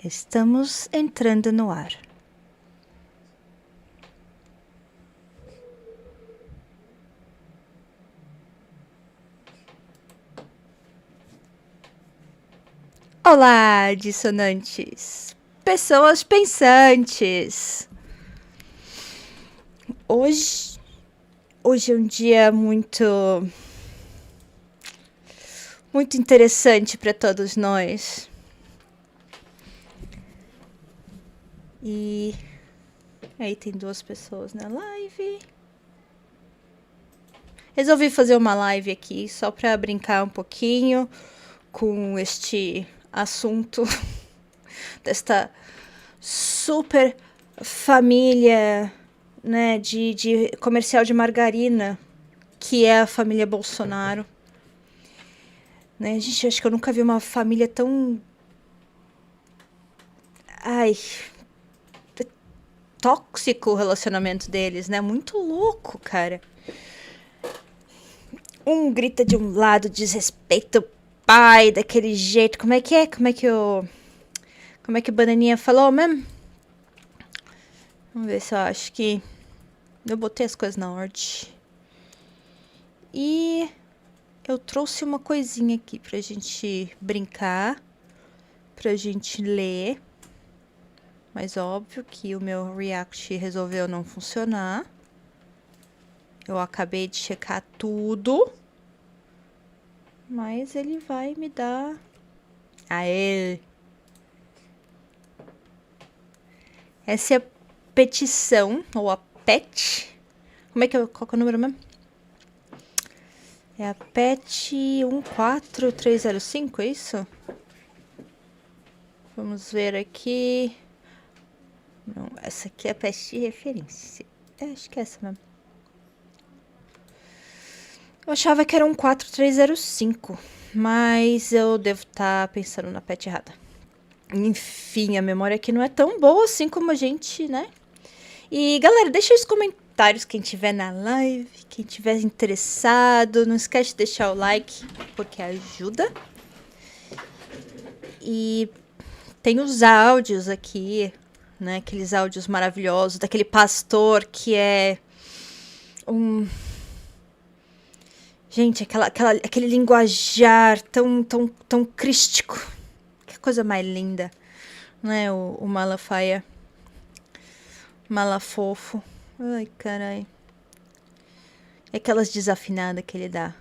Estamos entrando no ar. Olá, dissonantes, pessoas pensantes. Hoje é um dia muito interessante para todos nós. E aí tem 2 pessoas na live. Resolvi fazer uma live aqui só para brincar um pouquinho com este assunto desta super família, né, de comercial de margarina, que é a família Bolsonaro. Né, gente, acho que eu nunca vi uma família tão... tóxico o relacionamento deles, né? Muito louco, cara. Um grita de um lado, desrespeita o pai daquele jeito. Como é que é? Como é que o Bananinha falou mesmo? Vamos ver se eu acho que... Eu botei as coisas na ordem. E eu trouxe uma coisinha aqui pra gente brincar, pra gente ler. Mas óbvio que o meu React resolveu não funcionar. Eu acabei de checar tudo. Mas ele vai me dar... Aê! Essa é a petição, ou a PET. Como é que qual que é o número mesmo? É a PET 14305, é isso? Vamos ver aqui. Não, essa aqui é a PET de referência. Acho que é essa mesmo. Eu achava que era um 4305, mas eu devo estar pensando na PET errada. Enfim, a memória aqui não é tão boa assim como a gente, né? E, galera, deixa os comentários quem tiver na live, quem tiver interessado. Não esquece de deixar o like, porque ajuda. E tem os áudios aqui, né? Aqueles áudios maravilhosos daquele pastor que é um... Gente, aquele linguajar tão crístico. Que coisa mais linda, né? O Malafaia. Malafofo. Ai, carai. E aquelas desafinadas que ele dá.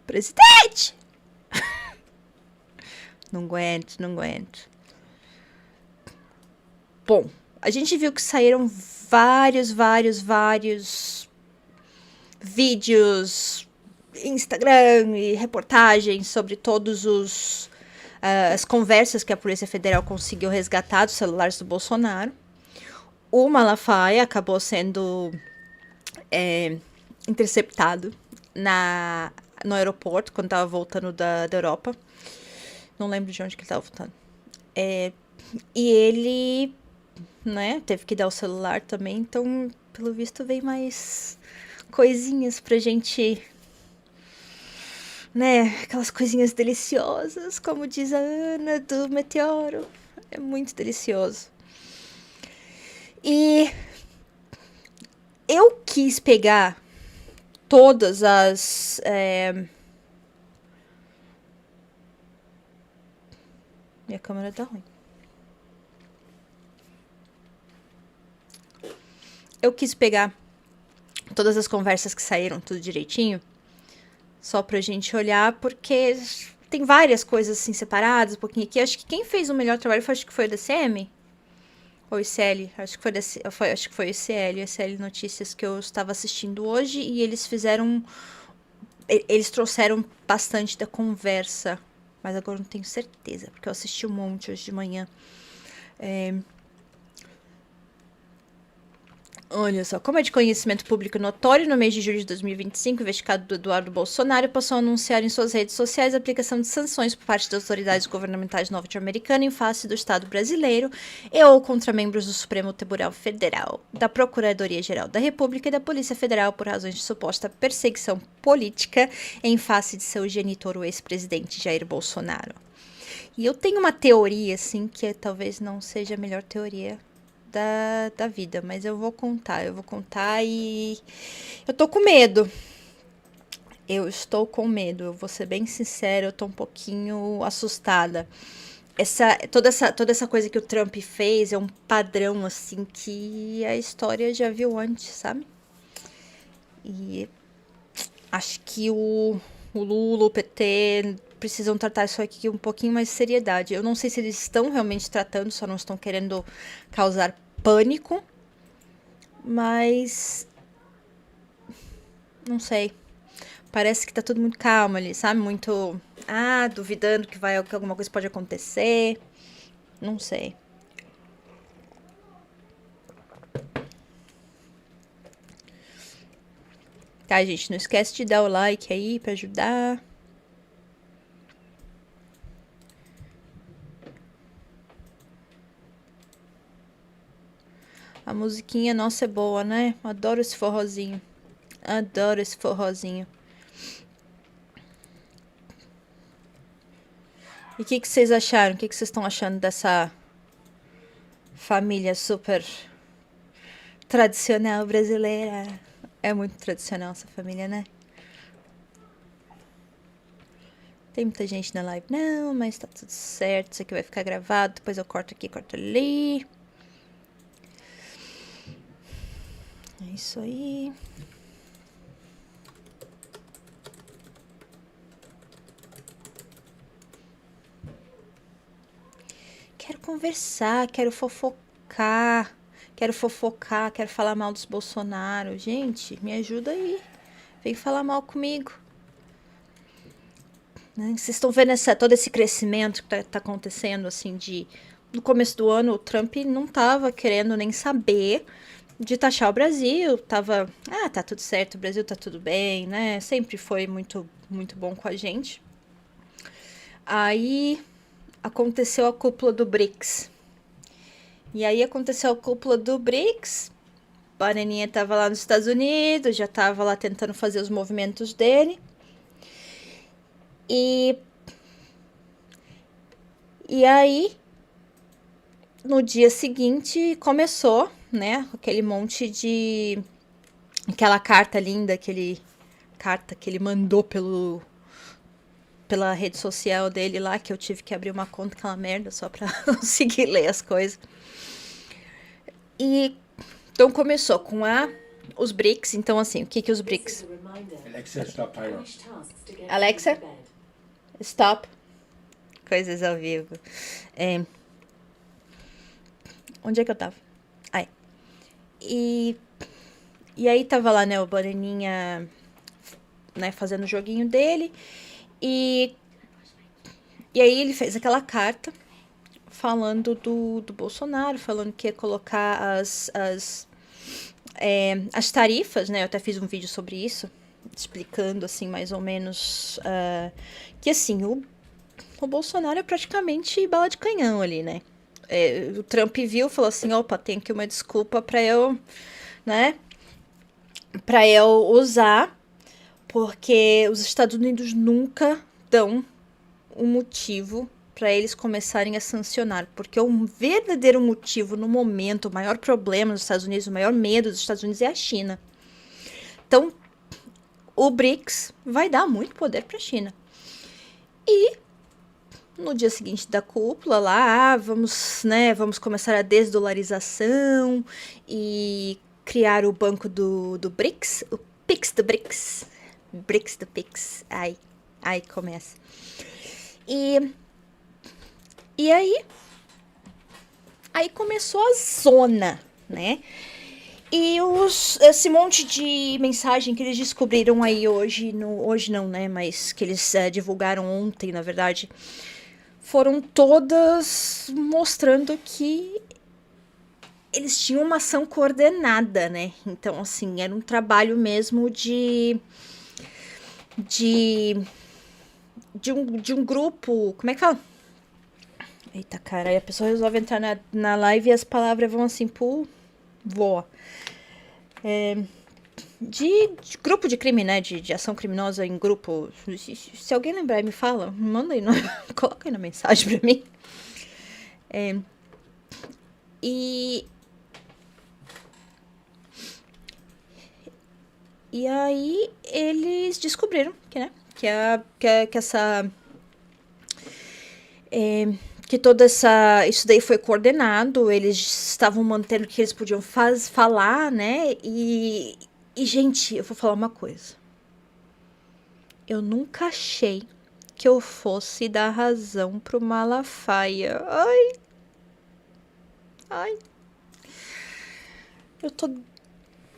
Presidente! Não aguento. Bom, a gente viu que saíram vários vídeos, Instagram e reportagens sobre todos as conversas que a Polícia Federal conseguiu resgatar dos celulares do Bolsonaro. O Malafaia acabou sendo interceptado no aeroporto quando estava voltando da Europa. Não lembro de onde que ele estava voltando. E ele, né, teve que dar o celular também. Então, pelo visto, vem mais coisinhas pra gente... Né, aquelas coisinhas deliciosas, como diz a Ana do Meteoro. É muito delicioso. E eu quis pegar todas as... Minha câmera tá ruim. Eu quis pegar todas as conversas que saíram, tudo direitinho, só pra gente olhar, porque tem várias coisas assim separadas, um pouquinho aqui. Acho que quem fez o melhor trabalho acho que foi o DCM. Ou ICL, acho que foi o ICL Notícias que eu estava assistindo hoje, e eles trouxeram bastante da conversa, mas agora não tenho certeza, porque eu assisti um monte hoje de manhã. Olha só, como é de conhecimento público notório, no mês de julho de 2025, o investigado do Eduardo Bolsonaro passou a anunciar em suas redes sociais a aplicação de sanções por parte das autoridades governamentais norte-americanas em face do Estado brasileiro e ou contra membros do Supremo Tribunal Federal, da Procuradoria-Geral da República e da Polícia Federal por razões de suposta perseguição política em face de seu genitor, o ex-presidente Jair Bolsonaro. E eu tenho uma teoria, assim, que talvez não seja a melhor teoria da vida, mas eu vou contar e eu tô com medo. Eu estou com medo, eu vou ser bem sincera, eu tô um pouquinho assustada. Toda essa coisa que o Trump fez é um padrão, assim, que a história já viu antes, sabe? E acho que o Lula, o PT precisam tratar isso aqui um pouquinho mais de seriedade. Eu não sei se eles estão realmente tratando, só não estão querendo causar pânico, mas não sei. Parece que tá tudo muito calmo ali, sabe? Muito, duvidando que alguma coisa pode acontecer. Não sei. Tá, gente, não esquece de dar o like aí pra ajudar. A musiquinha nossa é boa, né? Adoro esse forrozinho. Adoro esse forrozinho. E o que vocês acharam? O que vocês estão achando dessa família super tradicional brasileira? É muito tradicional essa família, né? Tem muita gente na live, não, mas tá tudo certo. Isso aqui vai ficar gravado. Depois eu corto aqui, corto ali. É isso aí. Quero conversar, quero fofocar. Quero falar mal dos Bolsonaro. Gente, me ajuda aí. Vem falar mal comigo. Né? Vocês estão vendo todo esse crescimento que tá acontecendo, assim, no começo do ano, o Trump não tava querendo nem saber de taxar o Brasil. Tava, tá tudo certo, o Brasil tá tudo bem, né? Sempre foi muito, muito bom com a gente. Aí aconteceu a cúpula do BRICS. E aí aconteceu a cúpula do BRICS. Bananinha tava lá nos Estados Unidos, já tava lá tentando fazer os movimentos dele. E aí, no dia seguinte, começou, né? Aquele monte de... Aquela carta linda, carta que ele mandou pela rede social dele lá, que eu tive que abrir uma conta, aquela merda, só pra conseguir ler as coisas. E então começou com os BRICS. Então, assim, o que os BRICS? Alexa, stop timer. Alexa, stop. Coisas ao vivo. Onde é que eu tava? E aí tava lá, né, o Bananinha, né, fazendo o joguinho dele. E aí ele fez aquela carta falando do Bolsonaro, falando que ia colocar as tarifas, né? Eu até fiz um vídeo sobre isso, explicando, assim, mais ou menos, que, assim, o Bolsonaro é praticamente bala de canhão ali, né? O Trump viu, falou assim, opa, tem aqui uma desculpa pra eu, né? Pra eu usar, porque os Estados Unidos nunca dão um motivo para eles começarem a sancionar, porque o verdadeiro motivo no momento, o maior problema dos Estados Unidos, o maior medo dos Estados Unidos é a China. Então, o BRICS vai dar muito poder para a China. E no dia seguinte da cúpula lá, vamos começar a desdolarização e criar o banco do BRICS, o PIX do BRICS. BRICS do PIX. Aí começa. E aí começou a zona, né? E esse monte de mensagem que eles descobriram aí hoje, hoje não, né? Mas que eles divulgaram ontem, na verdade, foram todas mostrando que eles tinham uma ação coordenada, né? Então, assim, era um trabalho mesmo de um grupo. Como é que fala? Eita, cara, aí a pessoa resolve entrar na live e as palavras vão assim, voa. de grupo de crime, né? De ação criminosa em grupo. Se alguém lembrar e me fala, manda aí, coloca aí na mensagem pra mim. E aí eles descobriram que, né? Que essa... que toda essa... Isso daí foi coordenado, eles estavam mantendo o que eles podiam falar, né? E, gente, eu vou falar uma coisa. Eu nunca achei que eu fosse dar razão pro Malafaia. Ai.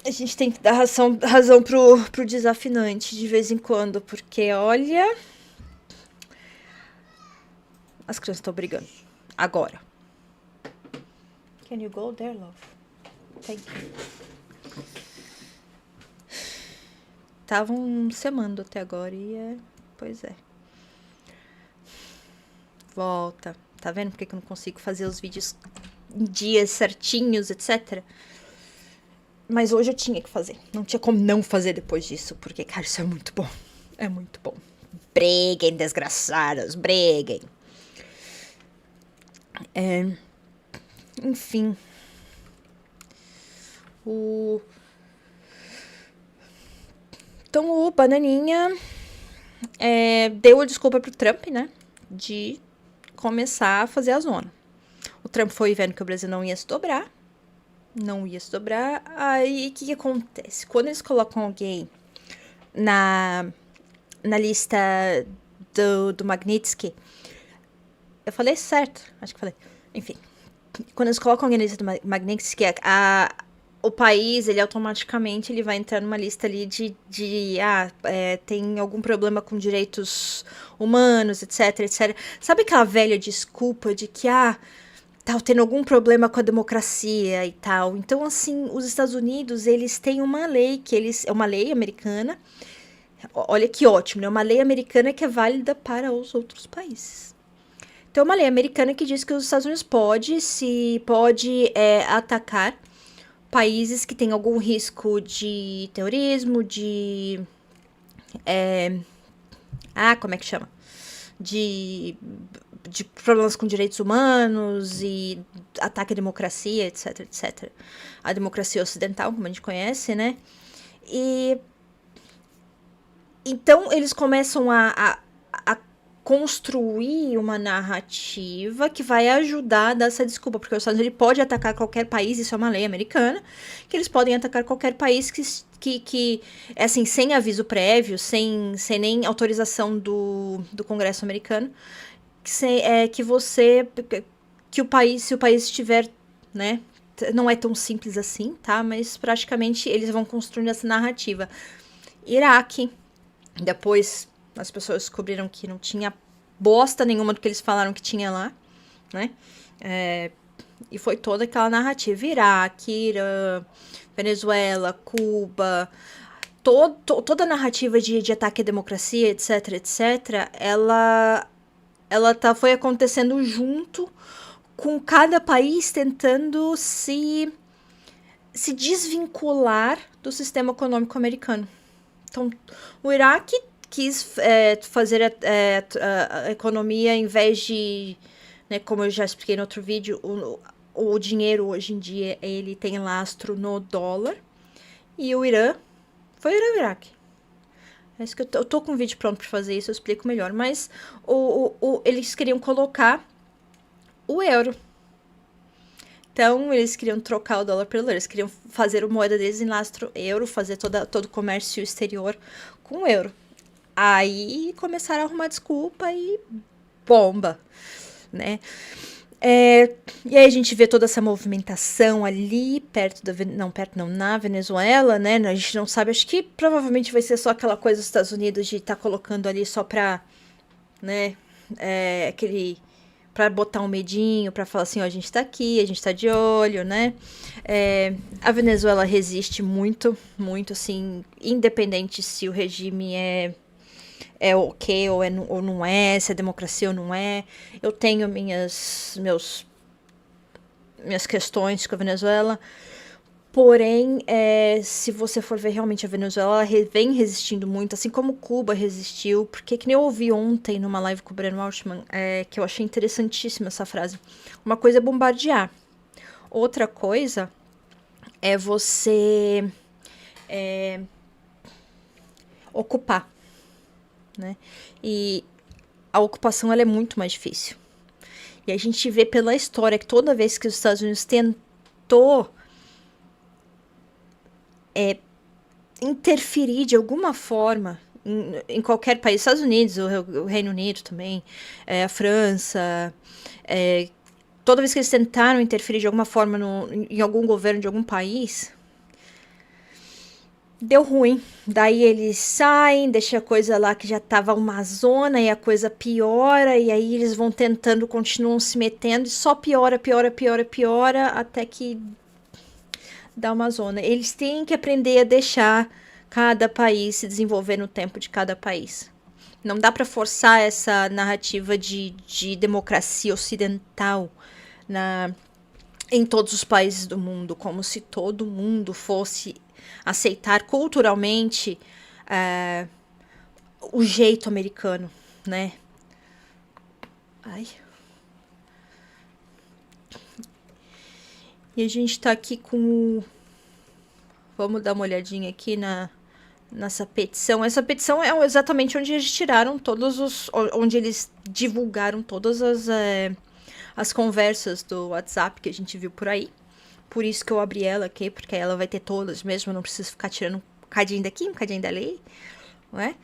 A gente tem que dar razão pro desafinante de vez em quando, porque, olha... As crianças estão brigando. Agora. Can you go there, love? Thank you. Estavam se amando até agora e pois é. Volta. Tá vendo porque que eu não consigo fazer os vídeos em dias certinhos, etc? Mas hoje eu tinha que fazer. Não tinha como não fazer depois disso, porque, cara, isso é muito bom. É muito bom. Briguem, desgraçados, briguem. Enfim. Então o Bananinha deu a desculpa pro Trump, né? De começar a fazer a zona. O Trump foi vendo que o Brasil não ia se dobrar. Aí o que acontece? Quando eles colocam alguém na lista do Magnitsky, eu falei certo, acho que falei. Enfim, quando eles colocam alguém na lista do Magnitsky, o país, ele automaticamente ele vai entrar numa lista ali tem algum problema com direitos humanos, etc. Sabe aquela velha desculpa de que, tá tendo algum problema com a democracia e tal? Então, assim, os Estados Unidos, eles têm uma lei é uma lei americana. Olha que ótimo, né? Uma lei americana que é válida para os outros países. Então, uma lei americana que diz que os Estados Unidos pode atacar países que têm algum risco de terrorismo, como é que chama? De problemas com direitos humanos e ataque à democracia, etc. A democracia ocidental, como a gente conhece, né? E então eles começam a construir uma narrativa que vai ajudar a dar essa desculpa, porque os Estados Unidos pode atacar qualquer país, isso é uma lei americana, que eles podem atacar qualquer país que assim, sem aviso prévio, sem nem autorização do Congresso americano, que o país, se o país estiver, né, não é tão simples assim, tá, mas praticamente eles vão construindo essa narrativa. Iraque, depois as pessoas descobriram que não tinha bosta nenhuma do que eles falaram que tinha lá, né? E foi toda aquela narrativa. Iraque, Irã, Venezuela, Cuba, toda a narrativa de ataque à democracia, etc, ela foi acontecendo junto com cada país tentando se desvincular do sistema econômico americano. Então, o Iraque quis fazer a economia em vez de, né, como eu já expliquei no outro vídeo, o dinheiro hoje em dia ele tem lastro no dólar. E o Irã foi o Iraque. É isso que eu tô com um vídeo pronto para fazer isso, eu explico melhor. Mas eles queriam colocar o euro. Então, eles queriam trocar o dólar pelo euro. Eles queriam fazer a moeda deles em lastro euro, fazer todo o comércio exterior com o euro. Aí começaram a arrumar desculpa e bomba, né? E aí a gente vê toda essa movimentação ali na Venezuela, né? A gente não sabe, acho que provavelmente vai ser só aquela coisa dos Estados Unidos de estar colocando ali só pra, né, pra botar um medinho, pra falar assim, ó, a gente tá aqui, a gente tá de olho, né? A Venezuela resiste muito, assim, independente se o regime é ok ou não é, se é democracia ou não é. Eu tenho minhas questões com a Venezuela, Porém, se você for ver realmente a Venezuela, ela vem resistindo muito, assim como Cuba resistiu, porque que nem eu ouvi ontem numa live com o Breno Altman, que eu achei interessantíssima essa frase. Uma coisa é bombardear, outra coisa é você ocupar, né? E a ocupação ela é muito mais difícil. E a gente vê pela história que toda vez que os Estados Unidos tentou interferir de alguma forma em qualquer país, Estados Unidos, o Reino Unido também, a França, toda vez que eles tentaram interferir de alguma forma em algum governo de algum país, deu ruim. Daí eles saem, deixa a coisa lá que já tava uma zona e a coisa piora, e aí eles vão tentando, continuam se metendo e só piora, até que dá uma zona. Eles têm que aprender a deixar cada país se desenvolver no tempo de cada país. Não dá para forçar essa narrativa de democracia ocidental em todos os países do mundo, como se todo mundo fosse aceitar culturalmente o jeito americano, né? Ai. E a gente tá aqui com... Vamos dar uma olhadinha aqui nessa petição. Essa petição é exatamente onde eles tiraram onde eles divulgaram todas as conversas do WhatsApp que a gente viu por aí. Por isso que eu abri ela aqui, porque ela vai ter todas mesmo, eu não preciso ficar tirando um bocadinho daqui, um bocadinho dali, não é?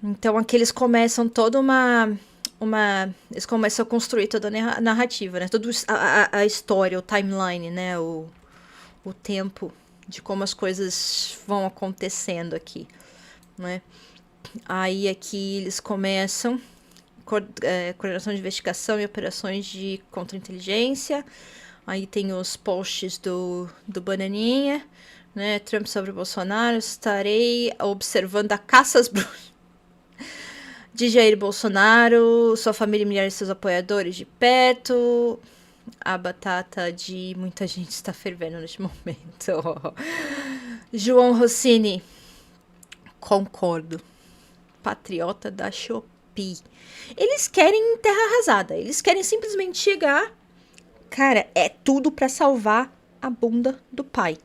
Então aqui eles começam toda eles começam a construir toda a narrativa, né? Toda a história, o timeline, né? O tempo de como as coisas vão acontecendo aqui, né? Aí aqui eles começam coordenação de investigação e operações de contra-inteligência. Aí tem os posts do Bananinha, né? Trump sobre Bolsonaro. Estarei observando a caça às bruxas de Jair Bolsonaro, sua família e milhares de seus apoiadores de perto. A batata de muita gente está fervendo neste momento. João Rossini, concordo. Patriota da Shopee. Eles querem terra arrasada. Eles querem simplesmente chegar. Cara, é tudo pra salvar a bunda do pai.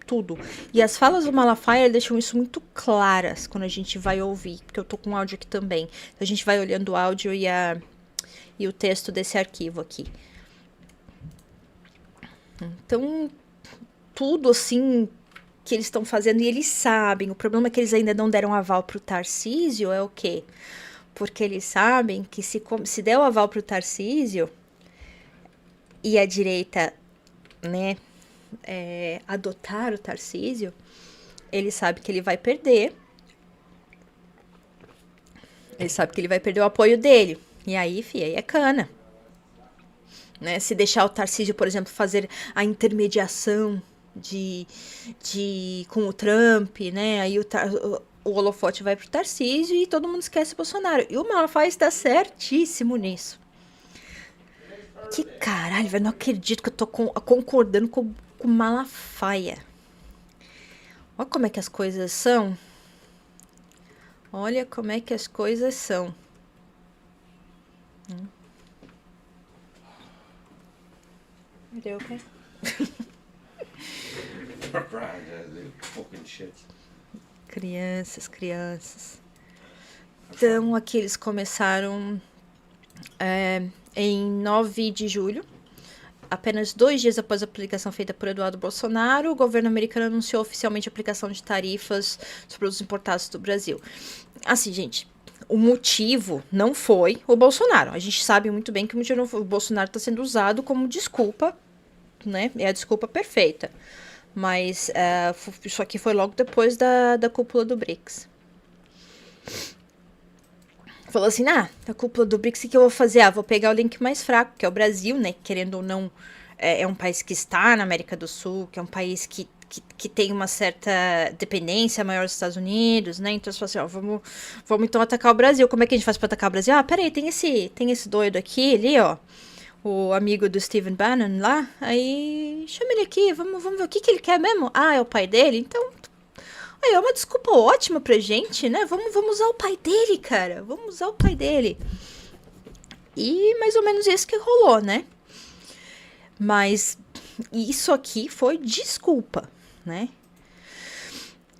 Tudo. E as falas do Malafaia deixam isso muito claras quando a gente vai ouvir. Porque eu tô com áudio aqui também. Então a gente vai olhando o áudio e o texto desse arquivo aqui. Então, tudo assim que eles estão fazendo, e eles sabem. O problema é que eles ainda não deram aval pro Tarcísio, é o quê? Porque eles sabem que se der o aval pro Tarcísio e a direita, né, adotar o Tarcísio, ele sabe que ele vai perder. Ele sabe que ele vai perder o apoio dele. E aí, aí é cana. Né? Se deixar o Tarcísio, por exemplo, fazer a intermediação com o Trump, né? Aí o holofote vai pro Tarcísio e todo mundo esquece o Bolsonaro. E o Malafaia está certíssimo nisso. Que caralho, velho, não acredito que eu tô concordando com o Malafaia. Olha como é que as coisas são. Olha como é que as coisas são. Deu, ok? Crianças. Então, aqui eles começaram em 9 de julho. Apenas 2 dias após a aplicação feita por Eduardo Bolsonaro, o governo americano anunciou oficialmente a aplicação de tarifas sobre produtos importados do Brasil. Assim, gente, o motivo não foi o Bolsonaro. A gente sabe muito bem que o motivo não foi. O Bolsonaro está sendo usado como desculpa, né? É a desculpa perfeita. Mas isso aqui foi logo depois da cúpula do BRICS. Falou assim, da cúpula do BRICS, o que eu vou fazer? Vou pegar o link mais fraco, que é o Brasil, né? Querendo ou não, é um país que está na América do Sul, que é um país que tem uma certa dependência maior dos Estados Unidos, né? Então, você fala assim, vamos então atacar o Brasil. Como é que a gente faz para atacar o Brasil? Peraí, tem esse doido aqui, ali, ó. o amigo do Stephen Bannon lá, aí chama ele aqui, vamos ver o que ele quer mesmo. Ah, é o pai dele? Então, aí é uma desculpa ótima pra gente, né? Vamos usar o pai dele, cara. Vamos usar o pai dele. E mais ou menos isso que rolou, né? Mas isso aqui foi desculpa, né?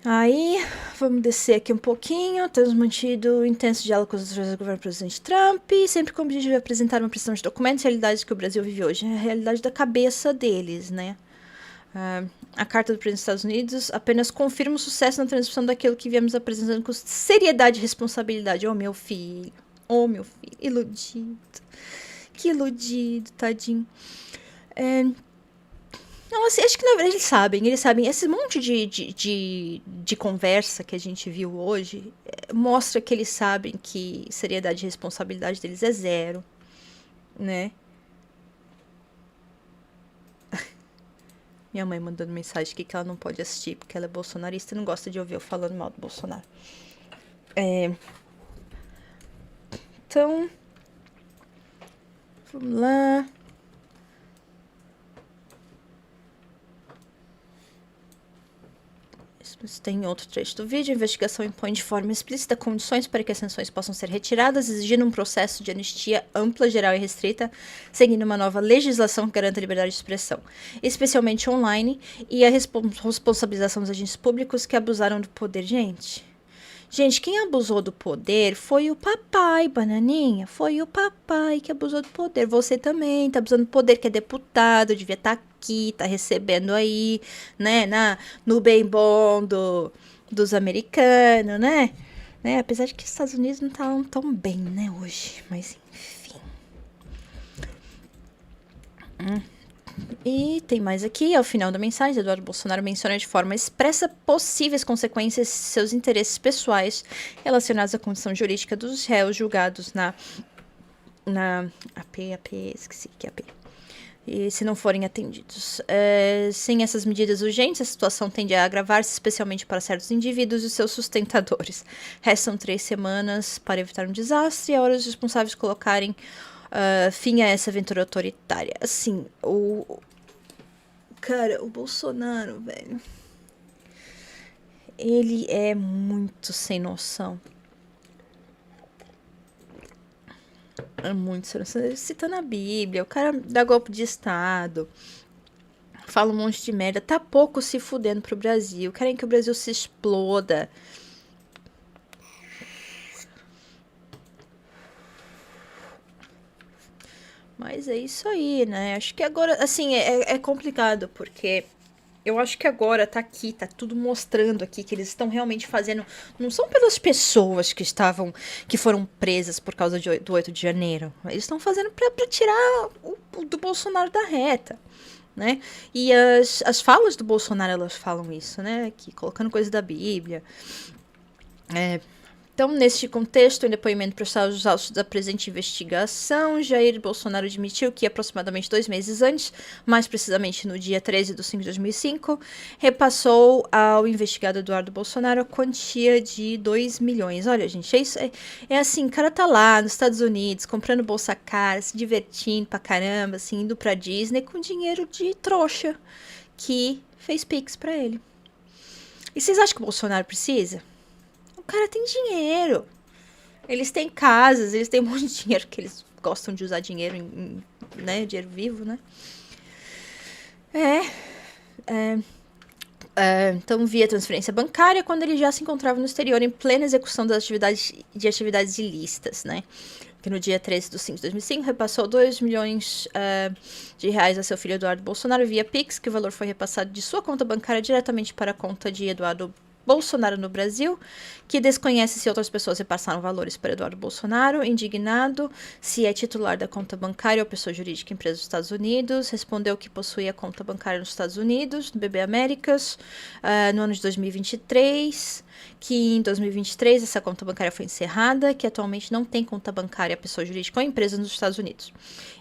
Aí, vamos descer aqui um pouquinho. Temos mantido intenso diálogo com os autoridades do governo do presidente Trump, sempre com o objetivo de apresentar uma pressão de documentos e realidades que o Brasil vive hoje. É a realidade da cabeça deles, né? A carta do presidente dos Estados Unidos apenas confirma o sucesso na transmissão daquilo que viemos apresentando com seriedade e responsabilidade. Oh, meu filho. Oh, meu filho. Iludido. Que iludido, tadinho. Não, assim, acho que na verdade eles sabem. Esse monte de conversa que a gente viu hoje mostra que eles sabem que seriedade e responsabilidade deles é zero, né? Minha mãe mandando mensagem aqui que ela não pode assistir porque ela é bolsonarista e não gosta de ouvir eu falando mal do Bolsonaro. Então, vamos lá. Tem outro trecho do vídeo. A investigação impõe de forma explícita condições para que as sanções possam ser retiradas, exigindo um processo de anistia ampla, geral e restrita, seguindo uma nova legislação que garanta a liberdade de expressão, especialmente online, e a responsabilização dos agentes públicos que abusaram do poder. Gente, quem abusou do poder foi o papai, bananinha. Foi o papai que abusou do poder. Você também tá abusando do poder, que é deputado, devia estar aqui, tá recebendo aí, né, no bem bom dos americanos, né? Apesar de que os Estados Unidos não estão tão bem, né, hoje. Mas, enfim. E tem mais aqui, ao final da mensagem, Eduardo Bolsonaro menciona de forma expressa possíveis consequências de seus interesses pessoais relacionados à condição jurídica dos réus julgados na esqueci que é AP. E se não forem atendidos. Sem essas medidas urgentes, a situação tende a agravar-se, especialmente para certos indivíduos e seus sustentadores. Restam 3 semanas para evitar um desastre e é hora dos responsáveis colocarem fim a essa aventura autoritária. Assim, cara, o Bolsonaro, velho, ele é muito sem noção. É muito sem noção. Ele cita na Bíblia, o cara dá golpe de Estado, fala um monte de merda, tá pouco se fudendo pro Brasil, querem que o Brasil se exploda. Mas é isso aí, né? Acho que agora, assim, é complicado, porque eu acho que agora tá aqui, tá tudo mostrando aqui que eles estão realmente fazendo. Não são pelas pessoas que foram presas por causa do 8 de janeiro. Eles estão fazendo pra tirar do Bolsonaro da reta, né? E as falas do Bolsonaro, elas falam isso, né? Aqui, colocando coisa da Bíblia. Então, neste contexto, em depoimento prestado aos autos da presente investigação, Jair Bolsonaro admitiu que, aproximadamente 2 meses antes, mais precisamente no dia 13 de 5 de 2005, repassou ao investigado Eduardo Bolsonaro a quantia de 2 milhões. Olha, gente, é assim, o cara tá lá nos Estados Unidos, comprando bolsa cara, se divertindo pra caramba, assim, indo pra Disney com dinheiro de trouxa que fez Pix pra ele. E vocês acham que o Bolsonaro precisa? O cara tem dinheiro. Eles têm casas, eles têm um monte de dinheiro, que eles gostam de usar dinheiro né, dinheiro vivo, né? Então, via transferência bancária, quando ele já se encontrava no exterior em plena execução das atividades ilícitas, né? Que no dia 13 de 5 de 2005 repassou 2 milhões de reais a seu filho Eduardo Bolsonaro via Pix, que o valor foi repassado de sua conta bancária diretamente para a conta de Eduardo Bolsonaro no Brasil, que desconhece se outras pessoas repassaram valores para Eduardo Bolsonaro. Indignado se é titular da conta bancária ou pessoa jurídica empresa dos Estados Unidos, respondeu que possuía conta bancária nos Estados Unidos, no BB Américas, no ano de 2023, que em 2023 essa conta bancária foi encerrada, que atualmente não tem conta bancária pessoa jurídica ou empresa nos Estados Unidos.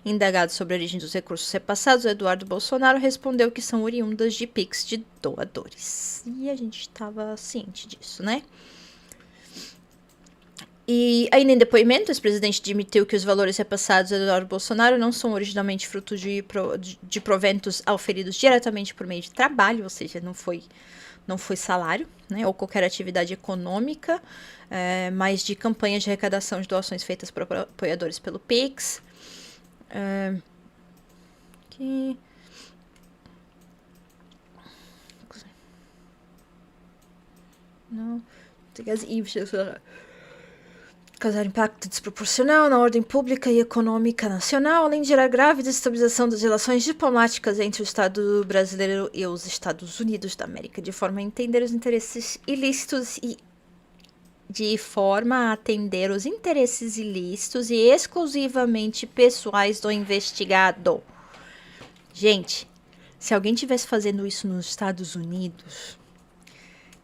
Indagado sobre a origem dos recursos repassados, Eduardo Bolsonaro respondeu que são oriundas de Pix de doadores. E a gente estava ciente disso, né? E ainda em depoimento, o ex-presidente admitiu que os valores repassados a Eduardo Bolsonaro não são originalmente fruto de proventos auferidos diretamente por meio de trabalho, ou seja, não foi salário, né, ou qualquer atividade econômica, mas de campanhas de arrecadação de doações feitas por apoiadores pelo Pix. Aqui. Não. Causar impacto desproporcional na ordem pública e econômica nacional, além de gerar grave desestabilização das relações diplomáticas entre o Estado brasileiro e os Estados Unidos da América, de forma a entender os interesses ilícitos e exclusivamente pessoais do investigado. Gente, se alguém tivesse fazendo isso nos Estados Unidos,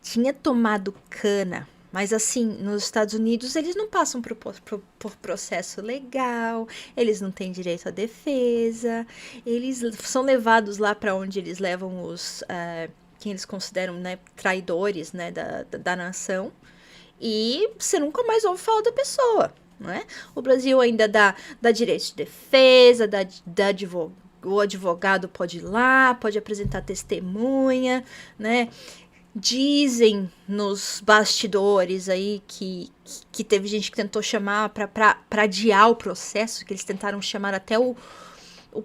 tinha tomado cana. Mas assim, nos Estados Unidos eles não passam por processo legal, eles não têm direito à defesa, eles são levados lá para onde eles levam os quem eles consideram, né, traidores, né, da nação, e você nunca mais ouve falar da pessoa, né? O Brasil ainda dá direito de defesa, o advogado pode ir lá, pode apresentar testemunha, né? Dizem nos bastidores aí que teve gente que tentou chamar para adiar o processo, que eles tentaram chamar até o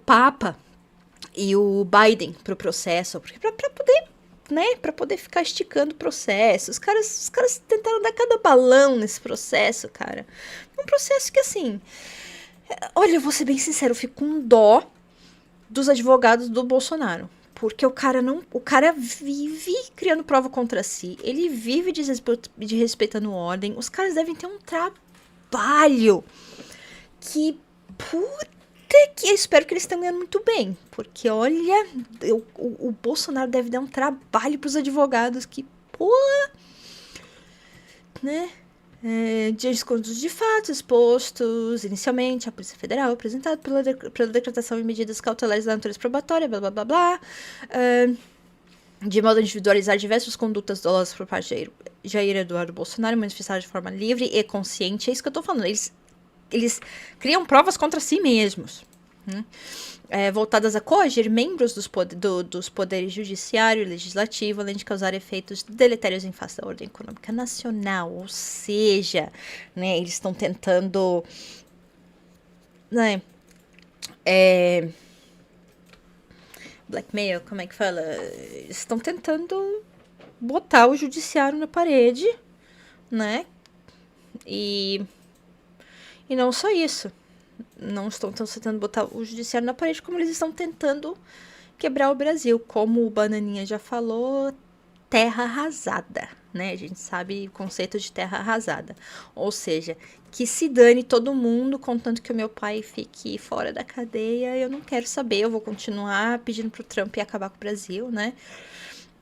Papa e o Biden para o processo, porque para poder, né, para poder ficar esticando o processo. Os caras tentaram dar cada balão nesse processo, cara. Um processo que, assim, olha, eu vou ser bem sincero, eu fico com dó dos advogados do Bolsonaro. Porque o cara vive criando prova contra si. Ele vive desrespeitando ordem. Os caras devem ter um trabalho que, puta que eu espero que eles estão ganhando muito bem. Porque, olha, o Bolsonaro deve dar um trabalho pros advogados que, porra, né? De descontos de fatos expostos inicialmente à Polícia Federal, apresentado pela decretação de medidas cautelares da natureza probatória, blá blá blá blá, de modo a individualizar diversas condutas dolosas por parte de Jair Eduardo Bolsonaro, manifestadas de forma livre e consciente. É isso que eu tô falando, eles criam provas contra si mesmos, né? Voltadas a coagir membros dos poderes judiciário e legislativo, além de causar efeitos deletérios em face da ordem econômica nacional. Ou seja, né, eles estão tentando, né, blackmail, como é que fala? Eles estão tentando botar o judiciário na parede, né? E não só isso. Não estão tentando botar o judiciário na parede, como eles estão tentando quebrar o Brasil. Como o Bananinha já falou, terra arrasada, né? A gente sabe o conceito de terra arrasada. Ou seja, que se dane todo mundo, contanto que o meu pai fique fora da cadeia, eu não quero saber, eu vou continuar pedindo pro Trump acabar com o Brasil, né?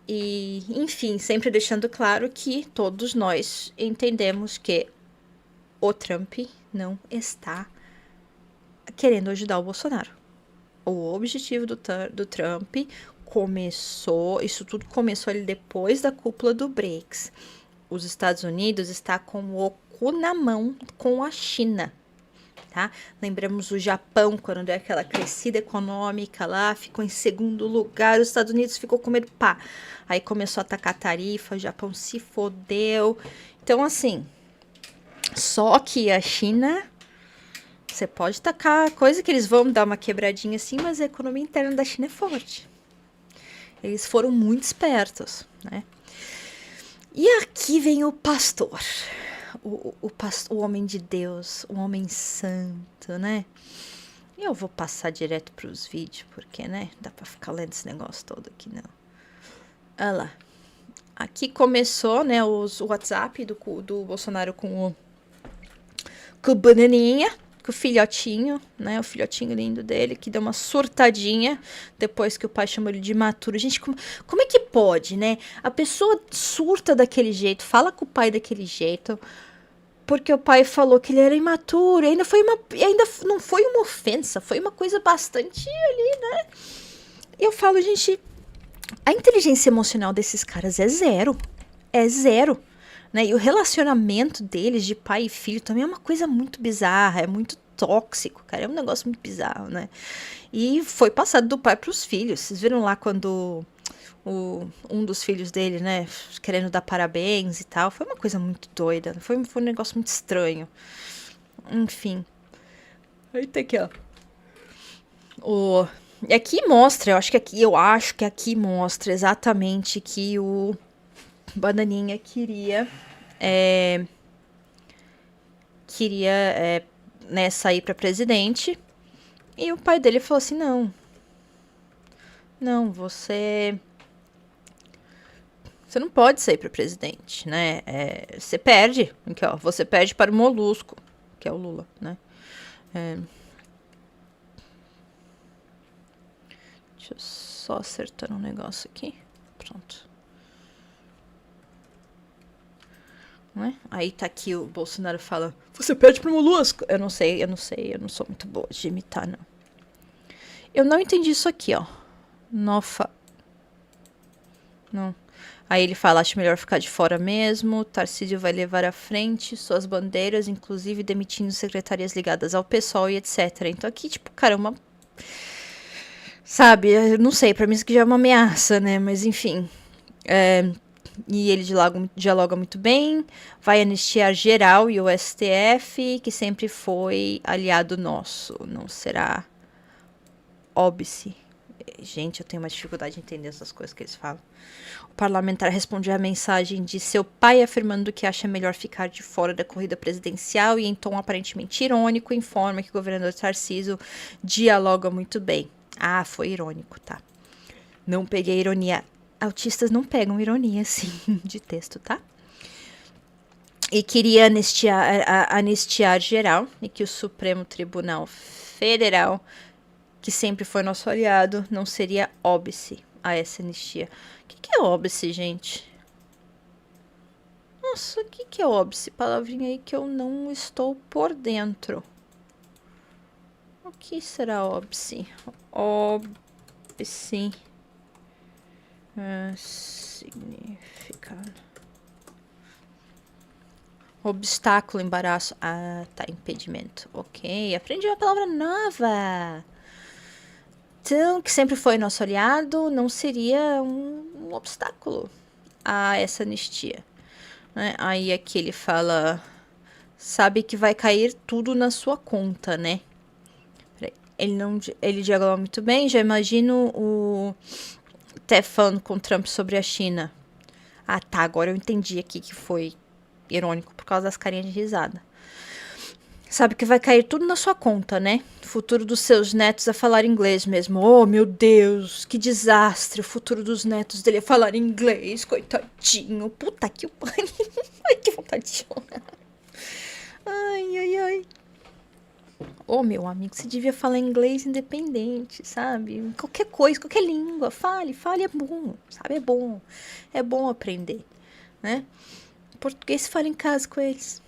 E, enfim, sempre deixando claro que todos nós entendemos que o Trump não está querendo ajudar o Bolsonaro. O objetivo do Trump isso tudo começou ali depois da cúpula do BRICS. Os Estados Unidos está com o cu na mão com a China, tá? Lembramos o Japão, quando deu aquela crescida econômica lá, ficou em segundo lugar, os Estados Unidos ficou com medo, pá. Aí começou a atacar tarifa, o Japão se fodeu. Então, assim, só que a China, você pode tacar coisa que eles vão dar uma quebradinha assim, mas a economia interna da China é forte. Eles foram muito espertos, né? E aqui vem o pastor, o homem de Deus, o homem santo, né? E eu vou passar direto para os vídeos, porque, né? Dá para ficar lendo esse negócio todo aqui, não. Olha lá. Aqui começou, né, o WhatsApp do Bolsonaro com o Bananinha, com o filhotinho, né? O filhotinho lindo dele, que deu uma surtadinha depois que o pai chamou ele de imaturo. Gente, como é que pode, né? A pessoa surta daquele jeito, fala com o pai daquele jeito, porque o pai falou que ele era imaturo. Ainda não foi uma ofensa, foi uma coisa bastante ali, né? E eu falo, gente, a inteligência emocional desses caras é zero. É zero. né? E o relacionamento deles de pai e filho também é uma coisa muito bizarra, é muito tóxico, cara, é um negócio muito bizarro, né? E foi passado do pai para os filhos. Vocês viram lá quando um dos filhos dele, né, querendo dar parabéns e tal. Foi uma coisa muito doida. Foi um negócio muito estranho. Enfim. Aí tem aqui, ó. E aqui mostra, eu acho que aqui mostra exatamente que o Bananinha queria né, sair para presidente. E o pai dele falou assim, não, você não pode sair para presidente, né? Você perde, aqui, ó, você perde para o Molusco, que é o Lula, né? Deixa eu só acertar um negócio aqui. Pronto. Né? Aí tá aqui o Bolsonaro fala, você perde pro Molusco. Eu não sou muito boa de imitar, não. Eu não entendi isso aqui, ó. Nofa. Não. Aí ele fala, acho melhor ficar de fora mesmo, Tarcísio vai levar à frente suas bandeiras, inclusive demitindo secretarias ligadas ao PSOL e etc. Então aqui, tipo, cara, sabe, eu não sei, pra mim isso aqui já é uma ameaça, né, mas enfim. E ele dialoga muito bem, vai anistiar geral e o STF, que sempre foi aliado nosso, não será óbice. Gente, eu tenho uma dificuldade de entender essas coisas que eles falam. O parlamentar responde à mensagem de seu pai afirmando que acha melhor ficar de fora da corrida presidencial e em tom aparentemente irônico informa que o governador Tarcísio dialoga muito bem. Ah, foi irônico, tá? Não peguei ironia. Autistas não pegam ironia, assim, de texto, tá? E queria anistiar geral e que o Supremo Tribunal Federal, que sempre foi nosso aliado, não seria óbice a essa anistia. O que é óbice, gente? Nossa, o que é óbice? Palavrinha aí que eu não estou por dentro. O que será óbice? Óbice. Significado. Obstáculo, embaraço. Ah, tá. Impedimento. Ok. Aprendi uma palavra nova. Então, que sempre foi nosso aliado, não seria um obstáculo a essa anistia. Né? Aí aqui ele fala, sabe que vai cair tudo na sua conta, né? Ele dialoga muito bem, já imagino o Tefan com Trump sobre a China. Ah, tá, agora eu entendi aqui que foi irônico por causa das carinhas de risada. Sabe que vai cair tudo na sua conta, né? O futuro dos seus netos é falar inglês mesmo. Oh, meu Deus, que desastre. O futuro dos netos dele é falar inglês, coitadinho. Puta que pariu. Ai, que vontade de chorar. Ai. Oh, meu amigo, você devia falar inglês independente, sabe? Qualquer coisa, qualquer língua. Fale, é bom, sabe? É bom aprender, né? Português fala em casa com eles.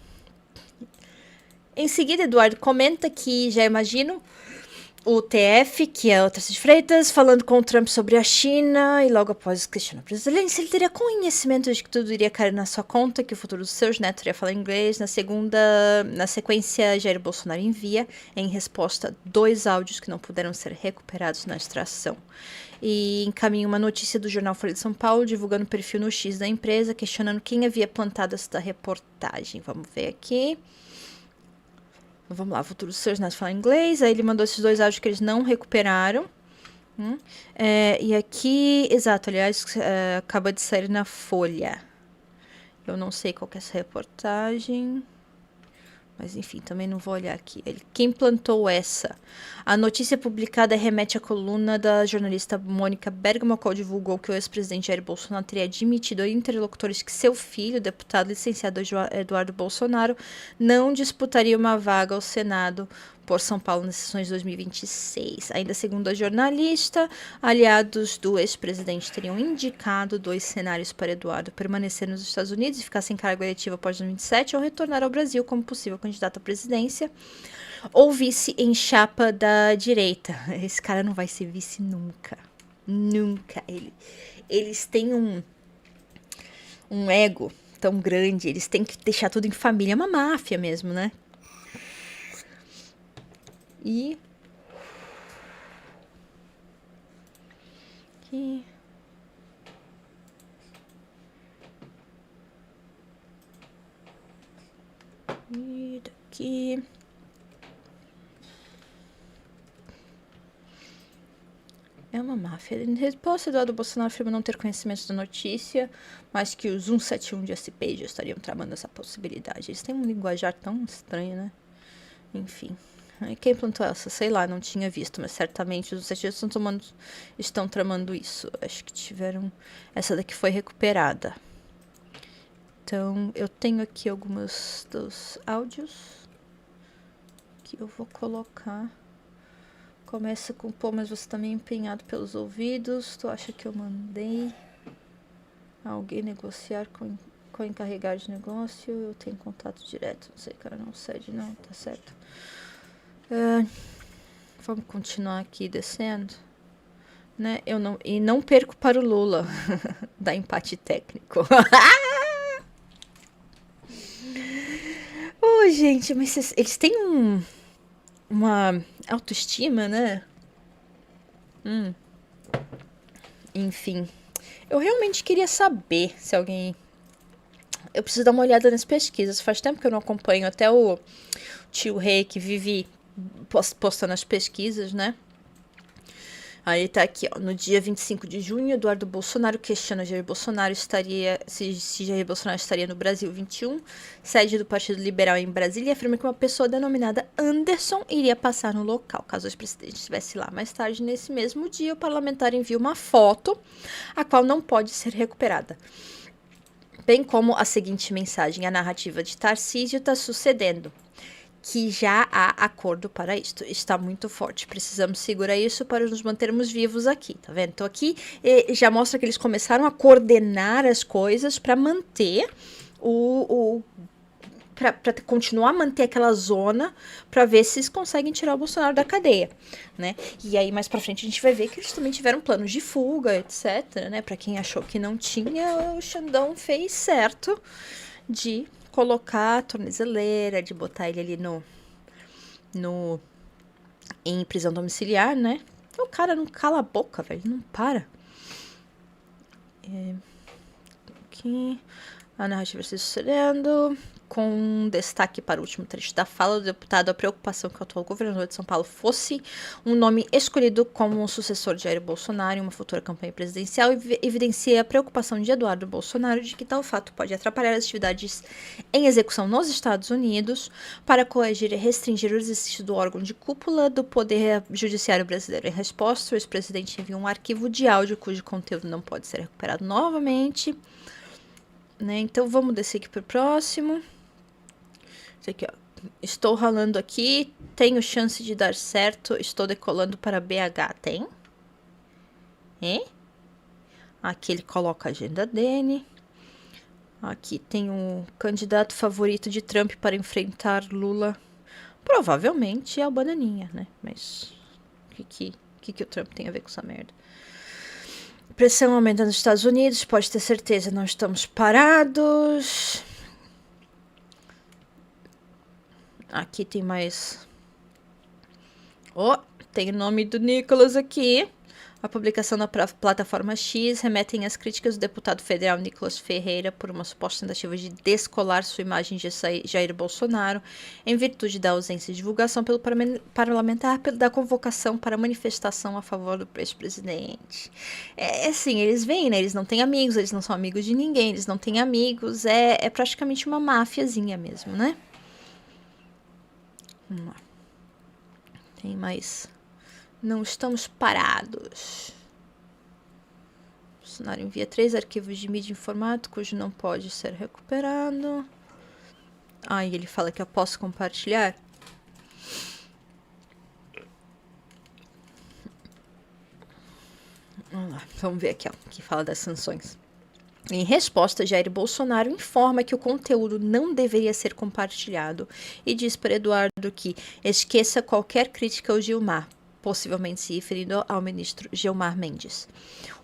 Em seguida, Eduardo comenta que já imagino o TF, que é o Tarcísio de Freitas, falando com o Trump sobre a China, e logo após questiona o presidente se ele teria conhecimento de que tudo iria cair na sua conta, que o futuro dos seus netos iria falar inglês. Na sequência, Jair Bolsonaro envia, em resposta, 2 áudios que não puderam ser recuperados na extração. E encaminha uma notícia do jornal Folha de São Paulo, divulgando o perfil no X da empresa, questionando quem havia plantado esta reportagem. Vamos ver aqui. Vamos lá, futuro dos seus netos falar inglês. Aí ele mandou esses 2 áudios que eles não recuperaram. E aqui, exato, aliás, acaba de sair na Folha. Eu não sei qual que é essa reportagem. Mas enfim, também não vou olhar aqui. Quem plantou essa? A notícia publicada remete à coluna da jornalista Mônica Bergamo, a qual divulgou que o ex-presidente Jair Bolsonaro teria admitido a interlocutores que seu filho, o deputado licenciado Eduardo Bolsonaro, não disputaria uma vaga ao Senado por São Paulo nas sessões de 2026. Ainda segundo a jornalista, aliados do ex-presidente teriam indicado 2 cenários para Eduardo: permanecer nos Estados Unidos e ficar sem cargo eletivo após 2027 ou retornar ao Brasil como possível candidato à presidência ou vice em chapa da direita. Esse cara não vai ser vice nunca. Nunca. Eles têm um ego tão grande, eles têm que deixar tudo em família, é uma máfia mesmo, né? E... aqui... e daqui... é uma máfia. Em resposta, Eduardo Bolsonaro afirma não ter conhecimento da notícia, mas que os 171 de SP já estariam tramando essa possibilidade. Eles têm um linguajar tão estranho, né? Enfim. Quem plantou essa? Sei lá, não tinha visto, mas certamente os 171 estão tramando isso. Acho que tiveram... essa daqui foi recuperada. Então, eu tenho aqui alguns dos áudios que eu vou colocar. Começa com, pô, mas você tá meio empenhado pelos ouvidos. Tu acha que eu mandei alguém negociar com encarregado de negócio? Eu tenho contato direto. Não sei, cara, não cede, não, tá certo. Vamos continuar aqui descendo. Né? E não perco para o Lula. Dá empate técnico. Oh, gente, mas eles têm uma autoestima, né? Enfim. Eu realmente queria saber se alguém... eu preciso dar uma olhada nas pesquisas. Faz tempo que eu não acompanho até o tio Rei que vive postando as pesquisas, né? Aí tá aqui, ó. No dia 25 de junho, Eduardo Bolsonaro questiona Jair Bolsonaro se Jair Bolsonaro estaria no Brasil 21, sede do Partido Liberal em Brasília, e afirma que uma pessoa denominada Anderson iria passar no local, caso o ex-presidente estivesse lá. Mais tarde, nesse mesmo dia, o parlamentar envia uma foto, a qual não pode ser recuperada. Bem como a seguinte mensagem: a narrativa de Tarcísio está sucedendo. Que já há acordo para isto. Está muito forte. Precisamos segurar isso para nos mantermos vivos aqui, tá vendo? Então aqui já mostra que eles começaram a coordenar as coisas para manter para continuar a manter aquela zona, para ver se eles conseguem tirar o Bolsonaro da cadeia, né? E aí mais para frente a gente vai ver que eles também tiveram planos de fuga, etc, né? Para quem achou que não tinha, o Xandão fez certo de colocar a tornozeleira, de botar ele ali em prisão domiciliar, né? O cara não cala a boca, velho, não para. Aqui, a narrativa se sucedendo, com destaque para o último trecho da fala do deputado, a preocupação que o atual governador de São Paulo fosse um nome escolhido como um sucessor de Jair Bolsonaro em uma futura campanha presidencial, evidencia a preocupação de Eduardo Bolsonaro de que tal fato pode atrapalhar as atividades em execução nos Estados Unidos para coagir e restringir o exercício do órgão de cúpula do Poder Judiciário brasileiro. Em resposta, o ex-presidente enviou um arquivo de áudio cujo conteúdo não pode ser recuperado novamente. Né? Então, vamos descer aqui para o próximo. Isso aqui, ó. Estou ralando aqui, tenho chance de dar certo, estou decolando para BH. Tem? Aqui ele coloca a agenda dele. Aqui tem o candidato favorito de Trump para enfrentar Lula. Provavelmente é o Bananinha, né? Mas o que o Trump tem a ver com essa merda? Pressão aumenta nos Estados Unidos, pode ter certeza, não estamos parados. Aqui tem mais... tem o nome do Nicolas aqui. A publicação na plataforma X remetem às críticas do deputado federal Nicolas Ferreira por uma suposta tentativa de descolar sua imagem de Jair Bolsonaro em virtude da ausência de divulgação pelo parlamentar da convocação para manifestação a favor do ex-presidente. Assim, eles veem, né? Eles não têm amigos, eles não são amigos de ninguém, eles não têm amigos, é praticamente uma máfiazinha mesmo, né? Vamos lá. Tem mais... Não estamos parados. Bolsonaro envia 3 arquivos de mídia em formato cujo não pode ser recuperado. E ele fala que eu posso compartilhar. Vamos lá, vamos ver aqui, ó, que fala das sanções. Em resposta, Jair Bolsonaro informa que o conteúdo não deveria ser compartilhado e diz para Eduardo que esqueça qualquer crítica ao Gilmar, possivelmente se referindo ao ministro Gilmar Mendes.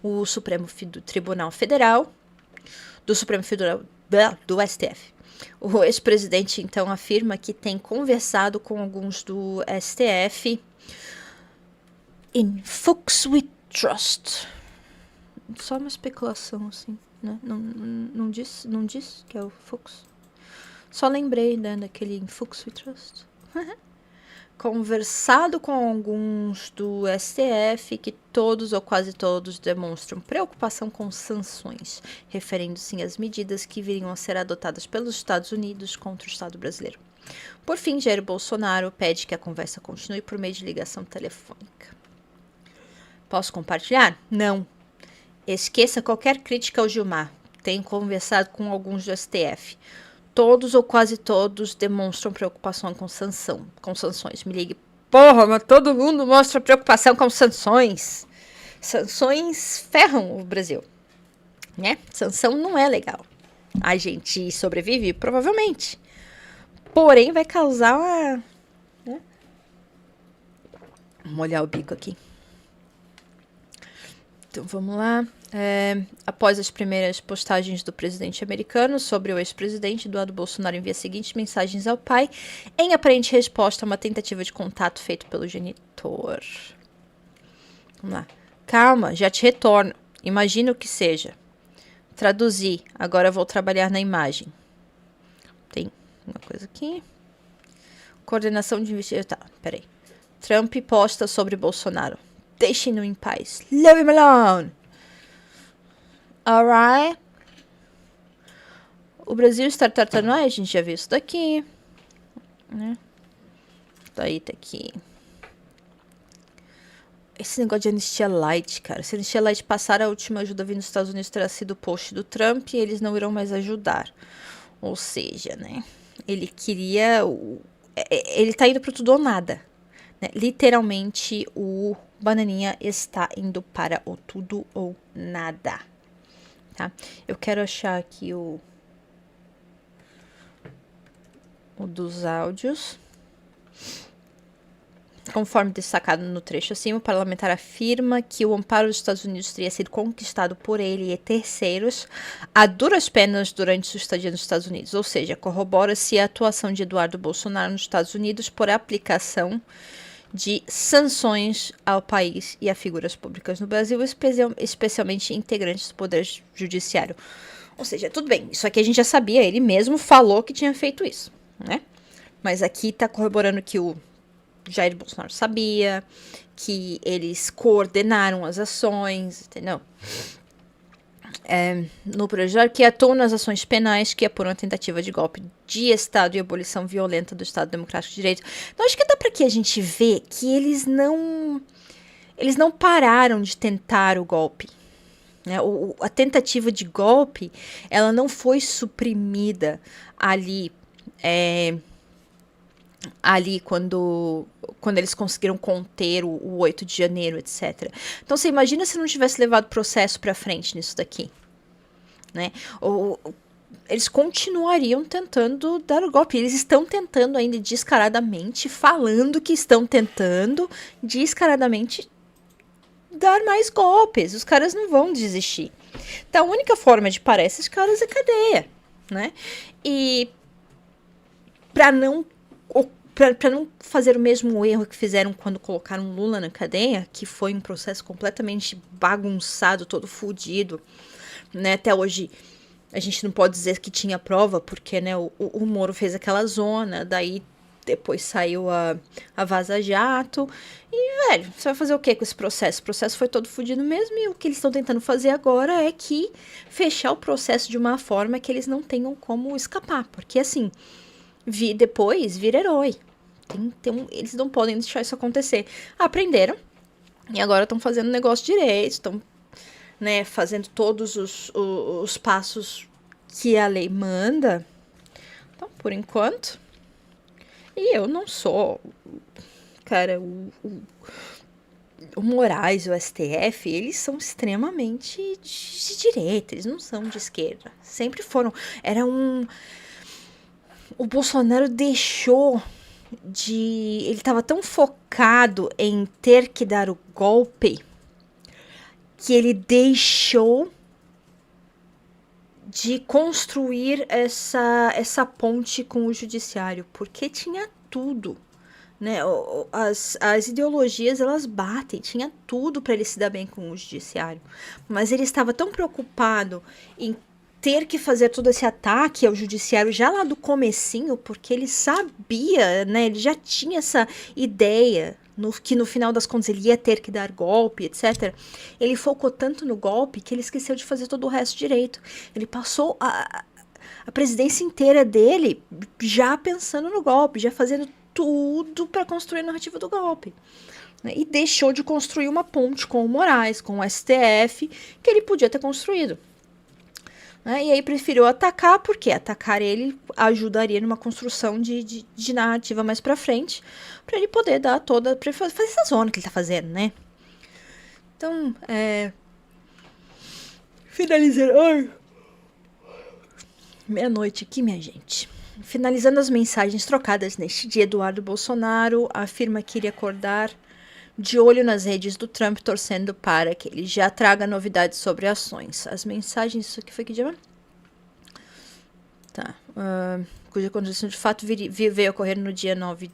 O Supremo Tribunal Federal do STF. O ex-presidente, então, afirma que tem conversado com alguns do STF in Fuchs we trust. Só uma especulação, assim, né? Não diz que é o Fuchs. Só lembrei, né, daquele in Fuchs we trust. Conversado com alguns do STF que todos ou quase todos demonstram preocupação com sanções, referendo-se às medidas que viriam a ser adotadas pelos Estados Unidos contra o Estado brasileiro. Por fim, Jair Bolsonaro pede que a conversa continue por meio de ligação telefônica. Posso compartilhar? Não. Esqueça qualquer crítica ao Gilmar. Tenho conversado com alguns do STF. Todos ou quase todos demonstram preocupação com sanções. Me ligue. Porra, mas todo mundo mostra preocupação com sanções. Sanções ferram o Brasil, né? Sanção não é legal. A gente sobrevive, provavelmente. Porém, vai causar uma... né? Vamos molhar o bico aqui. Então, vamos lá. Após as primeiras postagens do presidente americano sobre o ex-presidente, Eduardo Bolsonaro envia as seguintes mensagens ao pai, em aparente resposta a uma tentativa de contato feito pelo genitor. Vamos lá. Calma, já te retorno. Imagina o que seja. Traduzi. Agora vou trabalhar na imagem. Tem uma coisa aqui. Coordenação de investigação. Tá, peraí. Trump posta sobre Bolsonaro. Deixem-no em paz. Leave him alone. Alright. O Brasil está tratando... a gente já viu isso daqui. Né? Daí tá aqui. Esse negócio de anistia light, cara. Se a anistia light passar, a última ajuda vindo dos Estados Unidos terá sido o post do Trump e eles não irão mais ajudar. Ou seja, né? Ele queria... ele tá indo pro tudo ou nada. Né? Literalmente, o Bananinha está indo para o tudo ou nada. Tá? Eu quero achar aqui o dos áudios. Conforme destacado no trecho acima, o parlamentar afirma que o amparo dos Estados Unidos teria sido conquistado por ele e terceiros a duras penas durante sua estadia nos Estados Unidos. Ou seja, corrobora-se a atuação de Eduardo Bolsonaro nos Estados Unidos por aplicação de sanções ao país e a figuras públicas no Brasil, especialmente integrantes do Poder Judiciário. Ou seja, tudo bem, isso aqui a gente já sabia, ele mesmo falou que tinha feito isso, né? Mas aqui tá corroborando que o Jair Bolsonaro sabia, que eles coordenaram as ações, entendeu? No projeto que atuam nas ações penais que apuram a tentativa de golpe de Estado e abolição violenta do Estado Democrático de Direito. Então, acho que dá para que a gente vê que eles não pararam de tentar o golpe. Né? A tentativa de golpe, ela não foi suprimida ali quando eles conseguiram conter o 8 de janeiro, etc. Então, você imagina se não tivesse levado o processo para frente nisso daqui, né? Eles continuariam tentando dar o golpe. Eles estão tentando ainda descaradamente, falando que estão tentando descaradamente dar mais golpes. Os caras não vão desistir. Então, a única forma de parar esses caras é cadeia, né? E para não fazer o mesmo erro que fizeram quando colocaram Lula na cadeia, que foi um processo completamente bagunçado, todo fodido, né? Até hoje a gente não pode dizer que tinha prova, porque, né, o Moro fez aquela zona, daí depois saiu a Vaza Jato, e, velho, você vai fazer o que com esse processo? O processo foi todo fodido mesmo, e o que eles estão tentando fazer agora é que fechar o processo de uma forma que eles não tenham como escapar, porque, assim, depois vira herói. Eles não podem deixar isso acontecer. Aprenderam. E agora estão fazendo o negócio direito. Estão, né, fazendo todos os passos que a lei manda. Então, por enquanto. E eu não sou... Cara, o Moraes, o STF, eles são extremamente de direita. Eles não são de esquerda. Sempre foram. O Bolsonaro deixou ele estava tão focado em ter que dar o golpe que ele deixou de construir essa ponte com o judiciário, porque tinha tudo, né? As ideologias, elas batem, tinha tudo para ele se dar bem com o judiciário, mas ele estava tão preocupado em ter que fazer todo esse ataque ao judiciário já lá do comecinho, porque ele sabia, né? Ele já tinha essa ideia que no final das contas ele ia ter que dar golpe, etc. Ele focou tanto no golpe que ele esqueceu de fazer todo o resto direito. Ele passou a presidência inteira dele já pensando no golpe, já fazendo tudo para construir a narrativa do golpe. Né? E deixou de construir uma ponte com o Moraes, com o STF, que ele podia ter construído. Né? E aí preferiu atacar, porque atacar ele ajudaria numa construção de narrativa mais pra frente, pra ele poder dar toda, pra fazer essa zona que ele tá fazendo, né? Então, finalizando, ai, meia-noite aqui, minha gente. Finalizando as mensagens trocadas neste dia, Eduardo Bolsonaro afirma que iria acordar de olho nas redes do Trump, torcendo para que ele já traga novidades sobre ações. As mensagens, isso aqui foi que dia? Tá. Cuja condição de fato veio ocorrer no dia 9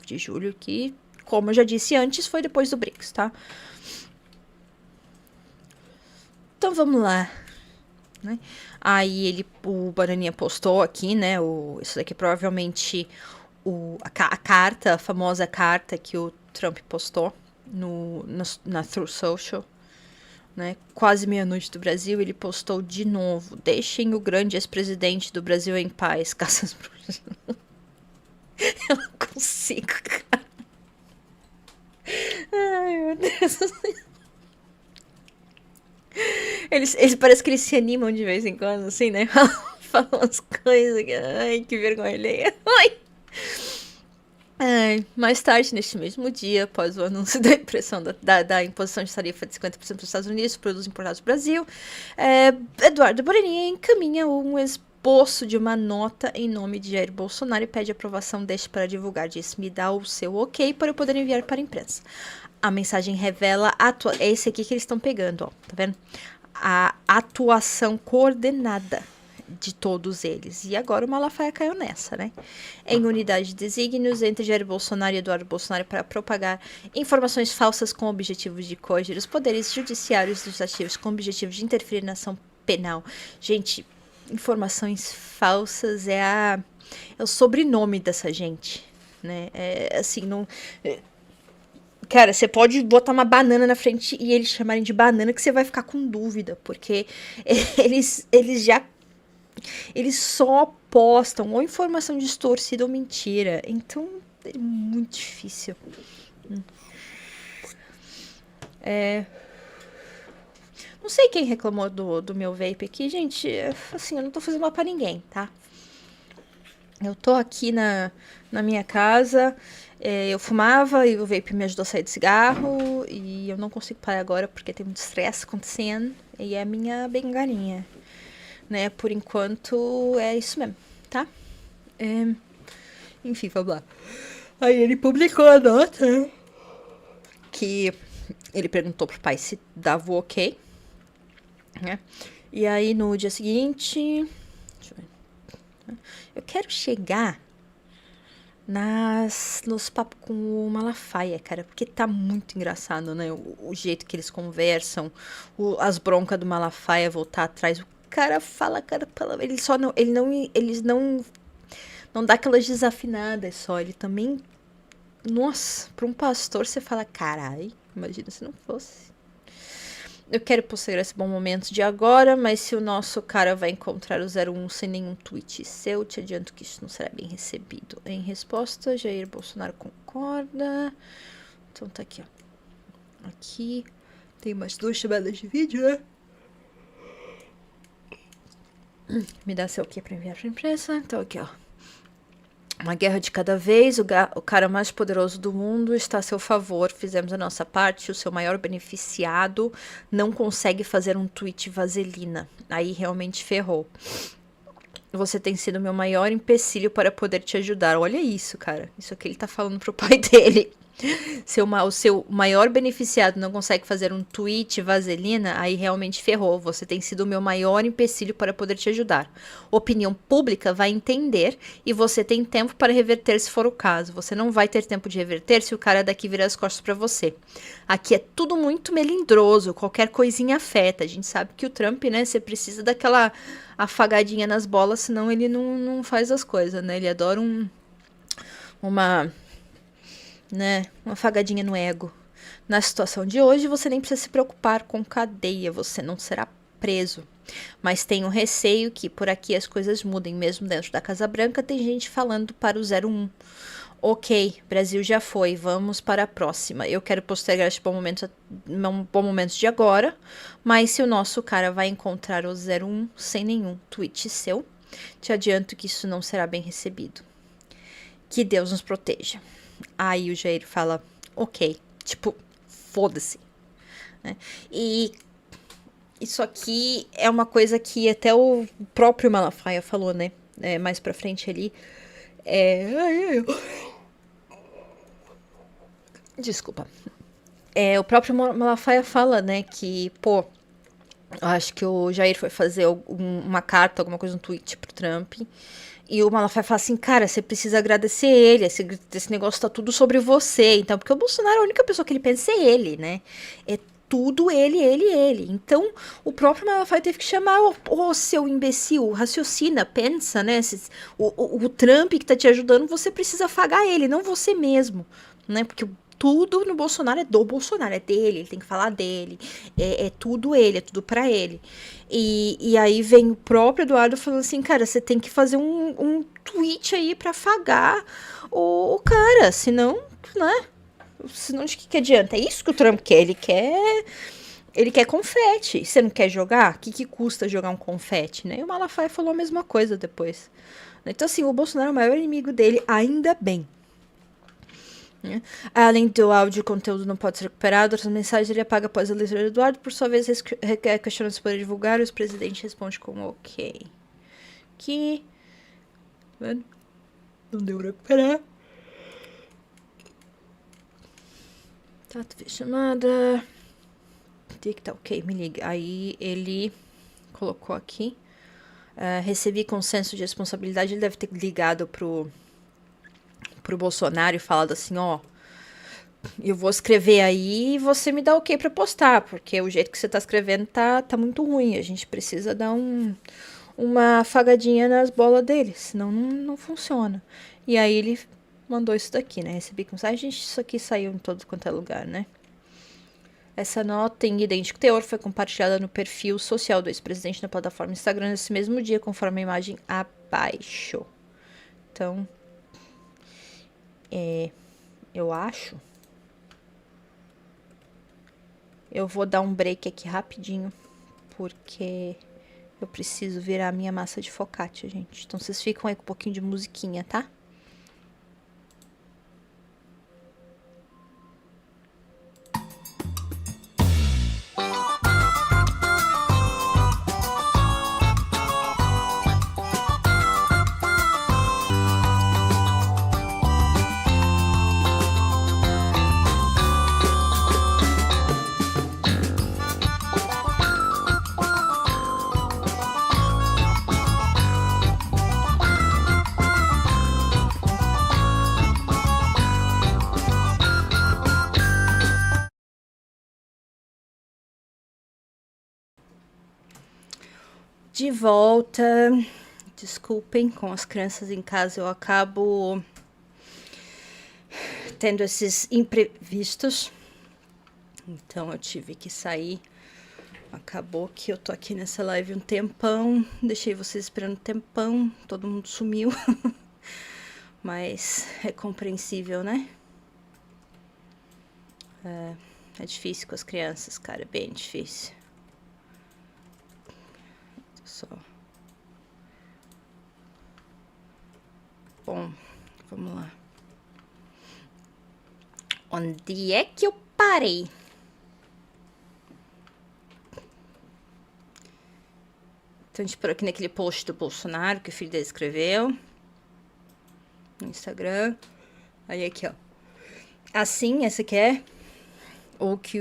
de julho, que, como eu já disse antes, foi depois do BRICS, tá? Então vamos lá. Né? Aí o Bananinha postou aqui, né? Isso daqui provavelmente a carta, a famosa carta que o Trump postou na Truth Social, né? Quase meia-noite do Brasil, ele postou de novo: deixem o grande ex-presidente do Brasil em paz, caça as bruxas. Eu não consigo, cara. Ai, meu Deus. Eles parece que eles se animam de vez em quando, assim, né? Falam umas coisas. Ai, que vergonha alheia. Mais tarde, neste mesmo dia, após o anúncio da impressão da imposição de tarifa de 50% dos Estados Unidos por produtos importados do Brasil, Eduardo Bananinha encaminha um esboço de uma nota em nome de Jair Bolsonaro e pede aprovação deste para divulgar. Diz: me dá o seu ok para eu poder enviar para a imprensa. A mensagem revela é esse aqui que eles estão pegando, ó, tá vendo? A atuação coordenada de todos eles. E agora o Malafaia caiu nessa, né? Em unidade de desígnios entre Jair Bolsonaro e Eduardo Bolsonaro para propagar informações falsas com objetivos de coagir os poderes judiciários e legislativos com objetivo de interferir na ação penal. Gente, informações falsas é o sobrenome dessa gente, né? Assim, não... Cara, você pode botar uma banana na frente e eles chamarem de banana que você vai ficar com dúvida, porque eles só postam ou informação distorcida ou mentira. Então, é muito difícil. Não sei quem reclamou do meu vape aqui, gente. Assim, eu não tô fazendo mal pra ninguém, tá? Eu tô aqui na minha casa, eu fumava e o vape me ajudou a sair do cigarro e eu não consigo parar agora porque tem muito estresse acontecendo e é a minha bengalinha, né? Por enquanto é isso mesmo, tá? Enfim, vamos lá. Aí ele publicou a nota que ele perguntou pro pai se dava o ok, né? E aí no dia seguinte... Eu quero chegar nos papos com o Malafaia, cara, porque tá muito engraçado, né? O jeito que eles conversam, as broncas do Malafaia voltar atrás. O cara fala, ele não dá aquelas desafinadas só, ele também... Nossa, pra um pastor você fala, carai, imagina se não fosse. Eu quero postar esse bom momento de agora, mas se o nosso cara vai encontrar o 01 sem nenhum tweet seu, te adianto que isso não será bem recebido. Em resposta, Jair Bolsonaro concorda. Então tá aqui, ó. Aqui tem umas 2 chamadas de vídeo, né? Me dá seu ok pra enviar pra imprensa. Então aqui, ó. Uma guerra de cada vez, o cara mais poderoso do mundo está a seu favor, fizemos a nossa parte, o seu maior beneficiado não consegue fazer um tweet vaselina, aí realmente ferrou. Você tem sido o meu maior empecilho para poder te ajudar. Olha isso, cara, isso aqui ele tá falando pro pai dele. O seu maior beneficiado não consegue fazer um tweet vaselina, aí realmente ferrou. Você tem sido o meu maior empecilho para poder te ajudar. Opinião pública vai entender e você tem tempo para reverter se for o caso. Você não vai ter tempo de reverter se o cara daqui virar as costas para você. Aqui é tudo muito melindroso, qualquer coisinha afeta. A gente sabe que o Trump, né, você precisa daquela afagadinha nas bolas, senão ele não faz as coisas, né? Ele adora uma afagadinha no ego. Na situação de hoje, você nem precisa se preocupar com cadeia, você não será preso. Mas tenho receio que por aqui as coisas mudem, mesmo dentro da Casa Branca tem gente falando para o 01. Ok, Brasil já foi, vamos para a próxima. Eu quero postergar este bom momento de agora, mas se o nosso cara vai encontrar o 01 sem nenhum tweet seu, te adianto que isso não será bem recebido. Que Deus nos proteja. Aí o Jair fala, ok, tipo, foda-se. Né? E isso aqui é uma coisa que até o próprio Malafaia falou, né? Mais pra frente ali. Desculpa. O próprio Malafaia fala, né, que, pô, acho que o Jair foi fazer uma carta, alguma coisa, um tweet pro Trump. E o Malafaia fala assim, cara, você precisa agradecer ele, esse negócio tá tudo sobre você. Então, porque o Bolsonaro, a única pessoa que ele pensa é ele, né? É tudo ele. Então, o próprio Malafaia teve que chamar, seu imbecil, raciocina, pensa, né? O Trump que tá te ajudando, você precisa afagar ele, não você mesmo, né? Porque tudo no Bolsonaro é do Bolsonaro, é dele, ele tem que falar dele, é tudo ele, é tudo pra ele. E aí vem o próprio Eduardo falando assim, cara, você tem que fazer um tweet aí pra afagar o cara, senão, né? Senão de que adianta? É isso que o Trump quer, ele quer confete. Você não quer jogar? O que custa jogar um confete, né? E o Malafaia falou a mesma coisa depois. Então, assim, o Bolsonaro é o maior inimigo dele, ainda bem. Além do áudio, o conteúdo não pode ser recuperado. Outras mensagens ele apaga após a leitura do Eduardo. Por sua vez, questiona se poder divulgar. E o presidente responde com ok. Que não deu pra recuperar. Tá, fez chamada. Dick tá ok, me liga. Aí ele colocou aqui. Recebi consenso de responsabilidade. Ele deve ter ligado pro Bolsonaro e falado assim, ó, eu vou escrever aí e você me dá ok pra postar, porque o jeito que você tá escrevendo tá muito ruim, a gente precisa dar uma afagadinha nas bolas dele, senão não funciona. E aí ele mandou isso daqui, né, recebi com isso aqui saiu em todo quanto é lugar, né. Essa nota em idêntico teor foi compartilhada no perfil social do ex-presidente na plataforma Instagram nesse mesmo dia, conforme a imagem abaixo. Então, eu acho. Eu vou dar um break aqui rapidinho, porque eu preciso virar a minha massa de focaccia, gente. Então vocês ficam aí com um pouquinho de musiquinha, tá? De volta. Desculpem, com as crianças em casa eu acabo tendo esses imprevistos. Então eu tive que sair. Acabou que eu tô aqui nessa live um tempão. Deixei vocês esperando um tempão. Todo mundo sumiu. Mas é compreensível, né? É difícil com as crianças, cara. É bem difícil. Só. Bom, vamos lá. Onde é que eu parei? Então, a gente parou aqui naquele post do Bolsonaro que o filho dele escreveu no Instagram. Aí aqui, ó. Assim, essa aqui é o que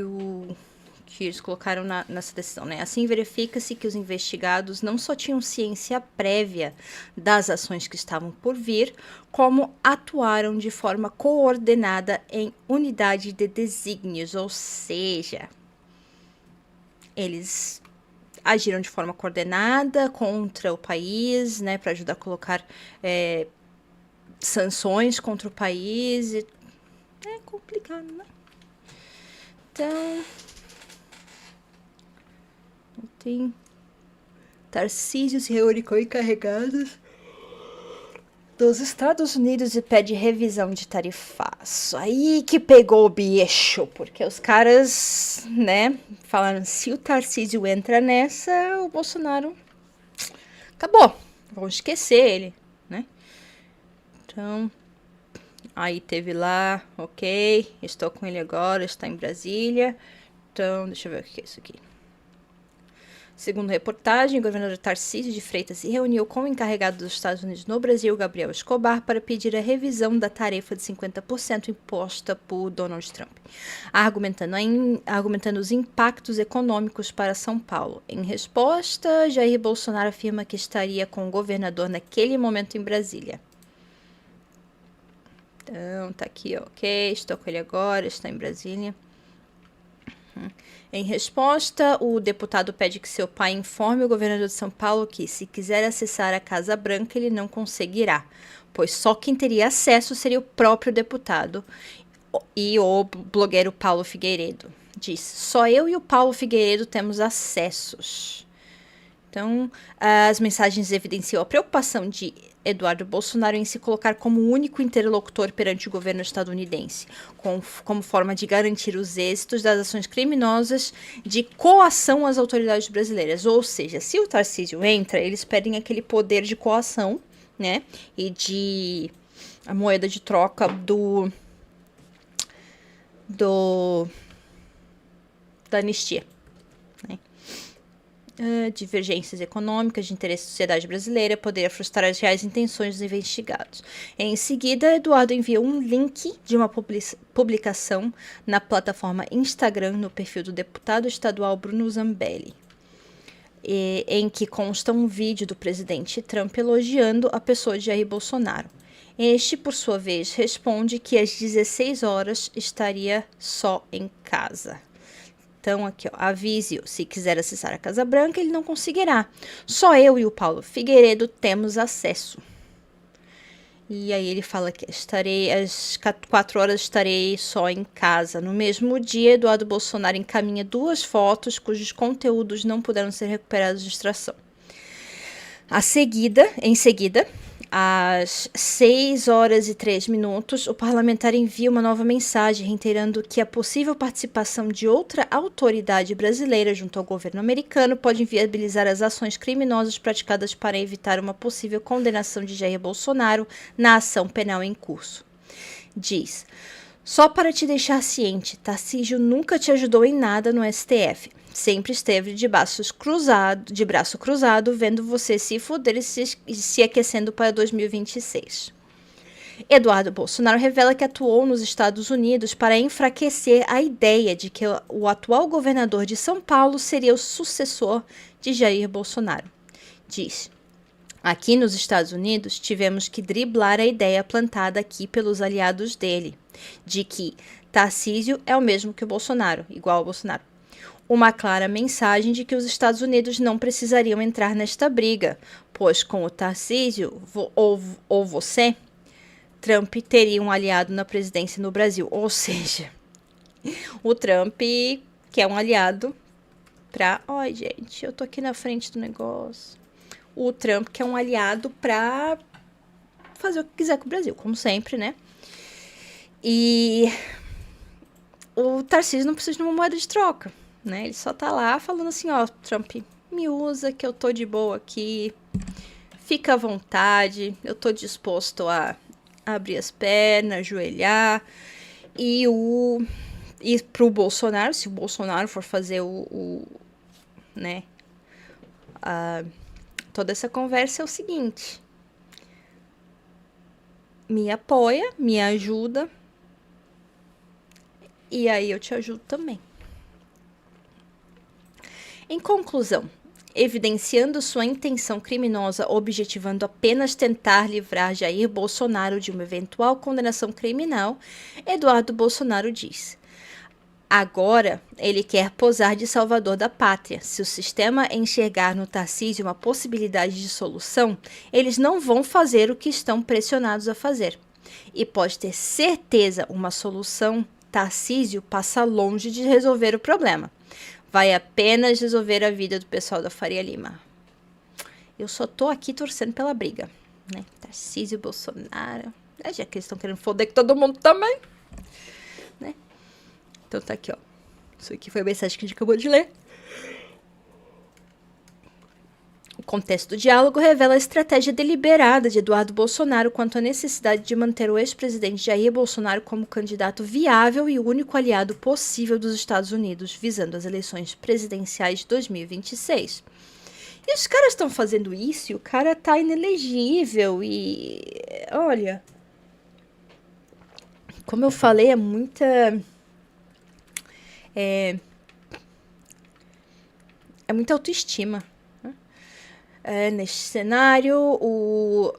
eles colocaram nessa decisão, né? Assim, verifica-se que os investigados não só tinham ciência prévia das ações que estavam por vir, como atuaram de forma coordenada em unidade de desígnios, ou seja, eles agiram de forma coordenada contra o país, né, para ajudar a colocar sanções contra o país. É complicado, né? Então, tem Tarcísio se reúne com encarregados dos Estados Unidos e pede revisão de tarifaço. Aí que pegou o bicho, porque os caras, né, falaram, se o Tarcísio entra nessa, o Bolsonaro acabou, vão esquecer ele, né? Então, aí teve lá, ok, estou com ele agora, está em Brasília. Então, deixa eu ver o que é isso aqui. Segundo reportagem, o governador Tarcísio de Freitas se reuniu com o encarregado dos Estados Unidos no Brasil, Gabriel Escobar, para pedir a revisão da tarifa de 50% imposta por Donald Trump, argumentando os impactos econômicos para São Paulo. Em resposta, Jair Bolsonaro afirma que estaria com o governador naquele momento em Brasília. Então, tá aqui, ok, estou com ele agora, está em Brasília. Em resposta, o deputado pede que seu pai informe o governador de São Paulo que, se quiser acessar a Casa Branca, ele não conseguirá, pois só quem teria acesso seria o próprio deputado e o blogueiro Paulo Figueiredo. Diz, só eu e o Paulo Figueiredo temos acessos. Então, as mensagens evidenciam a preocupação de Eduardo Bolsonaro em se colocar como o único interlocutor perante o governo estadunidense, como forma de garantir os êxitos das ações criminosas de coação às autoridades brasileiras. Ou seja, se o Tarcísio entra, eles pedem aquele poder de coação, né? E de a moeda de troca da anistia. Divergências econômicas de interesse da sociedade brasileira poderia frustrar as reais intenções dos investigados. Em seguida, Eduardo enviou um link de uma publicação na plataforma Instagram no perfil do deputado estadual Bruno Zambelli, em que consta um vídeo do presidente Trump elogiando a pessoa de Jair Bolsonaro. Este, por sua vez, responde que às 16 horas estaria só em casa. Então, aqui, ó, avise-o, se quiser acessar a Casa Branca, ele não conseguirá. Só eu e o Paulo Figueiredo temos acesso. E aí ele fala que às 4 horas estarei só em casa. No mesmo dia, Eduardo Bolsonaro encaminha 2 fotos cujos conteúdos não puderam ser recuperados de extração. Em seguida, às 6 horas e 3 minutos, o parlamentar envia uma nova mensagem reiterando que a possível participação de outra autoridade brasileira junto ao governo americano pode inviabilizar as ações criminosas praticadas para evitar uma possível condenação de Jair Bolsonaro na ação penal em curso. Diz, só para te deixar ciente, Tarcísio nunca te ajudou em nada no STF. Sempre esteve de braço cruzado, vendo você se fuder e se aquecendo para 2026. Eduardo Bolsonaro revela que atuou nos Estados Unidos para enfraquecer a ideia de que o atual governador de São Paulo seria o sucessor de Jair Bolsonaro. Diz, aqui nos Estados Unidos tivemos que driblar a ideia plantada aqui pelos aliados dele, de que Tarcísio é o mesmo que o Bolsonaro, igual ao Bolsonaro. Uma clara mensagem de que os Estados Unidos não precisariam entrar nesta briga, pois com o Tarcísio ou você, Trump teria um aliado na presidência no Brasil. Ou seja, o Trump quer um aliado para... Ai, gente, eu tô aqui na frente do negócio. O Trump quer um aliado para fazer o que quiser com o Brasil, como sempre, né? E o Tarcísio não precisa de uma moeda de troca. Né? Ele só tá lá falando assim, ó, Trump, me usa que eu tô de boa aqui, fica à vontade, eu tô disposto a abrir as pernas, ajoelhar, e pro Bolsonaro, se o Bolsonaro for fazer né, toda essa conversa é o seguinte, me apoia, me ajuda, e aí eu te ajudo também. Em conclusão, evidenciando sua intenção criminosa, objetivando apenas tentar livrar Jair Bolsonaro de uma eventual condenação criminal, Eduardo Bolsonaro diz: agora ele quer posar de salvador da pátria. Se o sistema enxergar no Tarcísio uma possibilidade de solução, eles não vão fazer o que estão pressionados a fazer. E pode ter certeza, uma solução Tarcísio passa longe de resolver o problema. Vai apenas resolver a vida do pessoal da Faria Lima. Eu só tô aqui torcendo pela briga, né? Tarcísio e Bolsonaro. Já que eles estão querendo foder com todo mundo também, né? Então tá aqui, ó. Isso aqui foi a mensagem que a gente acabou de ler. O contexto do diálogo revela a estratégia deliberada de Eduardo Bolsonaro quanto à necessidade de manter o ex-presidente Jair Bolsonaro como candidato viável e único aliado possível dos Estados Unidos, visando as eleições presidenciais de 2026. E os caras estão fazendo isso e o cara tá inelegível e... olha... como eu falei, é muita... É muita autoestima. Neste cenário, o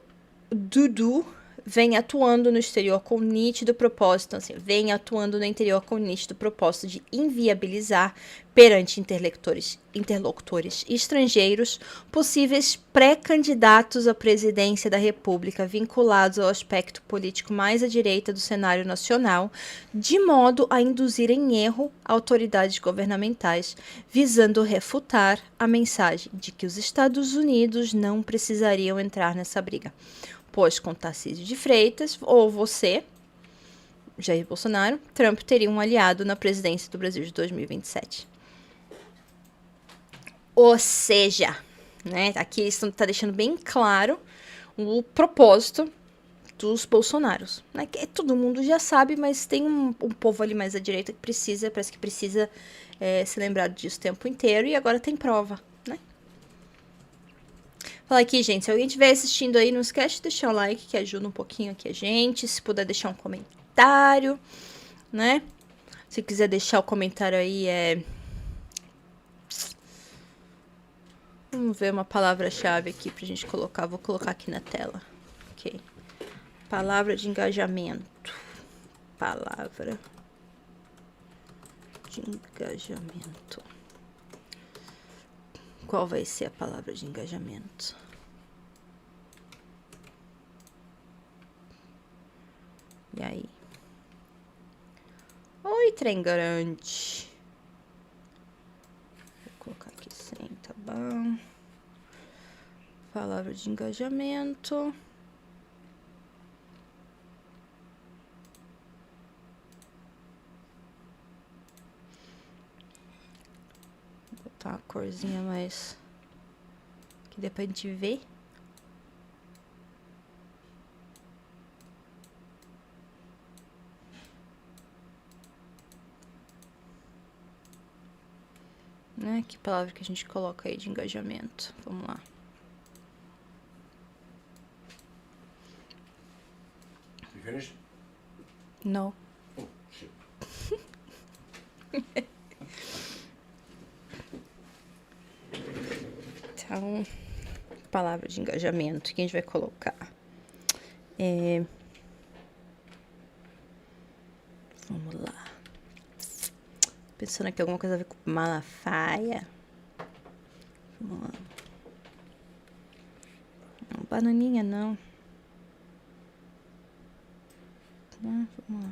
Dudu vem atuando no exterior com nítido propósito, vem atuando no interior com nítido propósito de inviabilizar perante interlocutores estrangeiros possíveis pré-candidatos à presidência da República vinculados ao aspecto político mais à direita do cenário nacional, de modo a induzir em erro autoridades governamentais, visando refutar a mensagem de que os Estados Unidos não precisariam entrar nessa briga. Pois com Tarcísio de Freitas, ou você, Jair Bolsonaro, Trump teria um aliado na presidência do Brasil de 2027. Ou seja, né, aqui está deixando bem claro o propósito dos Bolsonaros. Né, que todo mundo já sabe, mas tem um povo ali mais à direita que parece que precisa se lembrar disso o tempo inteiro, e agora tem prova, né? Fala aqui, gente, se alguém estiver assistindo aí, não esquece de deixar o like, que ajuda um pouquinho aqui a gente. Se puder deixar um comentário, né? Se quiser deixar o comentário aí, vamos ver uma palavra-chave aqui pra gente colocar. Vou colocar aqui na tela. Ok. Palavra de engajamento. Palavra de engajamento. Qual vai ser a palavra de engajamento? E aí? Oi, trem grande. Vou colocar aqui sem, tá bom. Palavra de engajamento. Vou botar uma corzinha mais... que dê pra gente ver. Né? Que palavra que a gente coloca aí de engajamento? Vamos lá. You finished? Não. Oh, shit. Então, palavra de engajamento que a gente vai colocar. Vamos lá. Pensando aqui alguma coisa a ver com Malafaia. Vamos lá. Não, bananinha não. Vamos lá.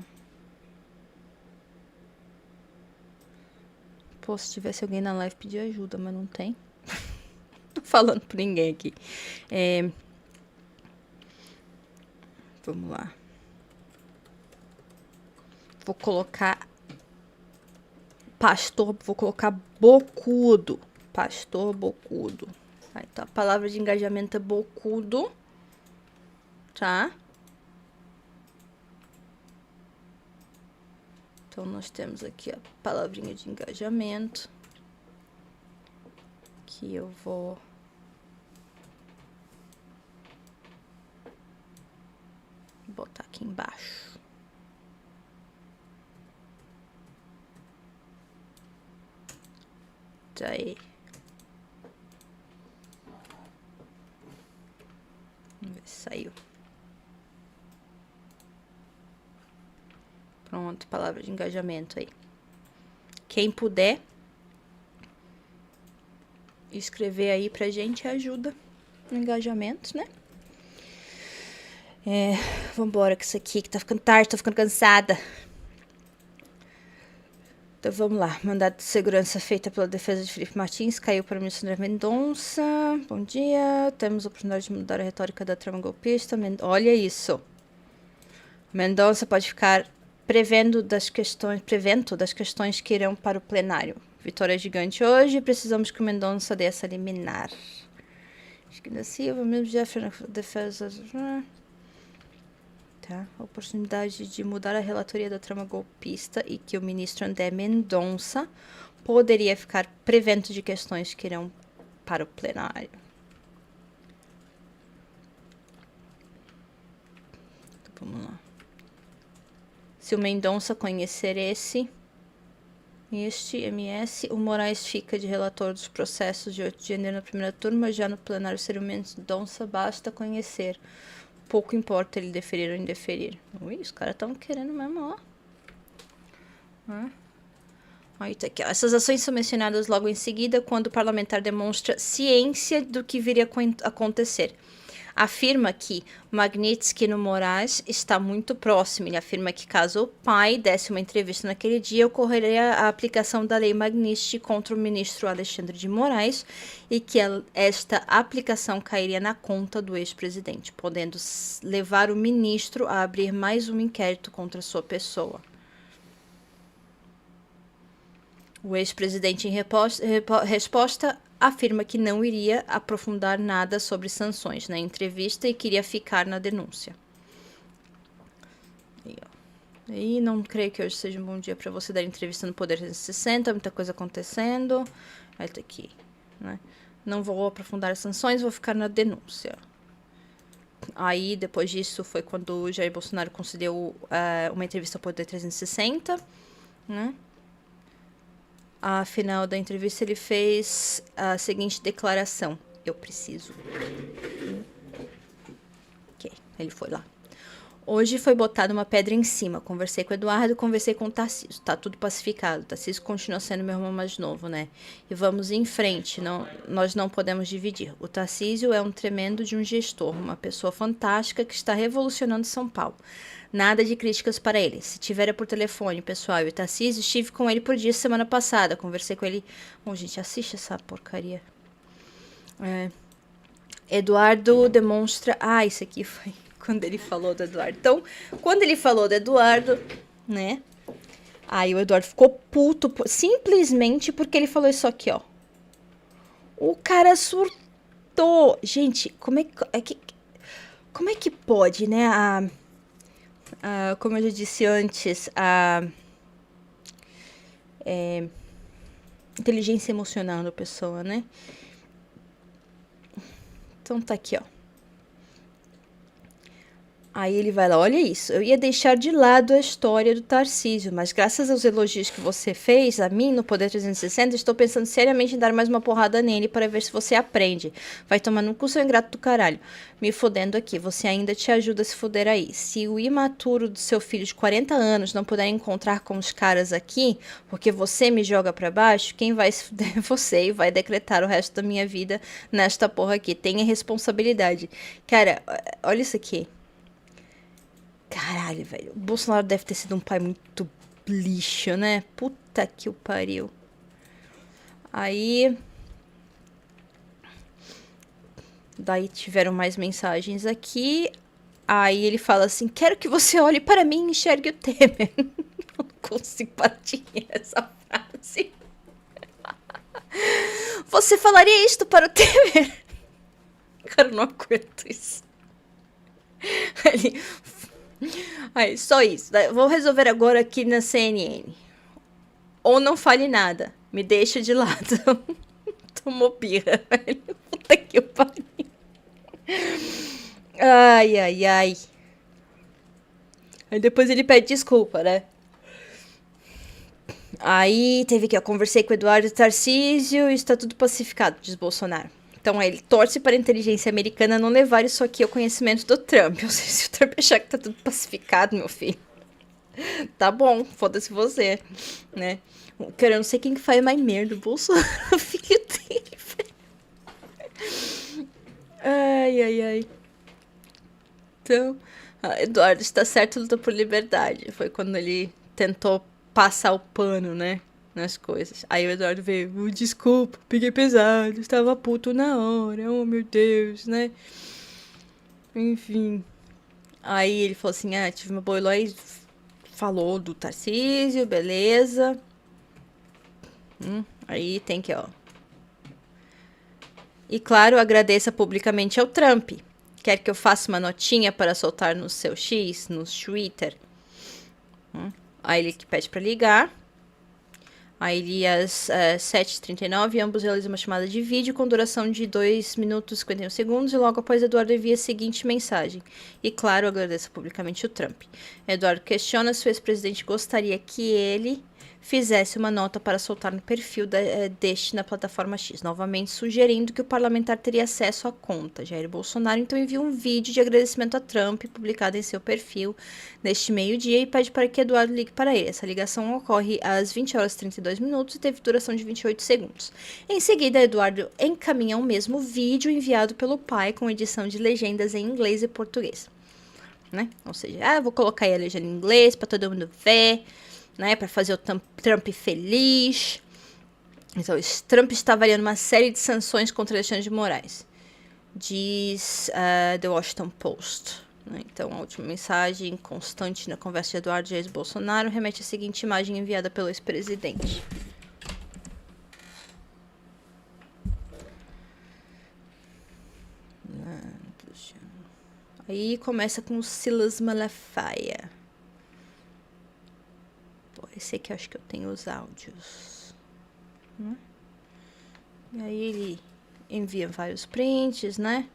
Pô, se tivesse alguém na live pedir ajuda, mas não tem. Tô falando pra ninguém aqui. Vamos lá. Vou colocar pastor, vou colocar bocudo. Pastor bocudo. Aí, então, a palavra de engajamento é bocudo. Tá? Então, nós temos aqui a palavrinha de engajamento. Que eu vou... botar aqui embaixo. Daí. Vamos ver se saiu. Pronto, palavra de engajamento aí. Quem puder escrever aí pra gente ajuda no engajamento, né? Vambora com isso aqui que tá ficando tarde, tô ficando cansada. Então vamos lá. Mandado de segurança feita pela defesa de Felipe Martins caiu para o ministro André Mendonça. Bom dia. Temos a oportunidade de mudar a retórica da trama golpista. Olha isso. Mendonça pode ficar prevento das questões que irão para o plenário. Vitória gigante hoje. Precisamos que o Mendonça dê essa liminar. Acho que da Silva, mesmo Jeffrey na defesa. Tá? A oportunidade de mudar a relatoria da trama golpista e que o ministro André Mendonça poderia ficar prevento de questões que irão para o plenário. Então, vamos lá. Se o Mendonça conhecer este MS, o Moraes fica de relator dos processos de 8 de janeiro na primeira turma, já no plenário seria o Mendonça, basta conhecer. Pouco importa ele deferir ou indeferir. Ui, os caras estão querendo mesmo, ó. Aí tá aqui, ó. Essas ações são mencionadas logo em seguida quando o parlamentar demonstra ciência do que viria a acontecer. Afirma que Magnitsky no Moraes está muito próximo. Ele afirma que caso o pai desse uma entrevista naquele dia, ocorreria a aplicação da lei Magnitsky contra o ministro Alexandre de Moraes e que esta aplicação cairia na conta do ex-presidente, podendo levar o ministro a abrir mais um inquérito contra sua pessoa. O ex-presidente, em resposta, afirma que não iria aprofundar nada sobre sanções na entrevista e queria ficar na denúncia. E não creio que hoje seja um bom dia para você dar entrevista no Poder 360, muita coisa acontecendo. Aí tá aqui, né? Não vou aprofundar as sanções, vou ficar na denúncia. Aí, depois disso, foi quando o Jair Bolsonaro concedeu uma entrevista ao Poder 360, né? Ao final da entrevista, ele fez a seguinte declaração. Eu preciso. Ok, ele foi lá. Hoje foi botada uma pedra em cima. Conversei com o Eduardo, conversei com o Tarcísio. Tá tudo pacificado. O Tarcísio continua sendo meu irmão mais novo, né? E vamos em frente. Nós não podemos dividir. O Tarcísio é um tremendo de um gestor, uma pessoa fantástica que está revolucionando São Paulo. Nada de críticas para ele. Se tiver por telefone, pessoal, e o Tarcísio, estive com ele por dia semana passada. Conversei com ele. Bom, gente, assiste essa porcaria. Eduardo demonstra. Ah, isso aqui foi quando ele falou do Eduardo. Então, quando ele falou do Eduardo, né? Aí o Eduardo ficou puto simplesmente porque ele falou isso aqui, ó. O cara surtou. Gente, como é que pode, né? Como eu já disse antes, a inteligência emocional da pessoa, né? Então tá aqui, ó. Aí ele vai lá, olha isso, eu ia deixar de lado a história do Tarcísio, mas graças aos elogios que você fez a mim no Poder 360, estou pensando seriamente em dar mais uma porrada nele para ver se você aprende. Vai tomar no cu, seu ingrato do caralho. Me fodendo aqui, você ainda te ajuda a se foder aí. Se o imaturo do seu filho de 40 anos não puder encontrar com os caras aqui, porque você me joga pra baixo, quem vai se fuder é você e vai decretar o resto da minha vida nesta porra aqui. Tenha responsabilidade. Cara, olha isso aqui. Caralho, velho. O Bolsonaro deve ter sido um pai muito lixo, né? Puta que o pariu. Aí... Daí tiveram mais mensagens aqui. Aí ele fala assim, quero que você olhe para mim e enxergue o Temer. Não consigo partir essa frase. Você falaria isto para o Temer? Cara, eu não aguento isso. Ele... Aí, só isso. Vou resolver agora aqui na CNN. Ou não fale nada. Me deixa de lado. Tomou birra, velho. Puta que pariu. Ai, ai, ai. Aí depois ele pede desculpa, né? Aí teve que eu conversei com o Eduardo Tarcísio e está tudo pacificado, diz Bolsonaro. Então ele torce para a inteligência americana não levar isso aqui ao conhecimento do Trump. Ou seja, se o Trump achar que tá tudo pacificado, meu filho, tá bom, foda-se você, né? Cara, eu não sei quem que faz mais merda, o Bolsonaro, filho dele, velho. Ai. Então, Eduardo está certo, luta por liberdade. Foi quando ele tentou passar o pano, né? Nas coisas. Aí o Eduardo veio, desculpa, peguei pesado, estava puto na hora, oh meu Deus, né? Enfim. Aí ele falou assim, tive uma boa aí, falou do Tarcísio, beleza. Aí tem que, ó. E claro, agradeça publicamente ao Trump. Quer que eu faça uma notinha para soltar no seu X, no Twitter? Aí ele pede para ligar. Aí ele, às 7h39, ambos realizam uma chamada de vídeo com duração de 2 minutos e 51 segundos. E logo após, Eduardo envia a seguinte mensagem. E claro, agradeço publicamente o Trump. Eduardo questiona se o ex-presidente gostaria que ele fizesse uma nota para soltar no perfil deste na plataforma X, novamente sugerindo que o parlamentar teria acesso à conta. Jair Bolsonaro então envia um vídeo de agradecimento a Trump, publicado em seu perfil neste meio-dia, e pede para que Eduardo ligue para ele. Essa ligação ocorre às 20h32 e teve duração de 28 segundos. Em seguida, Eduardo encaminha o mesmo vídeo enviado pelo pai com edição de legendas em inglês e português. Né? Ou seja, vou colocar aí a legenda em inglês para todo mundo ver, né, para fazer o Trump feliz. Então, Trump está avaliando uma série de sanções contra Alexandre de Moraes, diz The Washington Post. Né? Então, a última mensagem constante na conversa de Eduardo Jair Bolsonaro remete à seguinte imagem enviada pelo ex-presidente. Aí começa com o Silas Malafaia. Esse aqui eu acho que eu tenho os áudios. E aí ele envia vários prints, né?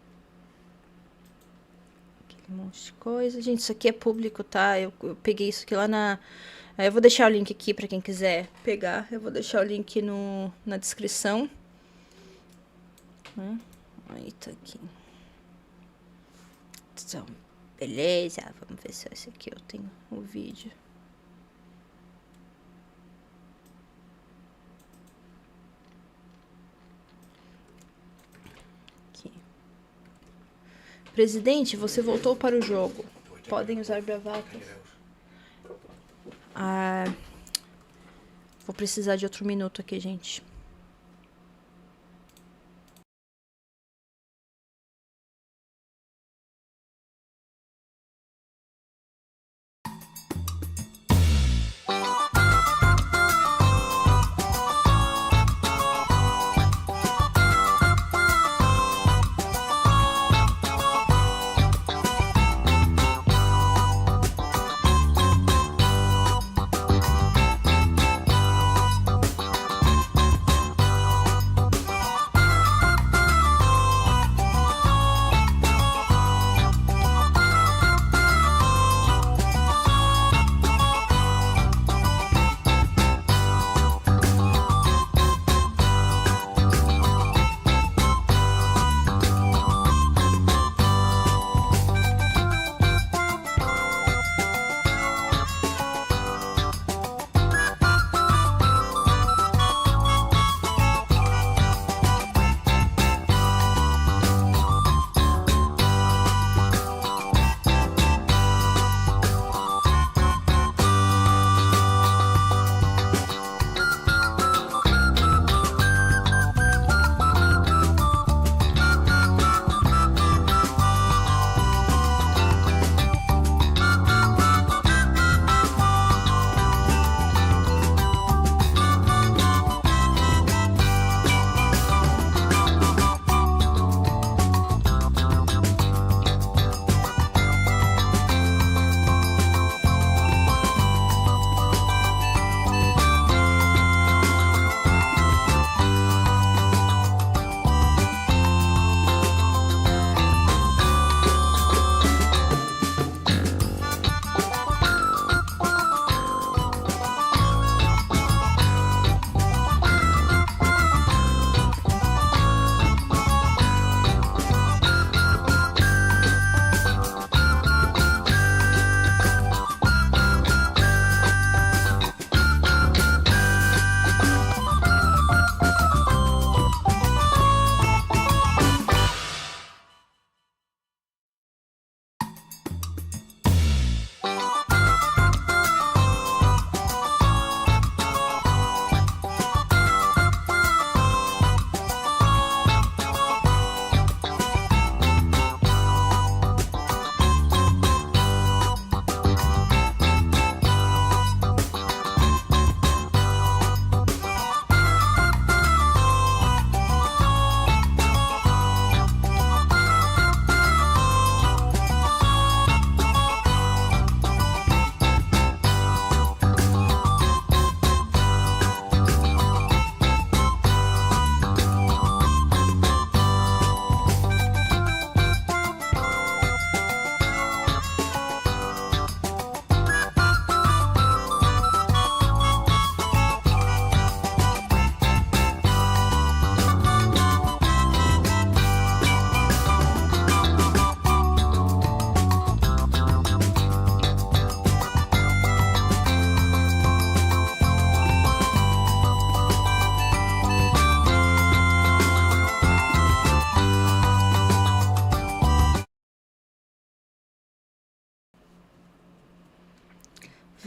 Aquele monte de coisa. Gente, isso aqui é público, tá? Eu peguei isso aqui lá na... Eu vou deixar o link aqui pra quem quiser pegar. Eu vou deixar o link na descrição. Aí tá aqui. Então, beleza. Vamos ver se esse aqui eu tenho o vídeo. Presidente, você voltou para o jogo. Podem usar bravatas. Vou precisar de outro minuto aqui, gente.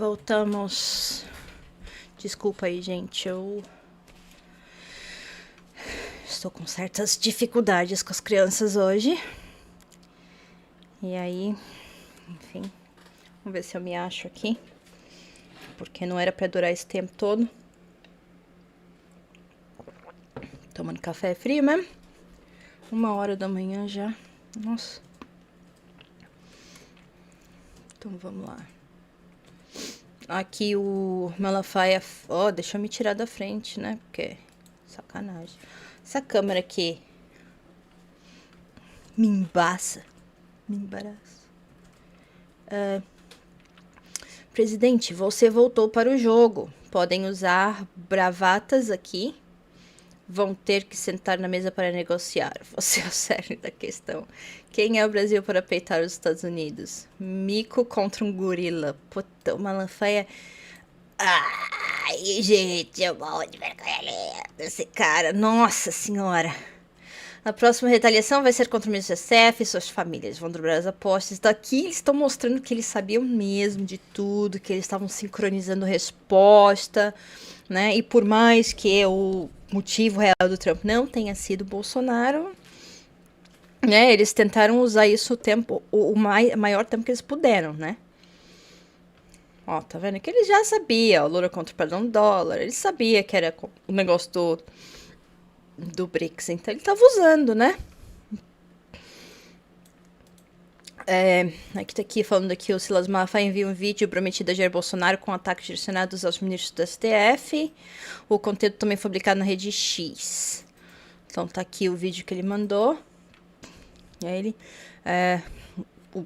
Voltamos. Desculpa aí, gente. Eu estou com certas dificuldades com as crianças hoje. E aí, enfim. Vamos ver se eu me acho aqui. Porque não era pra durar esse tempo todo. Tomando café frio mesmo. 1h da manhã já. Nossa. Então vamos lá. Aqui o Malafaia... Ó, deixa eu me tirar da frente, né? Porque... Sacanagem. Essa câmera aqui... Me embaça. Me embaraça. Presidente, você voltou para o jogo. Podem usar bravatas aqui. Vão ter que sentar na mesa para negociar. Você é o cerne da questão. Quem é o Brasil para peitar os Estados Unidos? Mico contra um gorila. Puta, o Malafaia... Ai, gente, eu morro de vergonha ali. Esse cara, nossa senhora. A próxima retaliação vai ser contra o ministro SF e suas famílias. Vão dobrar as apostas. Daqui eles estão mostrando que eles sabiam mesmo de tudo, que eles estavam sincronizando resposta, né? E por mais que o motivo real do Trump não tenha sido Bolsonaro, né? Eles tentaram usar isso o maior tempo que eles puderam, né? Ó, tá vendo? Que eles já sabiam, o Lula contra o padrão do dólar, eles sabiam que era o negócio do BRICS, então ele tava usando, né? Aqui tá aqui falando que o Silas Malafaia envia um vídeo prometido a Jair Bolsonaro com ataques direcionados aos ministros do STF. O conteúdo também foi publicado na rede X. Então tá aqui o vídeo que ele mandou. E aí ele... o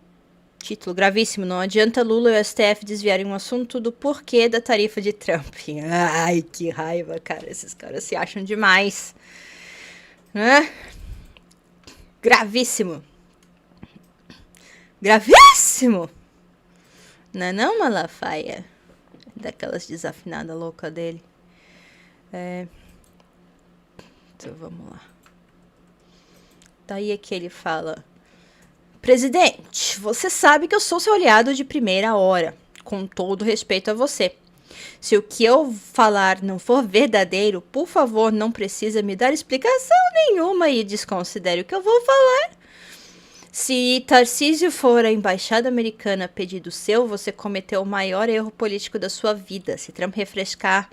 título gravíssimo. Não adianta Lula e o STF desviarem um assunto do porquê da tarifa de Trump. Ai, que raiva, cara. Esses caras se acham demais. Né? Gravíssimo. Gravíssimo! Não é não, Malafaia? Daquelas desafinadas loucas dele. Então vamos lá. Daí é que ele fala: Presidente, você sabe que eu sou seu aliado de primeira hora. Com todo respeito a você. Se o que eu falar não for verdadeiro, por favor, não precisa me dar explicação nenhuma e desconsidere o que eu vou falar. Se Tarcísio for a embaixada americana a pedido seu, você cometeu o maior erro político da sua vida. Se Trump refrescar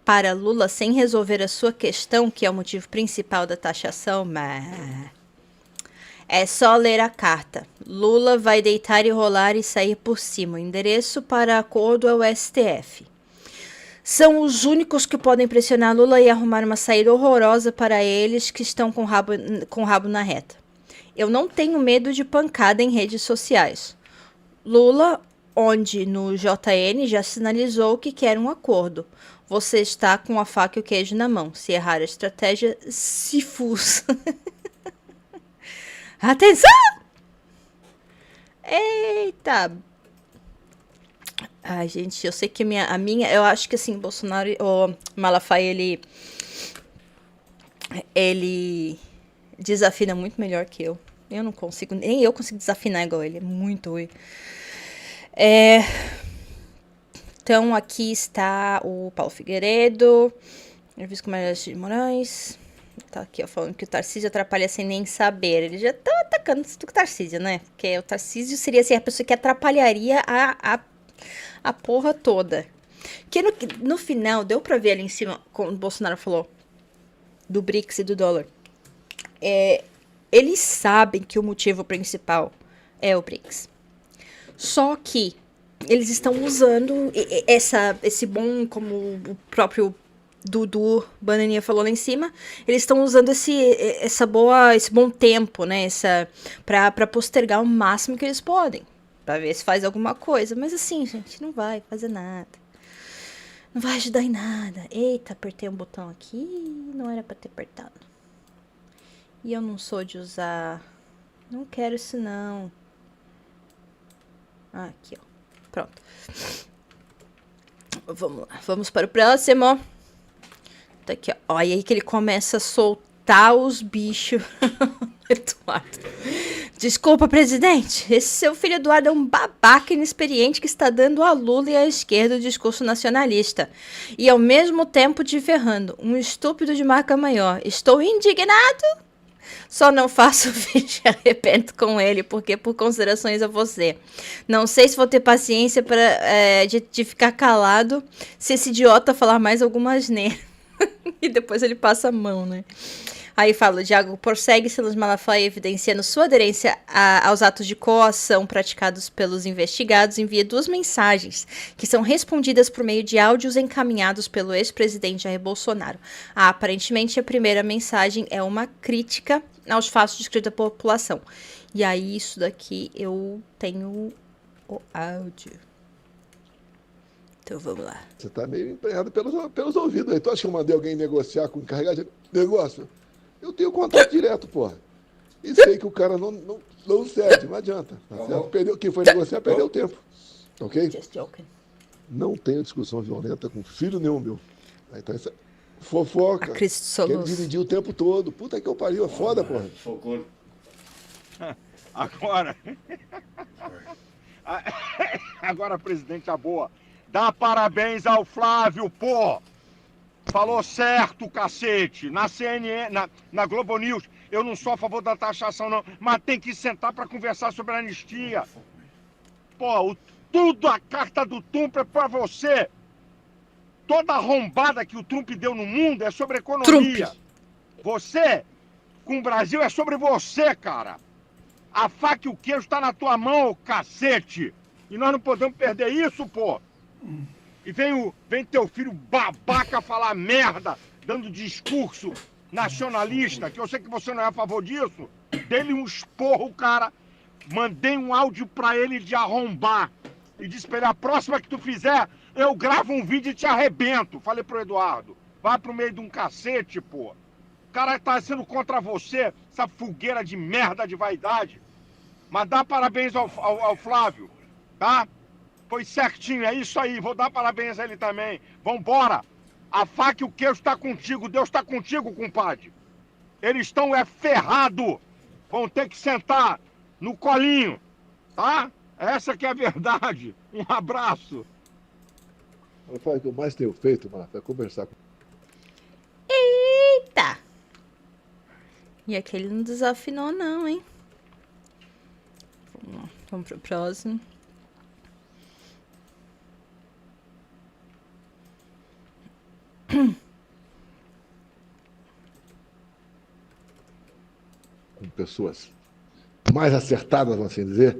para Lula sem resolver a sua questão, que é o motivo principal da taxação, é só ler a carta. Lula vai deitar e rolar e sair por cima. O endereço para acordo é o STF. São os únicos que podem pressionar Lula e arrumar uma saída horrorosa para eles que estão com o rabo na reta. Eu não tenho medo de pancada em redes sociais. Lula, onde no JN, já sinalizou que quer um acordo. Você está com a faca e o queijo na mão. Se errar a estratégia, se fuça. Atenção! Eita! Ai, gente, eu sei que eu acho que assim, Bolsonaro, o Malafaia, ele desafina muito melhor que eu. Eu não consigo, nem eu consigo desafinar igual ele, é muito ruim. Então, aqui está o Paulo Figueiredo, Serviço com Maria de Moraes. Tá aqui, ó, falando que o Tarcísio atrapalha sem nem saber. Ele já tá atacando o Tarcísio, né? Porque o Tarcísio seria assim, a pessoa que atrapalharia a porra toda. Que no final, deu pra ver ali em cima, como o Bolsonaro falou, do BRICS e do dólar. Eles sabem que o motivo principal é o BRICS. Só que eles estão usando esse bom, como o próprio Dudu Bananinha falou lá em cima, eles estão usando esse bom tempo, né? Pra postergar o máximo que eles podem. Pra ver se faz alguma coisa. Mas assim, gente, não vai fazer nada. Não vai ajudar em nada. Eita, apertei um botão aqui. Não era pra ter apertado. E eu não sou de usar... Não quero isso, não. Aqui, ó. Pronto. Vamos lá. Vamos para o próximo. Tá aqui, ó. Olha aí que ele começa a soltar os bichos. Eduardo. Desculpa, presidente. Esse seu filho Eduardo é um babaca inexperiente que está dando a Lula e à esquerda o discurso nacionalista. E ao mesmo tempo te ferrando. Um estúpido de marca maior. Estou indignado. Só não faço vídeo e arrependo com ele, porque por considerações a você. Não sei se vou ter paciência de ficar calado se esse idiota falar mais alguma asneira. E depois ele passa a mão, né? Aí fala, o Diago prossegue, Silas Malafaia, evidenciando sua aderência aos atos de coação praticados pelos investigados, envia 2 mensagens, que são respondidas por meio de áudios encaminhados pelo ex-presidente Jair Bolsonaro. Aparentemente, a primeira mensagem é uma crítica aos fatos descritos da população. E aí, isso daqui, eu tenho o áudio. Então, vamos lá. Você tá meio empenhado pelos ouvidos aí. Tu acha que eu mandei alguém negociar com o encarregado de negócio? Eu tenho contato direto, porra. E sei que o cara não cede, não adianta. Tá certo? Quem foi negociar perdeu tempo. Ok? Just joking. Não tenho discussão violenta com filho nenhum meu. Então isso é fofoca. A Cristo Quer Soluço. dividir o tempo todo. Puta que eu pariu, é foda, porra. Focou. Agora, presidente, a boa. Dá parabéns ao Flávio, pô! Falou certo, cacete. Na CNN, na Globo News, eu não sou a favor da taxação, não. Mas tem que sentar pra conversar sobre a anistia. Pô, tudo a carta do Trump é pra você. Toda arrombada que o Trump deu no mundo é sobre economia. Trump. Você, com o Brasil, é sobre você, cara. A faca e o queijo tá na tua mão, cacete. E nós não podemos perder isso, pô. E vem teu filho babaca falar merda, dando discurso nacionalista, que eu sei que você não é a favor disso. Dei-lhe um esporro, cara. Mandei um áudio pra ele de arrombar. E disse pra ele, a próxima que tu fizer, eu gravo um vídeo e te arrebento. Falei pro Eduardo, vai pro meio de um cacete, pô. O cara tá sendo contra você, essa fogueira de merda de vaidade. Mas dá parabéns ao Flávio, tá? Foi certinho, é isso aí, vou dar parabéns a ele também. Vambora! A faca e o queijo tá contigo, Deus tá contigo, compadre. Eles estão ferrados. Vão ter que sentar no colinho, tá? Essa que é a verdade. Um abraço. Rafael, o que eu mais tenho feito, mano, é conversar com. Eita! E aquele não desafinou, não, hein? Vamos lá, vamos pro próximo. Com pessoas mais acertadas, vamos assim dizer,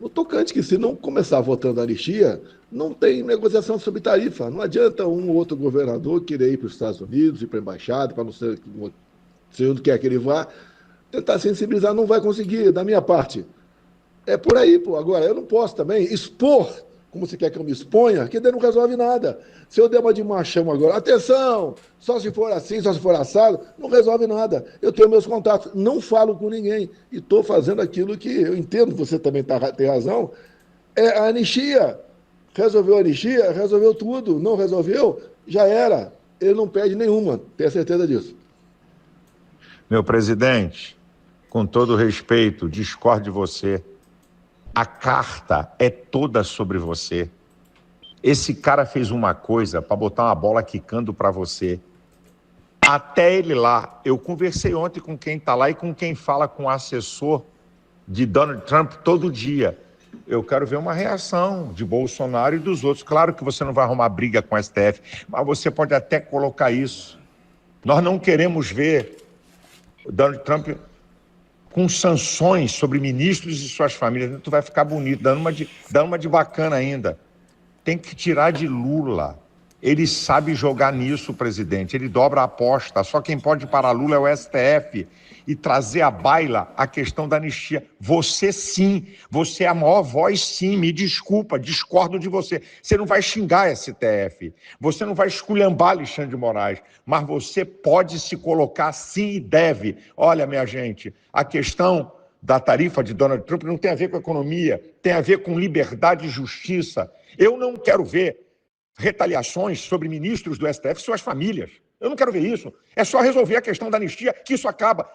no tocante que se não começar votando a anistia, não tem negociação sobre tarifa. Não adianta um ou outro governador querer ir para os Estados Unidos, ir para a embaixada, para não sei onde quer que ele vá, tentar sensibilizar, não vai conseguir, da minha parte. É por aí, pô. Agora, eu não posso também expor, como você quer que eu me exponha, que daí não resolve nada. Se eu der uma de machão agora, atenção, só se for assim, só se for assado, não resolve nada. Eu tenho meus contatos, não falo com ninguém. E estou fazendo aquilo que eu entendo, você também tem razão, é a anistia. Resolveu a anistia, resolveu tudo. Não resolveu, já era. Ele não perde nenhuma, tenha certeza disso. Meu presidente, com todo respeito, discordo de você. A carta é toda sobre você. Esse cara fez uma coisa para botar uma bola quicando para você. Até ele lá, eu conversei ontem com quem está lá e com quem fala com o assessor de Donald Trump todo dia. Eu quero ver uma reação de Bolsonaro e dos outros. Claro que você não vai arrumar briga com o STF, mas você pode até colocar isso. Nós não queremos ver o Donald Trump com sanções sobre ministros e suas famílias. Tu vai ficar bonito, dando uma de bacana ainda. Tem que tirar de Lula. Ele sabe jogar nisso, presidente. Ele dobra a aposta. Só quem pode parar Lula é o STF. E trazer à baila a questão da anistia. Você sim, você é a maior voz sim, me desculpa, discordo de você. Você não vai xingar STF, você não vai esculhambar Alexandre de Moraes, mas você pode se colocar sim e deve. Olha, minha gente, a questão da tarifa de Donald Trump não tem a ver com economia, tem a ver com liberdade e justiça. Eu não quero ver retaliações sobre ministros do STF e suas famílias. Eu não quero ver isso. É só resolver a questão da anistia, que isso acaba.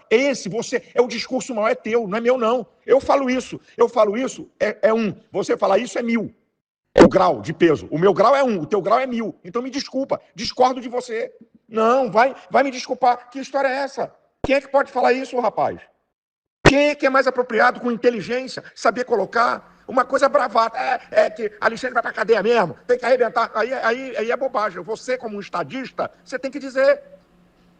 O discurso maior é teu, não é meu, não. Eu falo isso, é 1. Você falar isso é 1000. É o grau de peso. O meu grau é 1, o teu grau é 1000. Então me desculpa, discordo de você. Não, vai me desculpar. Que história é essa? Quem é que pode falar isso, rapaz? Quem é que é mais apropriado com inteligência, saber colocar uma coisa bravata? Que Alexandre vai pra cadeia mesmo, tem que arrebentar. Aí é bobagem. Você, como um estadista, você tem que dizer: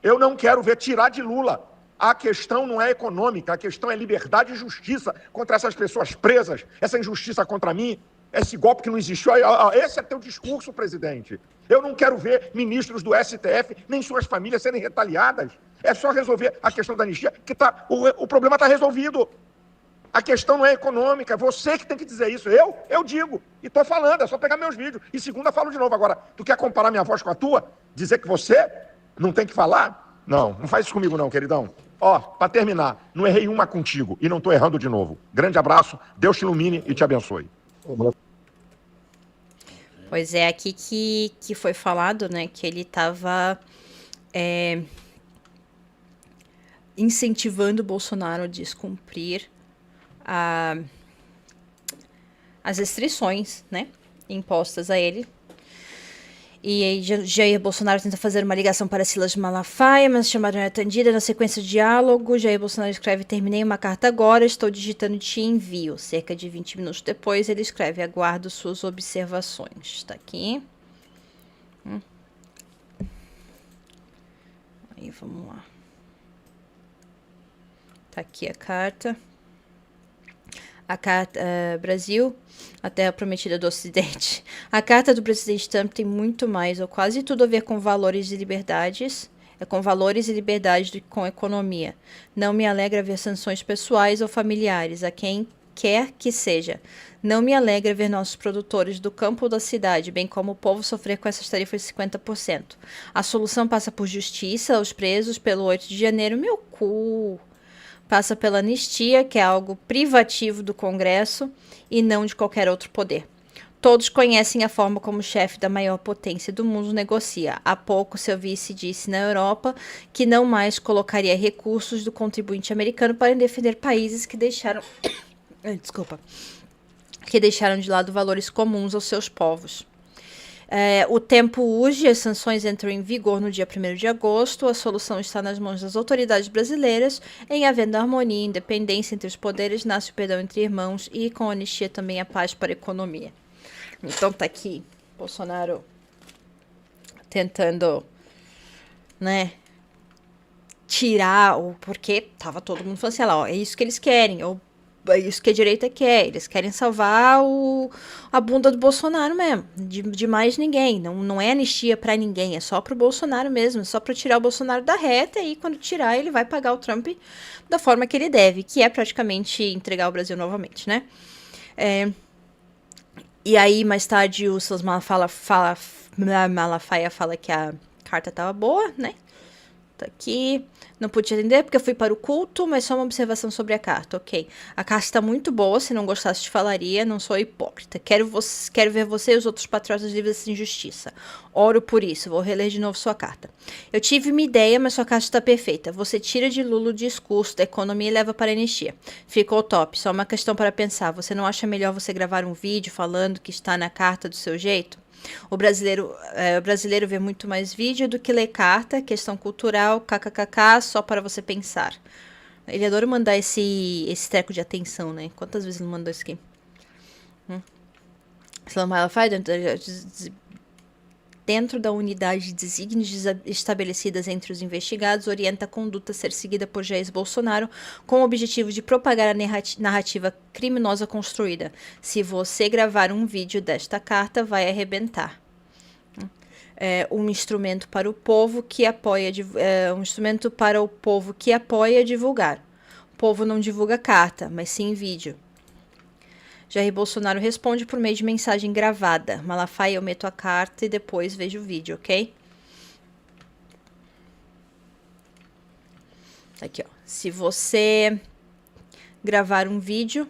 eu não quero ver tirar de Lula. A questão não é econômica, a questão é liberdade e justiça contra essas pessoas presas, essa injustiça contra mim, esse golpe que não existiu. Esse é teu discurso, presidente. Eu não quero ver ministros do STF, nem suas famílias serem retaliadas. É só resolver a questão da anistia, que o problema está resolvido. A questão não é econômica, é você que tem que dizer isso. Eu digo, e estou falando, é só pegar meus vídeos. E segunda falo de novo. Agora, tu quer comparar minha voz com a tua? Dizer que você não tem que falar? Não faz isso comigo não, queridão. Para terminar, não errei uma contigo e não estou errando de novo. Grande abraço, Deus te ilumine e te abençoe. Pois é, aqui que foi falado, né, que ele estava incentivando o Bolsonaro a descumprir as restrições, né, impostas a ele. E aí Jair Bolsonaro tenta fazer uma ligação para Silas Malafaia, mas a chamada não é atendida. Na sequência de diálogo, Jair Bolsonaro escreve: terminei uma carta agora, estou digitando te envio. Cerca de 20 minutos depois, ele escreve: aguardo suas observações. Tá aqui. Aí, vamos lá. Tá aqui a carta. A carta Brasil, a terra prometida do Ocidente. A carta do presidente Trump tem muito mais, ou quase tudo, a ver com valores e liberdades. Com valores e liberdades do que com economia. Não me alegra ver sanções pessoais ou familiares a quem quer que seja. Não me alegra ver nossos produtores do campo ou da cidade, bem como o povo, sofrer com essas tarifas de 50%. A solução passa por justiça aos presos pelo 8 de janeiro. Meu cu! Passa pela anistia, que é algo privativo do Congresso e não de qualquer outro poder. Todos conhecem a forma como o chefe da maior potência do mundo negocia. Há pouco, seu vice disse na Europa que não mais colocaria recursos do contribuinte americano para defender países que deixaram... que deixaram de lado valores comuns aos seus povos. O tempo urge, as sanções entram em vigor no dia 1º de agosto, a solução está nas mãos das autoridades brasileiras. Em havendo harmonia e independência entre os poderes, nasce o perdão entre irmãos e com a anistia também a paz para a economia. Então tá aqui, Bolsonaro tentando, né, tirar, porque tava todo mundo falando assim, ó, é isso que eles querem, é isso que a direita quer, eles querem salvar a bunda do Bolsonaro mesmo, de mais ninguém, não é anistia pra ninguém, é só pro Bolsonaro mesmo, é só pra tirar o Bolsonaro da reta, e quando tirar ele vai pagar o Trump da forma que ele deve, que é praticamente entregar o Brasil novamente, né? E aí, mais tarde, o Silas Malafaia fala que a carta tava boa, né? Tá aqui. Não pude atender porque eu fui para o culto, mas só uma observação sobre a carta, ok. A carta está muito boa, se não gostasse te falaria, não sou hipócrita. Quero ver você e os outros patriotas livres dessa injustiça. Oro por isso, vou reler de novo sua carta. Eu tive uma ideia, mas sua carta está perfeita. Você tira de Lula o discurso da economia e leva para a anistia. Ficou top, só uma questão para pensar. Você não acha melhor você gravar um vídeo falando que está na carta do seu jeito? O brasileiro vê muito mais vídeo do que lê carta, questão cultural, kkkk, só para você pensar. Ele adora mandar esse treco de atenção, né? Quantas vezes ele mandou isso aqui? Dentro da unidade de desígnios estabelecidas entre os investigados, orienta a conduta a ser seguida por Jair Bolsonaro com o objetivo de propagar a narrativa criminosa construída. Se você gravar um vídeo desta carta, vai arrebentar. Um instrumento para o povo que apoia divulgar. O povo não divulga carta, mas sim vídeo. Jair Bolsonaro responde por meio de mensagem gravada. Malafaia, eu meto a carta e depois vejo o vídeo, ok? Aqui, ó. Se você gravar um vídeo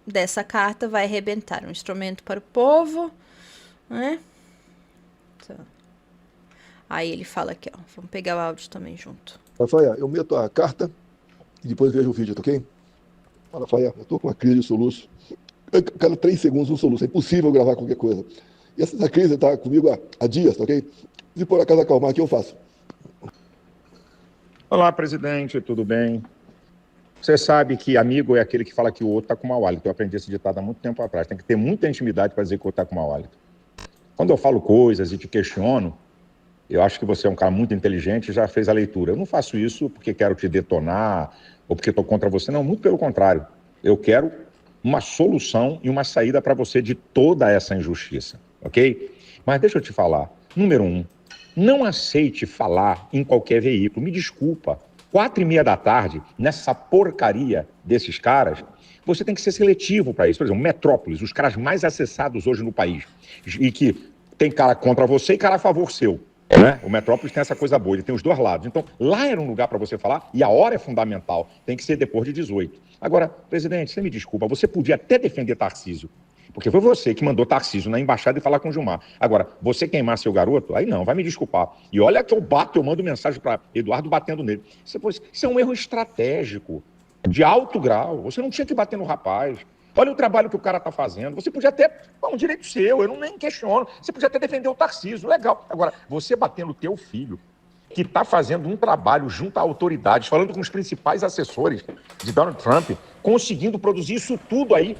dessa carta, vai arrebentar. Um instrumento para o povo, né? Então, Aí ele fala aqui, ó. Vamos pegar o áudio também junto. Rafael, eu meto a carta e depois vejo o vídeo, tá ok? Fala, Rafael, eu tô com uma crise de soluço. Cada 3 segundos um soluço. É impossível gravar qualquer coisa. E essa crise tá comigo há dias, tá ok? Se por acaso acalmar aqui, eu faço. Olá, presidente, tudo bem? Você sabe que amigo é aquele que fala que o outro está com mau hálito. Eu aprendi esse ditado há muito tempo atrás. Tem que ter muita intimidade para dizer que o outro está com mau hálito. Quando eu falo coisas e te questiono, eu acho que você é um cara muito inteligente e já fez a leitura. Eu não faço isso porque quero te detonar ou porque estou contra você. Não, muito pelo contrário. Eu quero uma solução e uma saída para você de toda essa injustiça, ok? Mas deixa eu te falar. Número 1, não aceite falar em qualquer veículo. Me desculpa. 4h30 da tarde, nessa porcaria desses caras, você tem que ser seletivo para isso. Por exemplo, Metrópolis, os caras mais acessados hoje no país. E que tem cara contra você e cara a favor seu. Né? O Metrópolis tem essa coisa boa, ele tem os 2 lados. Então, lá era um lugar para você falar e a hora é fundamental. Tem que ser depois de 18. Agora, presidente, você me desculpa, você podia até defender Tarcísio. Porque foi você que mandou Tarcísio na embaixada e falar com o Gilmar. Agora, você queimar seu garoto, aí não, vai me desculpar. E olha que eu mando mensagem para Eduardo batendo nele. Isso é um erro estratégico, de alto grau. Você não tinha que bater no rapaz. Olha o trabalho que o cara está fazendo. Você podia até, um direito seu, eu não nem questiono. Você podia até defender o Tarcísio, legal. Agora, você bater no teu filho, que está fazendo um trabalho junto a autoridades, falando com os principais assessores de Donald Trump, conseguindo produzir isso tudo aí,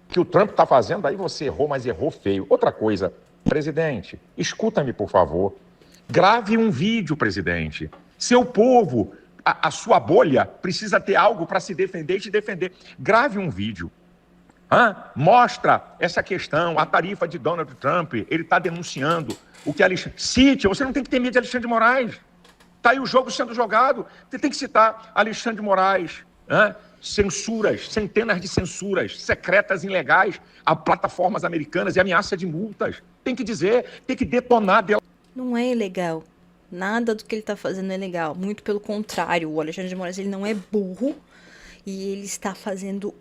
que o Trump está fazendo, aí você errou, mas errou feio. Outra coisa, presidente, escuta-me, por favor. Grave um vídeo, presidente. Seu povo, a sua bolha, precisa ter algo para se defender e te defender. Grave um vídeo. Mostra essa questão, a tarifa de Donald Trump, ele está denunciando o que Alexandre... Cite, você não tem que ter medo de Alexandre de Moraes. Está aí o jogo sendo jogado. Você tem que citar Alexandre de Moraes, censuras, centenas de censuras secretas e ilegais a plataformas americanas e ameaça de multas. Tem que dizer, tem que detonar dela. Não é ilegal. Nada do que ele tá fazendo é legal. Muito pelo contrário. O Alexandre de Moraes, ele não é burro. E ele está fazendo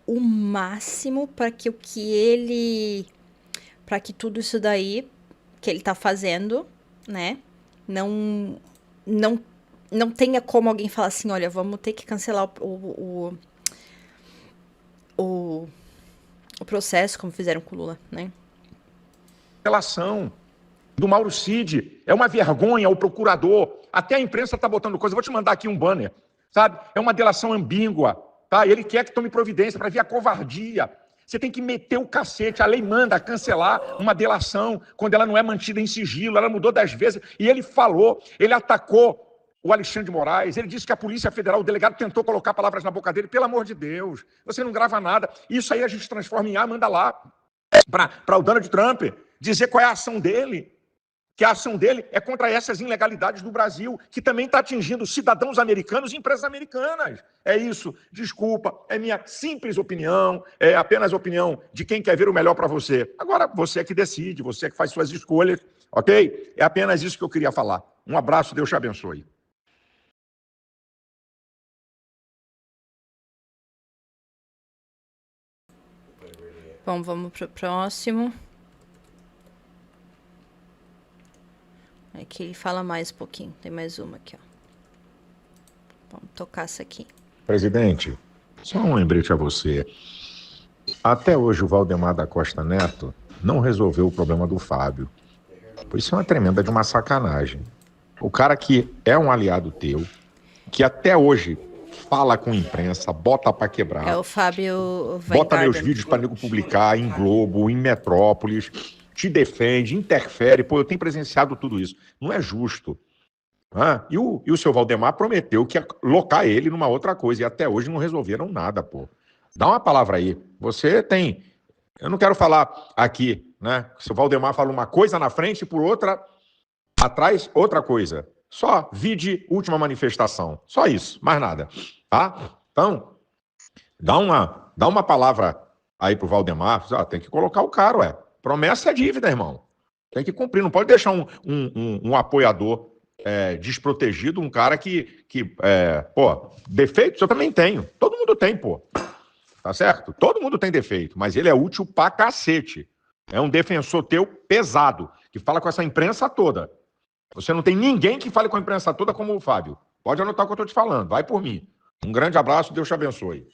o máximo para que tudo isso daí que ele tá fazendo, né? Não tenha como alguém falar assim, olha, vamos ter que cancelar o processo, como fizeram com o Lula, né? Relação do Mauro Cid. É uma vergonha o procurador. Até a imprensa está botando coisa. Eu vou te mandar aqui um banner, sabe? É uma delação ambígua, tá? Ele quer que tome providência para ver a covardia. Você tem que meter o cacete. A lei manda cancelar uma delação quando ela não é mantida em sigilo. Ela mudou 10 vezes. E ele falou, ele atacou o Alexandre de Moraes, ele disse que a Polícia Federal, o delegado tentou colocar palavras na boca dele. Pelo amor de Deus, você não grava nada. Isso aí a gente transforma em manda lá para o Donald Trump dizer qual é a ação dele. Que a ação dele é contra essas ilegalidades do Brasil, que também está atingindo cidadãos americanos e empresas americanas. É isso, desculpa, é minha simples opinião, é apenas a opinião de quem quer ver o melhor para você. Agora, você é que decide, você é que faz suas escolhas, ok? É apenas isso que eu queria falar. Um abraço, Deus te abençoe. Bom, vamos pro próximo. Aqui ele fala mais um pouquinho. Tem mais uma aqui, ó. Vamos tocar essa aqui. Presidente, só um lembrete a você. Até hoje o Valdemar da Costa Neto não resolveu o problema do Fábio. Isso é uma tremenda de uma sacanagem. O cara que é um aliado teu, que até hoje fala com a imprensa, bota pra quebrar. É o Fábio Weingarten. Bota meus vídeos pra nego publicar em Globo, em Metrópolis, te defende, interfere. Pô, eu tenho presenciado tudo isso. Não é justo. E o seu Valdemar prometeu que ia locar ele numa outra coisa, e até hoje não resolveram nada, pô. Dá uma palavra aí. Você tem... Eu não quero falar aqui, né? Se o Valdemar fala uma coisa na frente e por outra, atrás, outra coisa. Só vide última manifestação. Só isso, mais nada. Tá? Então, dá uma palavra aí pro Valdemar. Tem que colocar o cara, ué. Promessa é dívida, irmão. Tem que cumprir. Não pode deixar um apoiador desprotegido, um cara que defeitos eu também tenho. Todo mundo tem, pô. Tá certo? Todo mundo tem defeito, mas ele é útil pra cacete. É um defensor teu pesado, que fala com essa imprensa toda. Você não tem ninguém que fale com a imprensa toda como o Fábio. Pode anotar o que eu estou te falando. Vai por mim. Um grande abraço, Deus te abençoe.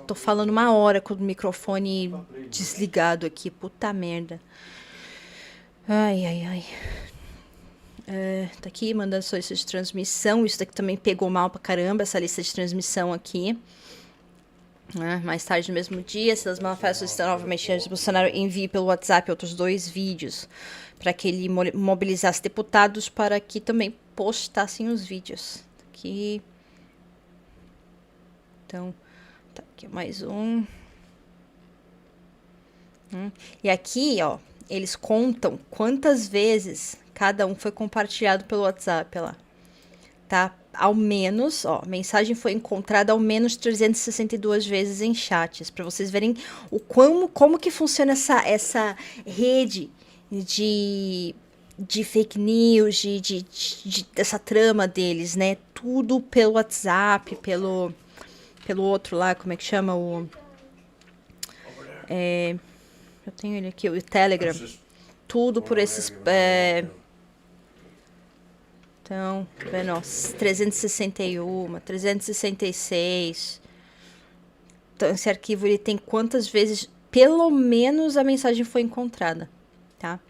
Tô falando uma hora com o microfone desligado aqui. Puta merda. Ai, ai, ai. Tá aqui mandando sua lista de transmissão. Isso daqui também pegou mal pra caramba, essa lista de transmissão aqui. Mais tarde no mesmo dia, Silas Malafaia solicitando novamente que Bolsonaro envie pelo WhatsApp outros 2 vídeos para que ele mobilizasse deputados para que também postassem os vídeos. Aqui. Então, tá aqui mais um. E aqui, ó, eles contam quantas vezes cada um foi compartilhado pelo WhatsApp lá. Tá? Ao menos, ó, mensagem foi encontrada ao menos 362 vezes em chats, para vocês verem como que funciona essa rede de fake news, dessa trama deles, né? Tudo pelo WhatsApp, pelo outro lá, como é que chama? Eu tenho ele aqui, o Telegram. Tudo por esses... Então, vendo, ó, 361, 366. Então, esse arquivo, ele tem quantas vezes, pelo menos, a mensagem foi encontrada, tá?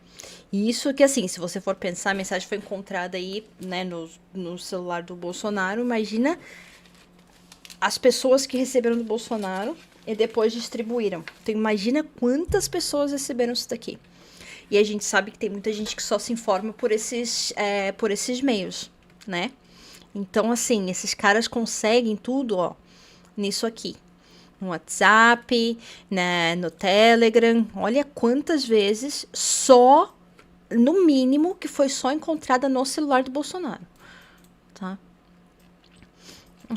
E isso que, assim, se você for pensar, a mensagem foi encontrada aí, né, no celular do Bolsonaro. Imagina as pessoas que receberam do Bolsonaro e depois distribuíram. Então, imagina quantas pessoas receberam isso daqui. E a gente sabe que tem muita gente que só se informa por esses meios, né? Então, assim, esses caras conseguem tudo, ó, nisso aqui. No WhatsApp, né, no Telegram. Olha quantas vezes só, no mínimo, que foi só encontrada no celular do Bolsonaro, tá?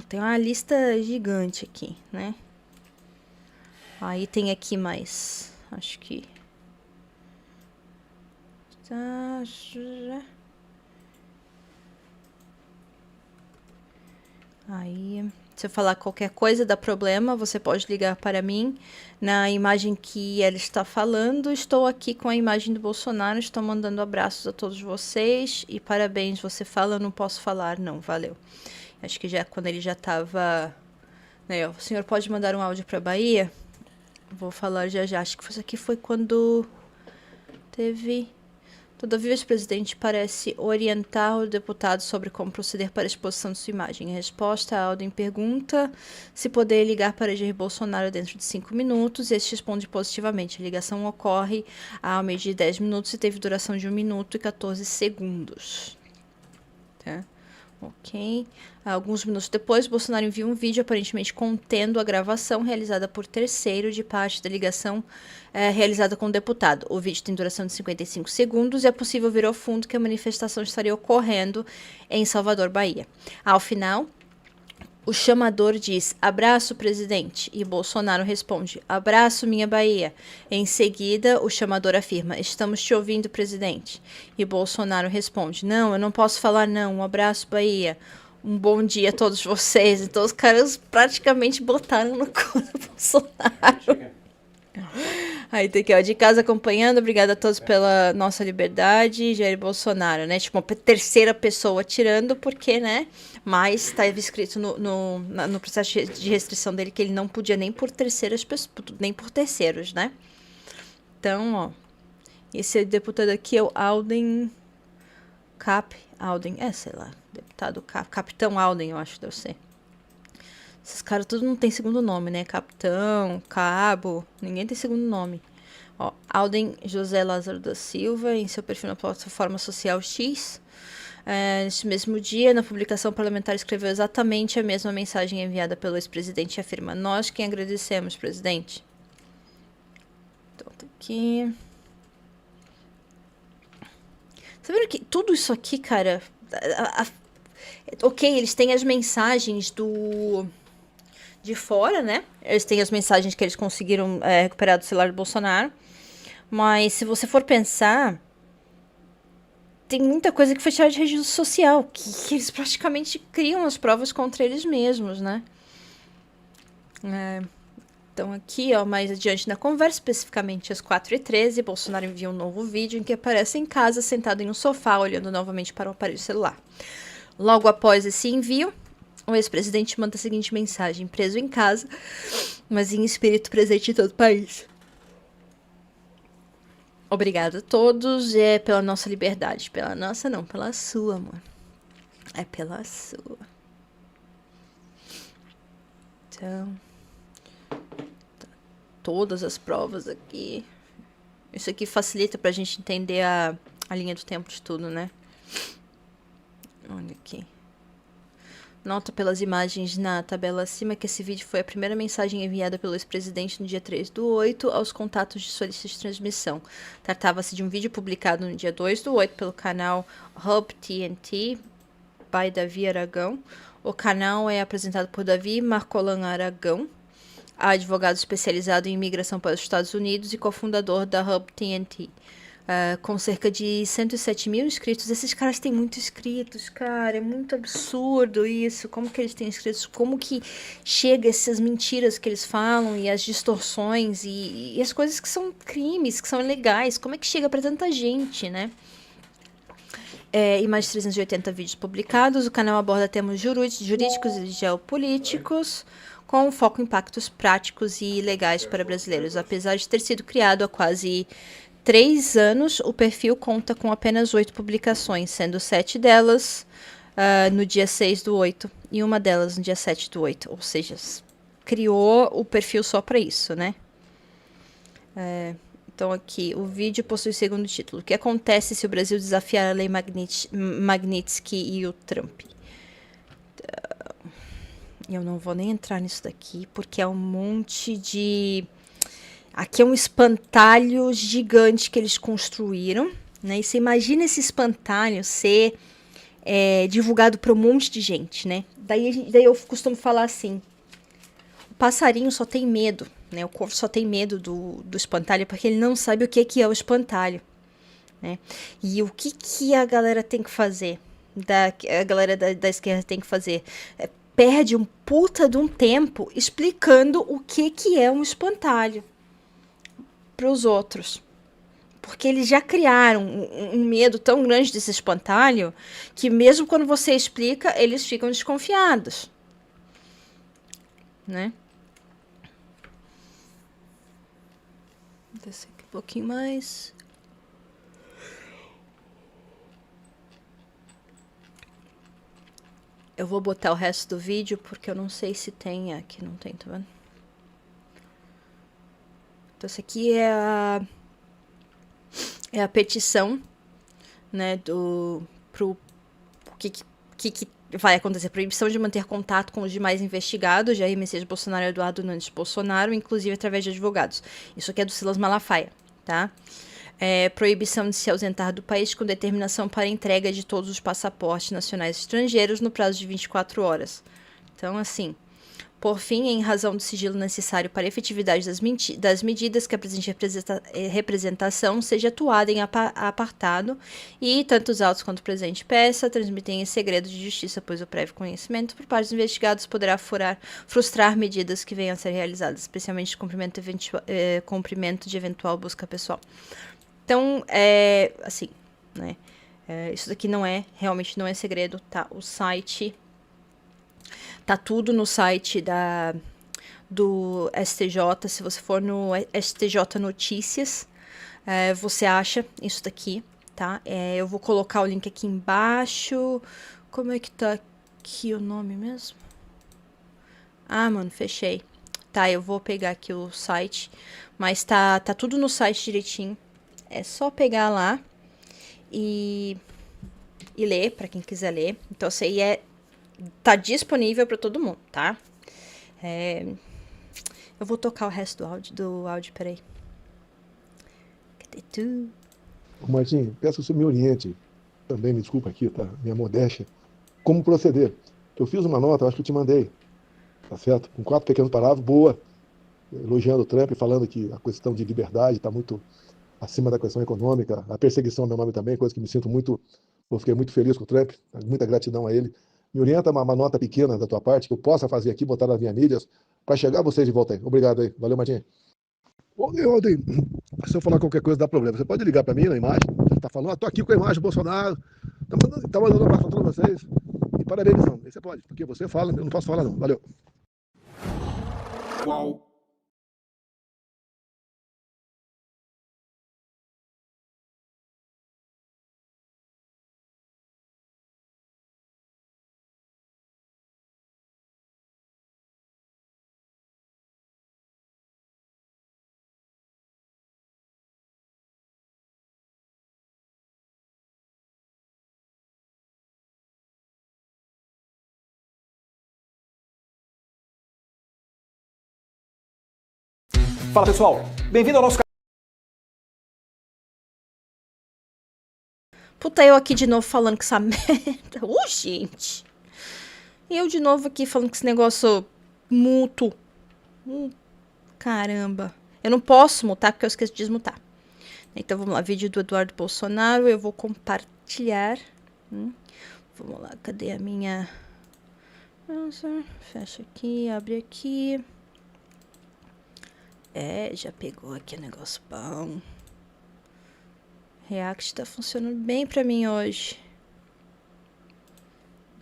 Tem uma lista gigante aqui, né? Aí tem aqui mais, acho que... Aí, se eu falar qualquer coisa, dá problema, você pode ligar para mim. Na imagem que ela está falando, estou aqui com a imagem do Bolsonaro, estou mandando abraços a todos vocês e parabéns. Você fala, eu não posso falar, não, valeu. Acho que já quando ele já estava, né, o senhor pode mandar um áudio para Bahia? Vou falar já. Acho que isso aqui foi quando teve... Todavia, o vice-presidente parece orientar o deputado sobre como proceder para a exposição de sua imagem. Em resposta, a Alden pergunta se poder ligar para Jair Bolsonaro dentro de 5 minutos e este responde positivamente. A ligação ocorre ao meio de 10 minutos e teve duração de 1 minuto e 14 segundos. Tá? Ok. Alguns minutos depois, Bolsonaro envia um vídeo aparentemente contendo a gravação realizada por terceiro de parte da ligação realizada com o deputado. O vídeo tem duração de 55 segundos e é possível ver ao fundo que a manifestação estaria ocorrendo em Salvador, Bahia. Ao final, o chamador diz, abraço, presidente, e Bolsonaro responde, abraço, minha Bahia. Em seguida, o chamador afirma, estamos te ouvindo, presidente. E Bolsonaro responde, não, eu não posso falar não, um abraço, Bahia. Um bom dia a todos vocês. Então, os caras praticamente botaram no cu do Bolsonaro. Aí tem aqui, ó, de casa acompanhando, obrigada a todos pela nossa liberdade, Jair Bolsonaro, né? Tipo, uma terceira pessoa tirando, porque, né? Mas estava escrito no processo de restrição dele que ele não podia nem por terceiras pessoas, nem por terceiros, né? Então, ó, esse deputado aqui é o Alden Alden, sei lá, deputado Capitão Alden, eu acho que deve ser. Esses caras tudo não tem segundo nome, né? Capitão, Cabo, ninguém tem segundo nome. Ó, Alden José Lázaro da Silva, em seu perfil na plataforma social X. Neste mesmo dia, na publicação parlamentar, escreveu exatamente a mesma mensagem enviada pelo ex-presidente e afirma, nós quem agradecemos, presidente. Então, tá aqui. Sabendo que tudo isso aqui, cara... Ok, eles têm as mensagens de fora, né? Eles têm as mensagens que eles conseguiram recuperar do celular do Bolsonaro. Mas se você for pensar... Tem muita coisa que foi tirada de registro social. Que eles praticamente criam as provas contra eles mesmos, né? Então aqui, ó, mais adiante na conversa, especificamente às 4h13, Bolsonaro envia um novo vídeo em que aparece em casa, sentado em um sofá, olhando novamente para o aparelho celular. Logo após esse envio, o ex-presidente manda a seguinte mensagem: preso em casa, mas em espírito presente em todo o país. Obrigado a todos, pela nossa liberdade. Pela nossa não, pela sua, amor. É pela sua. Então... todas as provas aqui. Isso aqui facilita pra gente entender a linha do tempo de tudo, né? Olha aqui. Nota pelas imagens na tabela acima que esse vídeo foi a primeira mensagem enviada pelo ex-presidente no dia 3/8 aos contatos de sua lista de transmissão. Tratava-se de um vídeo publicado no dia 2/8 pelo canal Hub TNT by Davi Aragão. O canal é apresentado por Davi Marcolan Aragão, advogado especializado em imigração para os Estados Unidos e cofundador da Hub TNT. Com cerca de 107 mil inscritos. Esses caras têm muitos inscritos, cara. É muito absurdo isso. Como que eles têm inscritos? Como que chega essas mentiras que eles falam e as distorções e as coisas que são crimes, que são ilegais. Como é que chega para tanta gente, né? E mais de 380 vídeos publicados. O canal aborda temas jurídicos e geopolíticos, com foco em impactos práticos e legais para brasileiros. Apesar de ter sido criado há quase 3 anos, o perfil conta com apenas 8 publicações, sendo 7 delas no dia 6/8 e uma delas no dia 7/8. Ou seja, criou o perfil só para isso, né? Então aqui, o vídeo possui o segundo título: o que acontece se o Brasil desafiar a lei Magnitsky e o Trump? Eu não vou nem entrar nisso daqui, porque é um monte de... Aqui é um espantalho gigante que eles construíram, né? E você imagina esse espantalho ser divulgado para um monte de gente, né? Daí eu costumo falar assim: o passarinho só tem medo, né? O corvo só tem medo do espantalho porque ele não sabe o que é o espantalho, né? E o que a galera tem que fazer? A galera da esquerda tem que fazer? Perde um puta de um tempo explicando o que é um espantalho para os outros. Porque eles já criaram um medo tão grande desse espantalho que mesmo quando você explica, eles ficam desconfiados, né? Descer aqui um pouquinho mais. Eu vou botar o resto do vídeo porque eu não sei se tem aqui, não tem, tá vendo? Então, essa aqui é a petição, né, pro que vai acontecer. Proibição de manter contato com os demais investigados, Jair Messias Bolsonaro e Eduardo Nunes Bolsonaro, inclusive através de advogados. Isso aqui é do Silas Malafaia, tá? Proibição de se ausentar do país com determinação para entrega de todos os passaportes nacionais estrangeiros no prazo de 24 horas. Então, assim, por fim, em razão do sigilo necessário para a efetividade das medidas que a presente representação seja atuada em apartado e tanto os autos quanto o presente peça transmitem em segredo de justiça, pois o prévio conhecimento por parte dos investigados poderá frustrar medidas que venham a ser realizadas, especialmente cumprimento de eventual busca pessoal. Então, assim, né? Isso daqui realmente não é segredo, tá? O site, tá tudo no site do STJ. Se você for no STJ Notícias, você acha isso daqui, tá? Eu vou colocar o link aqui embaixo. Como é que tá aqui o nome mesmo? Ah, mano, fechei. Tá, eu vou pegar aqui o site, mas tá tudo no site direitinho. É só pegar lá e ler, para quem quiser ler. Então, isso aí tá disponível para todo mundo, tá? Eu vou tocar o resto do áudio, peraí. Cadê tu? Martim, peço que você me oriente. também me desculpa aqui, tá? Minha modéstia, como proceder. Eu fiz uma nota, acho que eu te mandei, tá certo? Com 4 pequenos parágrafos, boa, elogiando o Trump, falando que a questão de liberdade está muito acima da questão econômica, a perseguição ao meu nome também, coisa que me sinto muito, eu fiquei muito feliz com o Trump, muita gratidão a ele. Me orienta uma nota pequena da tua parte, que eu possa fazer aqui, botar nas minhas mídias, para chegar a vocês de volta aí. Obrigado aí. Valeu, Martinho. Alden, se eu falar qualquer coisa dá problema. Você pode ligar para mim na imagem, tá falando, tô aqui com a imagem do Bolsonaro, tá mandando um abraço para todos vocês. E parabenização. Aí você pode, porque você fala, eu não posso falar não. Valeu. Qual? Fala pessoal, bem-vindo ao nosso canal. Puta, eu aqui de novo falando com essa merda. Gente. E eu de novo aqui falando com esse negócio muto. Caramba. Eu não posso mutar porque eu esqueci de desmutar. Então vamos lá, vídeo do Eduardo Bolsonaro. Eu vou compartilhar. Vamos lá, cadê a minha... Nossa, fecha aqui, abre aqui. Já pegou aqui o negócio bom. React tá funcionando bem pra mim hoje.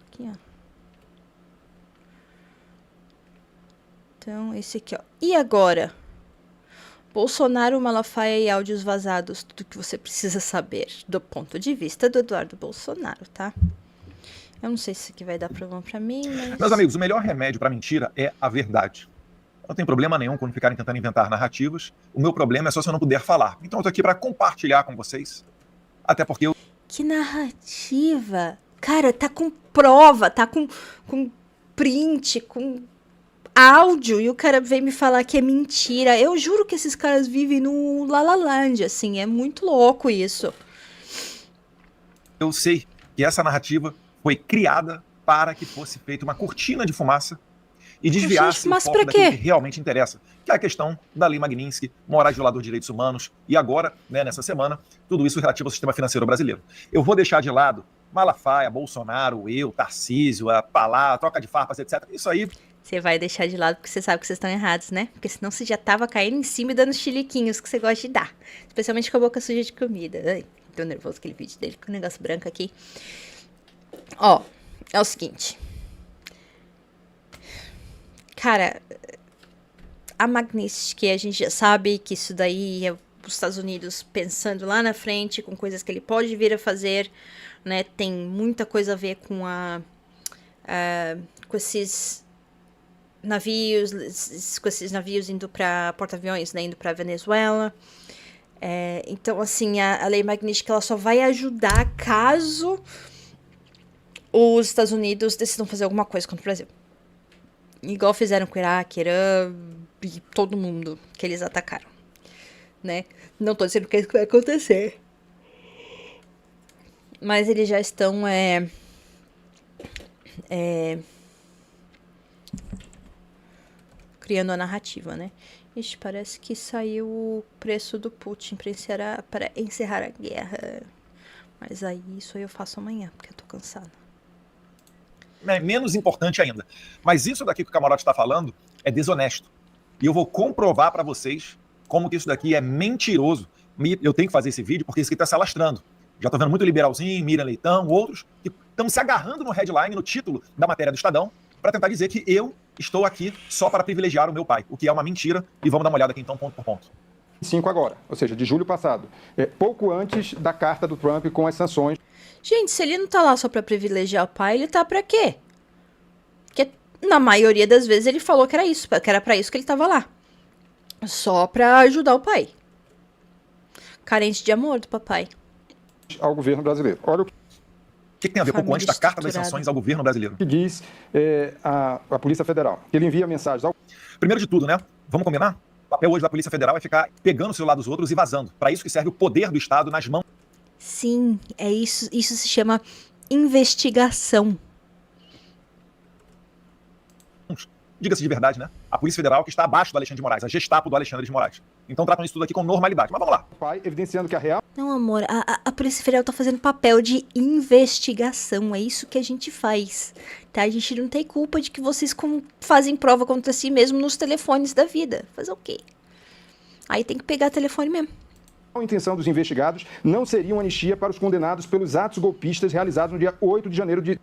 Aqui, ó. Então, esse aqui, ó. E agora? Bolsonaro, Malafaia e áudios vazados. Tudo que você precisa saber do ponto de vista do Eduardo Bolsonaro, tá? Eu não sei se isso aqui vai dar problema pra mim, mas... Meus amigos, o melhor remédio para mentira é a verdade. Não tem problema nenhum quando ficarem tentando inventar narrativas. O meu problema é só se eu não puder falar. Então eu tô aqui para compartilhar com vocês. Até porque eu... Que narrativa! Cara, tá com prova, tá com print, com áudio. E o cara vem me falar que é mentira. Eu juro que esses caras vivem no La La Land, assim. É muito louco isso. Eu sei que essa narrativa foi criada para que fosse feita uma cortina de fumaça e desviasse o foco daquilo que realmente interessa, que é a questão da Lei Magnitsky, Moraes violador de direitos humanos, e agora, né, nessa semana, tudo isso relativo ao sistema financeiro brasileiro. Eu vou deixar de lado Malafaia, Bolsonaro, eu, Tarcísio, a Palá, a troca de farpas, etc. Isso aí... Você vai deixar de lado porque você sabe que vocês estão errados, né? Porque senão você já tava caindo em cima e dando chiliquinhos que você gosta de dar. Especialmente com a boca suja de comida. Ai, tô nervoso aquele vídeo dele com o negócio branco aqui. Ó, é o seguinte... Cara, a Magnitsky, a gente já sabe que isso daí é os Estados Unidos pensando lá na frente com coisas que ele pode vir a fazer, né? Tem muita coisa a ver com com esses navios, indo para porta-aviões, né? Indo para Venezuela. Então, assim, a Lei Magnitsky ela só vai ajudar caso os Estados Unidos decidam fazer alguma coisa contra o Brasil. Igual fizeram com o Iraque, Irã e todo mundo que eles atacaram, né? Não tô dizendo que isso vai acontecer. Mas eles já estão, criando a narrativa, né? Ixi, parece que saiu o preço do Putin para encerrar a guerra. Mas aí, isso aí eu faço amanhã, porque eu tô cansada. Menos importante ainda. Mas isso daqui que o Camarote está falando é desonesto. E eu vou comprovar para vocês como que isso daqui é mentiroso. Eu tenho que fazer esse vídeo porque isso aqui está se alastrando. Já estou vendo muito liberalzinho, Miriam Leitão, outros que estão se agarrando no headline, no título da matéria do Estadão, para tentar dizer que eu estou aqui só para privilegiar o meu pai, o que é uma mentira. E vamos dar uma olhada aqui então, ponto por ponto. 5 agora, ou seja, de julho passado. Pouco antes da carta do Trump com as sanções. Gente, se ele não tá lá só pra privilegiar o pai, ele tá pra quê? Porque na maioria das vezes ele falou que era isso, que era pra isso que ele tava lá. Só pra ajudar o pai. Carente de amor do papai. Ao governo brasileiro. Olha o que tem a ver pouco antes da carta das sanções ao governo brasileiro? Que diz a Polícia Federal. Ele envia mensagens ao... Primeiro de tudo, né? Vamos combinar? O papel hoje da Polícia Federal é ficar pegando o celular dos outros e vazando. Para isso que serve o poder do Estado nas mãos. Sim, é isso. Isso se chama investigação. Diga-se de verdade, né? A Polícia Federal que está abaixo do Alexandre de Moraes, a Gestapo do Alexandre de Moraes. Então tratam isso tudo aqui com normalidade. Mas vamos lá. Pai, evidenciando que a real Não, amor, a Polícia Federal tá fazendo papel de investigação. É isso que a gente faz, tá? A gente não tem culpa de que vocês fazem prova contra si mesmo nos telefones da vida. Fazer o quê? Aí tem que pegar telefone mesmo. A intenção dos investigados não seria uma anistia para os condenados pelos atos golpistas realizados no dia 8 de janeiro de...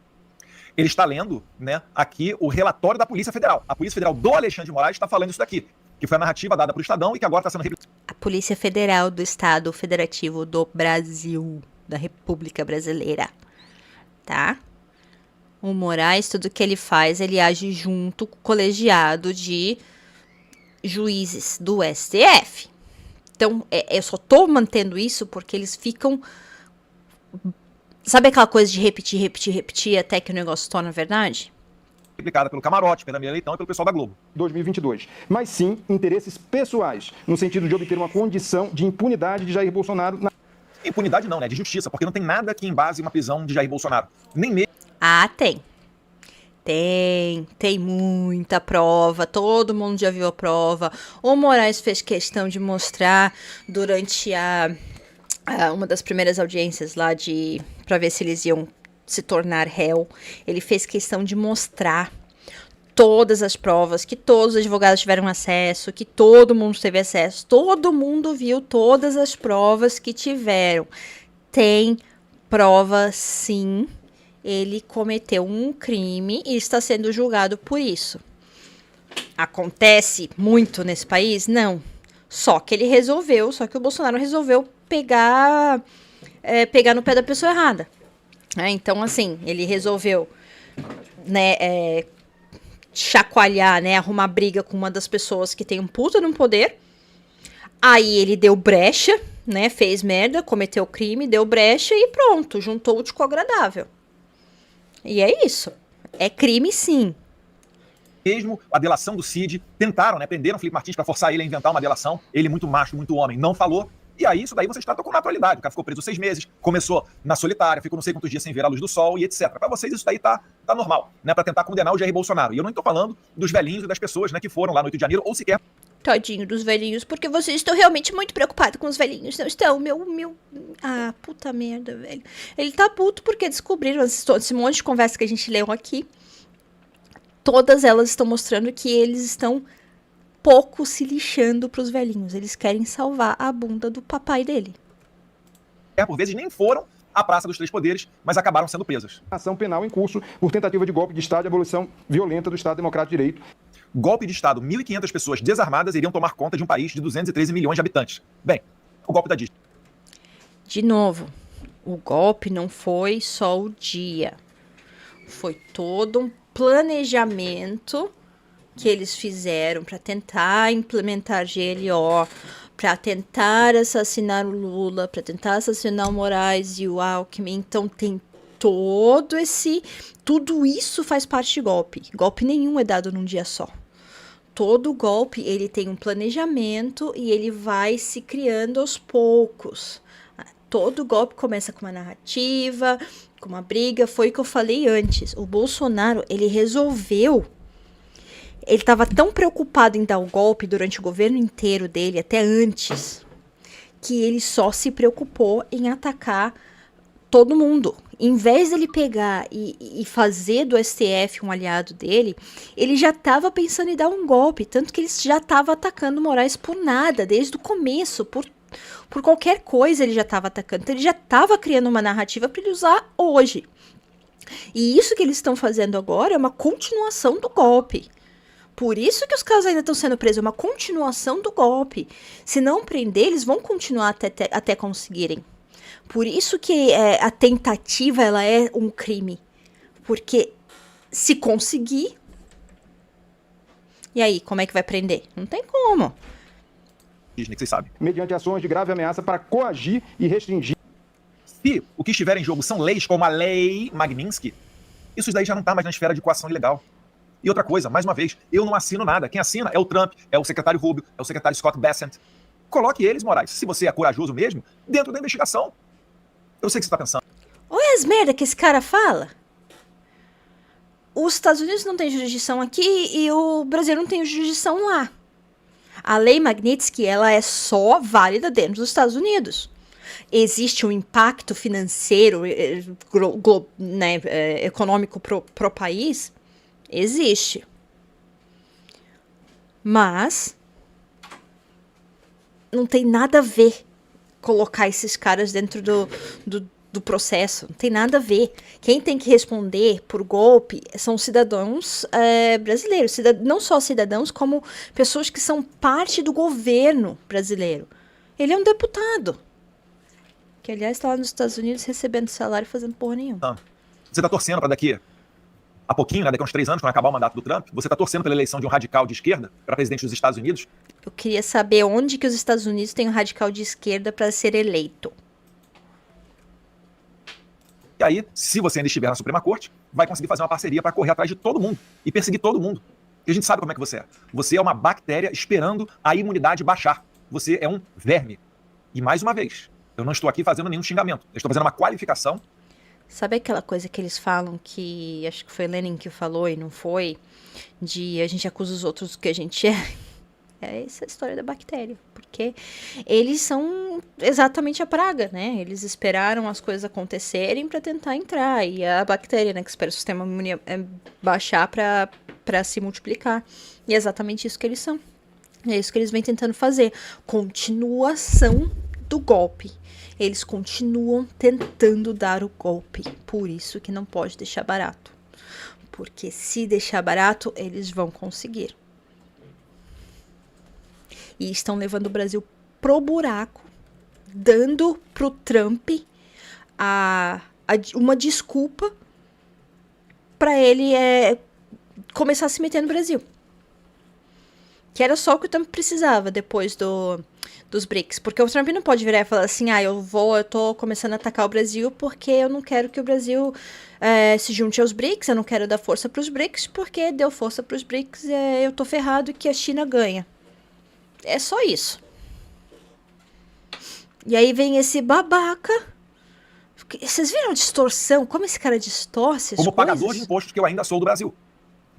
Ele está lendo, né, aqui o relatório da Polícia Federal. A Polícia Federal do Alexandre de Moraes está falando isso daqui, que foi a narrativa dada para o Estadão e que agora está sendo... A Polícia Federal do Estado Federativo do Brasil, da República Brasileira, tá? O Moraes, tudo que ele faz, ele age junto com o colegiado de juízes do STF. Então, eu só tô mantendo isso porque eles ficam... Sabe aquela coisa de repetir até que o negócio se torna verdade? Aplicada pelo Camarote, pela Miriam Leitão e pelo pessoal da Globo. 2022. Mas sim interesses pessoais, no sentido de obter uma condição de impunidade de Jair Bolsonaro. Impunidade não, né? De justiça, porque não tem nada que embase uma prisão de Jair Bolsonaro. Nem mesmo. Ah, tem. Tem muita prova, todo mundo já viu a prova. O Moraes fez questão de mostrar durante uma das primeiras audiências lá para ver se eles iam se tornar réu. Ele fez questão de mostrar todas as provas, que todos os advogados tiveram acesso, que todo mundo teve acesso, todo mundo viu todas as provas que tiveram. Tem prova, sim. Ele cometeu um crime e está sendo julgado por isso. Acontece muito nesse país? Não. Só que o Bolsonaro resolveu pegar no pé da pessoa errada. Então, assim, ele resolveu, né, chacoalhar, né, arrumar briga com uma das pessoas que tem um puta no poder. Aí ele deu brecha, né, fez merda, cometeu crime, deu brecha e pronto, juntou o útil com o agradável. E é isso. É crime, sim. Mesmo a delação do Cid, tentaram, né, prenderam o Felipe Martins para forçar ele a inventar uma delação. Ele, muito macho, muito homem, não falou. E aí, isso daí vocês tratam com naturalidade. O cara ficou preso 6 meses, começou na solitária, ficou não sei quantos dias sem ver a luz do sol e etc. Para vocês, isso daí tá normal, né? Para tentar condenar o Jair Bolsonaro. E eu não estou falando dos velhinhos e das pessoas, né, que foram lá no 8 de janeiro ou sequer. Tadinho dos velhinhos, porque vocês estão realmente muito preocupados com os velhinhos, não estão? Ah, puta merda, velho. Ele tá puto porque descobriram esse monte de conversa que a gente leu aqui. Todas elas estão mostrando que eles estão pouco se lixando pros velhinhos. Eles querem salvar a bunda do papai dele. Por vezes nem foram à Praça dos Três Poderes, mas acabaram sendo presas. Ação penal em curso por tentativa de golpe de Estado e abolição violenta do Estado Democrático de Direito. Golpe de Estado, 1.500 pessoas desarmadas iriam tomar conta de um país de 213 milhões de habitantes. Bem, o golpe da Disney. De novo, o golpe não foi só o dia. Foi todo um planejamento que eles fizeram para tentar implementar GLO, para tentar assassinar o Lula, para tentar assassinar o Moraes e o Alckmin. Então tem tudo isso faz parte de golpe. Golpe nenhum é dado num dia só. Todo golpe, ele tem um planejamento e ele vai se criando aos poucos. Todo golpe começa com uma narrativa, com uma briga. Foi o que eu falei antes. O Bolsonaro, ele resolveu. Ele estava tão preocupado em dar o golpe durante o governo inteiro dele, até antes, que ele só se preocupou em atacar todo mundo. Em vez dele pegar e fazer do STF um aliado dele, ele já estava pensando em dar um golpe. Tanto que ele já estava atacando o Moraes por nada, desde o começo, por qualquer coisa ele já estava atacando. Então ele já estava criando uma narrativa para ele usar hoje. E isso que eles estão fazendo agora é uma continuação do golpe. Por isso que os caras ainda estão sendo presos, é uma continuação do golpe. Se não prender, eles vão continuar até conseguirem. Por isso que a tentativa ela é um crime. Porque se conseguir... E aí, como é que vai prender? Não tem como. Disney, que vocês sabem. Mediante ações de grave ameaça para coagir e restringir. Se o que estiver em jogo são leis como a Lei Magnitsky, isso daí já não está mais na esfera de coação ilegal. E outra coisa, mais uma vez, eu não assino nada. Quem assina é o Trump, é o secretário Rubio, é o secretário Scott Bessent. Coloque eles, Moraes, se você é corajoso mesmo, dentro da investigação. Eu sei o que você tá pensando. Olha as merda que esse cara fala. Os Estados Unidos não têm jurisdição aqui e o Brasil não tem jurisdição lá. A lei Magnitsky, ela é só válida dentro dos Estados Unidos. Existe um impacto financeiro, econômico pro país? Existe. Mas não tem nada a ver colocar esses caras dentro do processo. Não tem nada a ver. Quem tem que responder por golpe são cidadãos brasileiros. Não só cidadãos, como pessoas que são parte do governo brasileiro. Ele é um deputado. Que, aliás, está lá nos Estados Unidos recebendo salário e fazendo porra nenhuma. Você tá torcendo para daqui a pouquinho, né, daqui a uns 3 anos, quando acabar o mandato do Trump, você tá torcendo pela eleição de um radical de esquerda para presidente dos Estados Unidos? Eu queria saber onde que os Estados Unidos têm um radical de esquerda para ser eleito. E aí, se você ainda estiver na Suprema Corte, vai conseguir fazer uma parceria para correr atrás de todo mundo e perseguir todo mundo. E a gente sabe como é que você é. Você é uma bactéria esperando a imunidade baixar. Você é um verme. E mais uma vez, eu não estou aqui fazendo nenhum xingamento. Eu estou fazendo uma qualificação. Sabe aquela coisa que eles falam que, acho que foi Lenin que falou e não foi, de a gente acusa os outros do que a gente é? É essa a história da bactéria, porque eles são exatamente a praga, né? Eles esperaram as coisas acontecerem para tentar entrar, e a bactéria, né, que espera o sistema imune baixar para se multiplicar. E é exatamente isso que eles são. É isso que eles vêm tentando fazer. Continuação do golpe. Eles continuam tentando dar o golpe. Por isso que não pode deixar barato. Porque se deixar barato, eles vão conseguir. E estão levando o Brasil pro buraco, dando pro Trump uma desculpa para ele começar a se meter no Brasil. Que era só o que o Trump precisava depois dos BRICS. Porque o Trump não pode virar e falar assim, eu tô começando a atacar o Brasil porque eu não quero que o Brasil se junte aos BRICS, eu não quero dar força pros BRICS, porque deu força pros BRICS eu tô ferrado e que a China ganha. É só isso. E aí vem esse babaca. Vocês viram a distorção? Como esse cara distorce as como coisas? pagador de impostos que eu ainda sou do Brasil.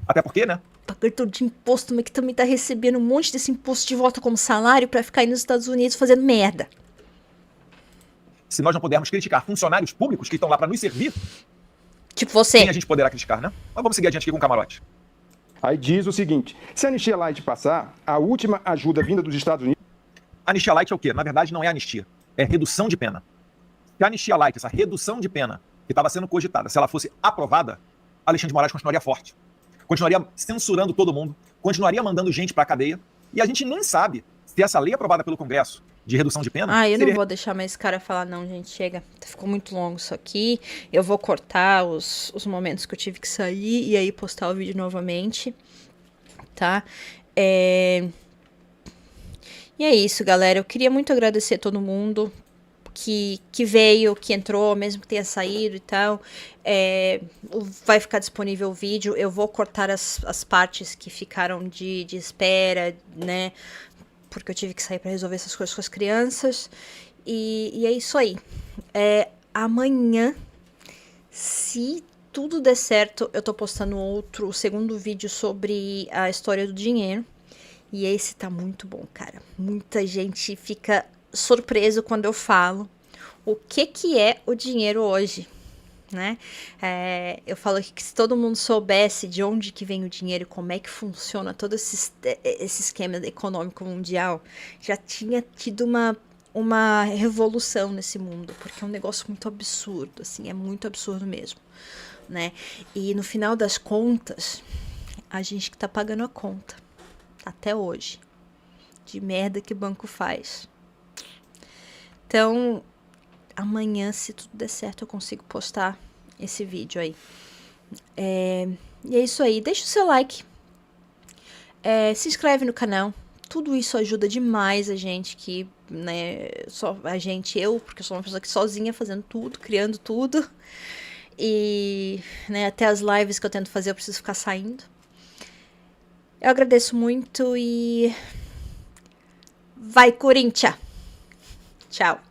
Até porque, né? Pagador de imposto, mas que também tá recebendo um monte desse imposto de volta como salário pra ficar aí nos Estados Unidos fazendo merda. Se nós não pudermos criticar funcionários públicos que estão lá para nos servir, tipo você. quem a gente poderá criticar, né? Mas vamos seguir adiante aqui com o camarote. Aí diz o seguinte: se a anistia light passar, a última ajuda vinda dos Estados Unidos... Anistia light é o quê? Na verdade, não é anistia. É redução de pena. Se a anistia light, essa redução de pena que estava sendo cogitada, se ela fosse aprovada, Alexandre de Moraes continuaria forte. Continuaria censurando todo mundo, continuaria mandando gente para a cadeia. E a gente nem sabe se essa lei aprovada pelo Congresso de redução de pena... eu não vou deixar mais esse cara falar não, gente. Chega. Ficou muito longo isso aqui. Eu vou cortar os momentos que eu tive que sair e aí postar o vídeo novamente. Tá? E é isso, galera. Eu queria muito agradecer a todo mundo que veio, que entrou, mesmo que tenha saído e tal. Vai ficar disponível o vídeo. Eu vou cortar as partes que ficaram de espera, né? Porque eu tive que sair para resolver essas coisas com as crianças. E é isso aí. Amanhã, se tudo der certo, eu tô postando o segundo vídeo sobre a história do dinheiro. E esse tá muito bom, cara. Muita gente fica surpreso quando eu falo o que é o dinheiro hoje, né? Eu falo que se todo mundo soubesse de onde que vem o dinheiro e como é que funciona todo esse esquema econômico mundial, já tinha tido uma revolução nesse mundo, porque é um negócio muito absurdo, assim, é muito absurdo mesmo, né? E no final das contas, a gente que tá pagando a conta, até hoje, de merda que o banco faz. Então, amanhã, se tudo der certo, eu consigo postar esse vídeo aí. E é isso aí. Deixa o seu like. Se inscreve no canal. Tudo isso ajuda demais a gente que, né, eu, porque eu sou uma pessoa que sozinha fazendo tudo, criando tudo. E, né, até as lives que eu tento fazer eu preciso ficar saindo. Eu agradeço muito e... Vai, Corinthians! Tchau!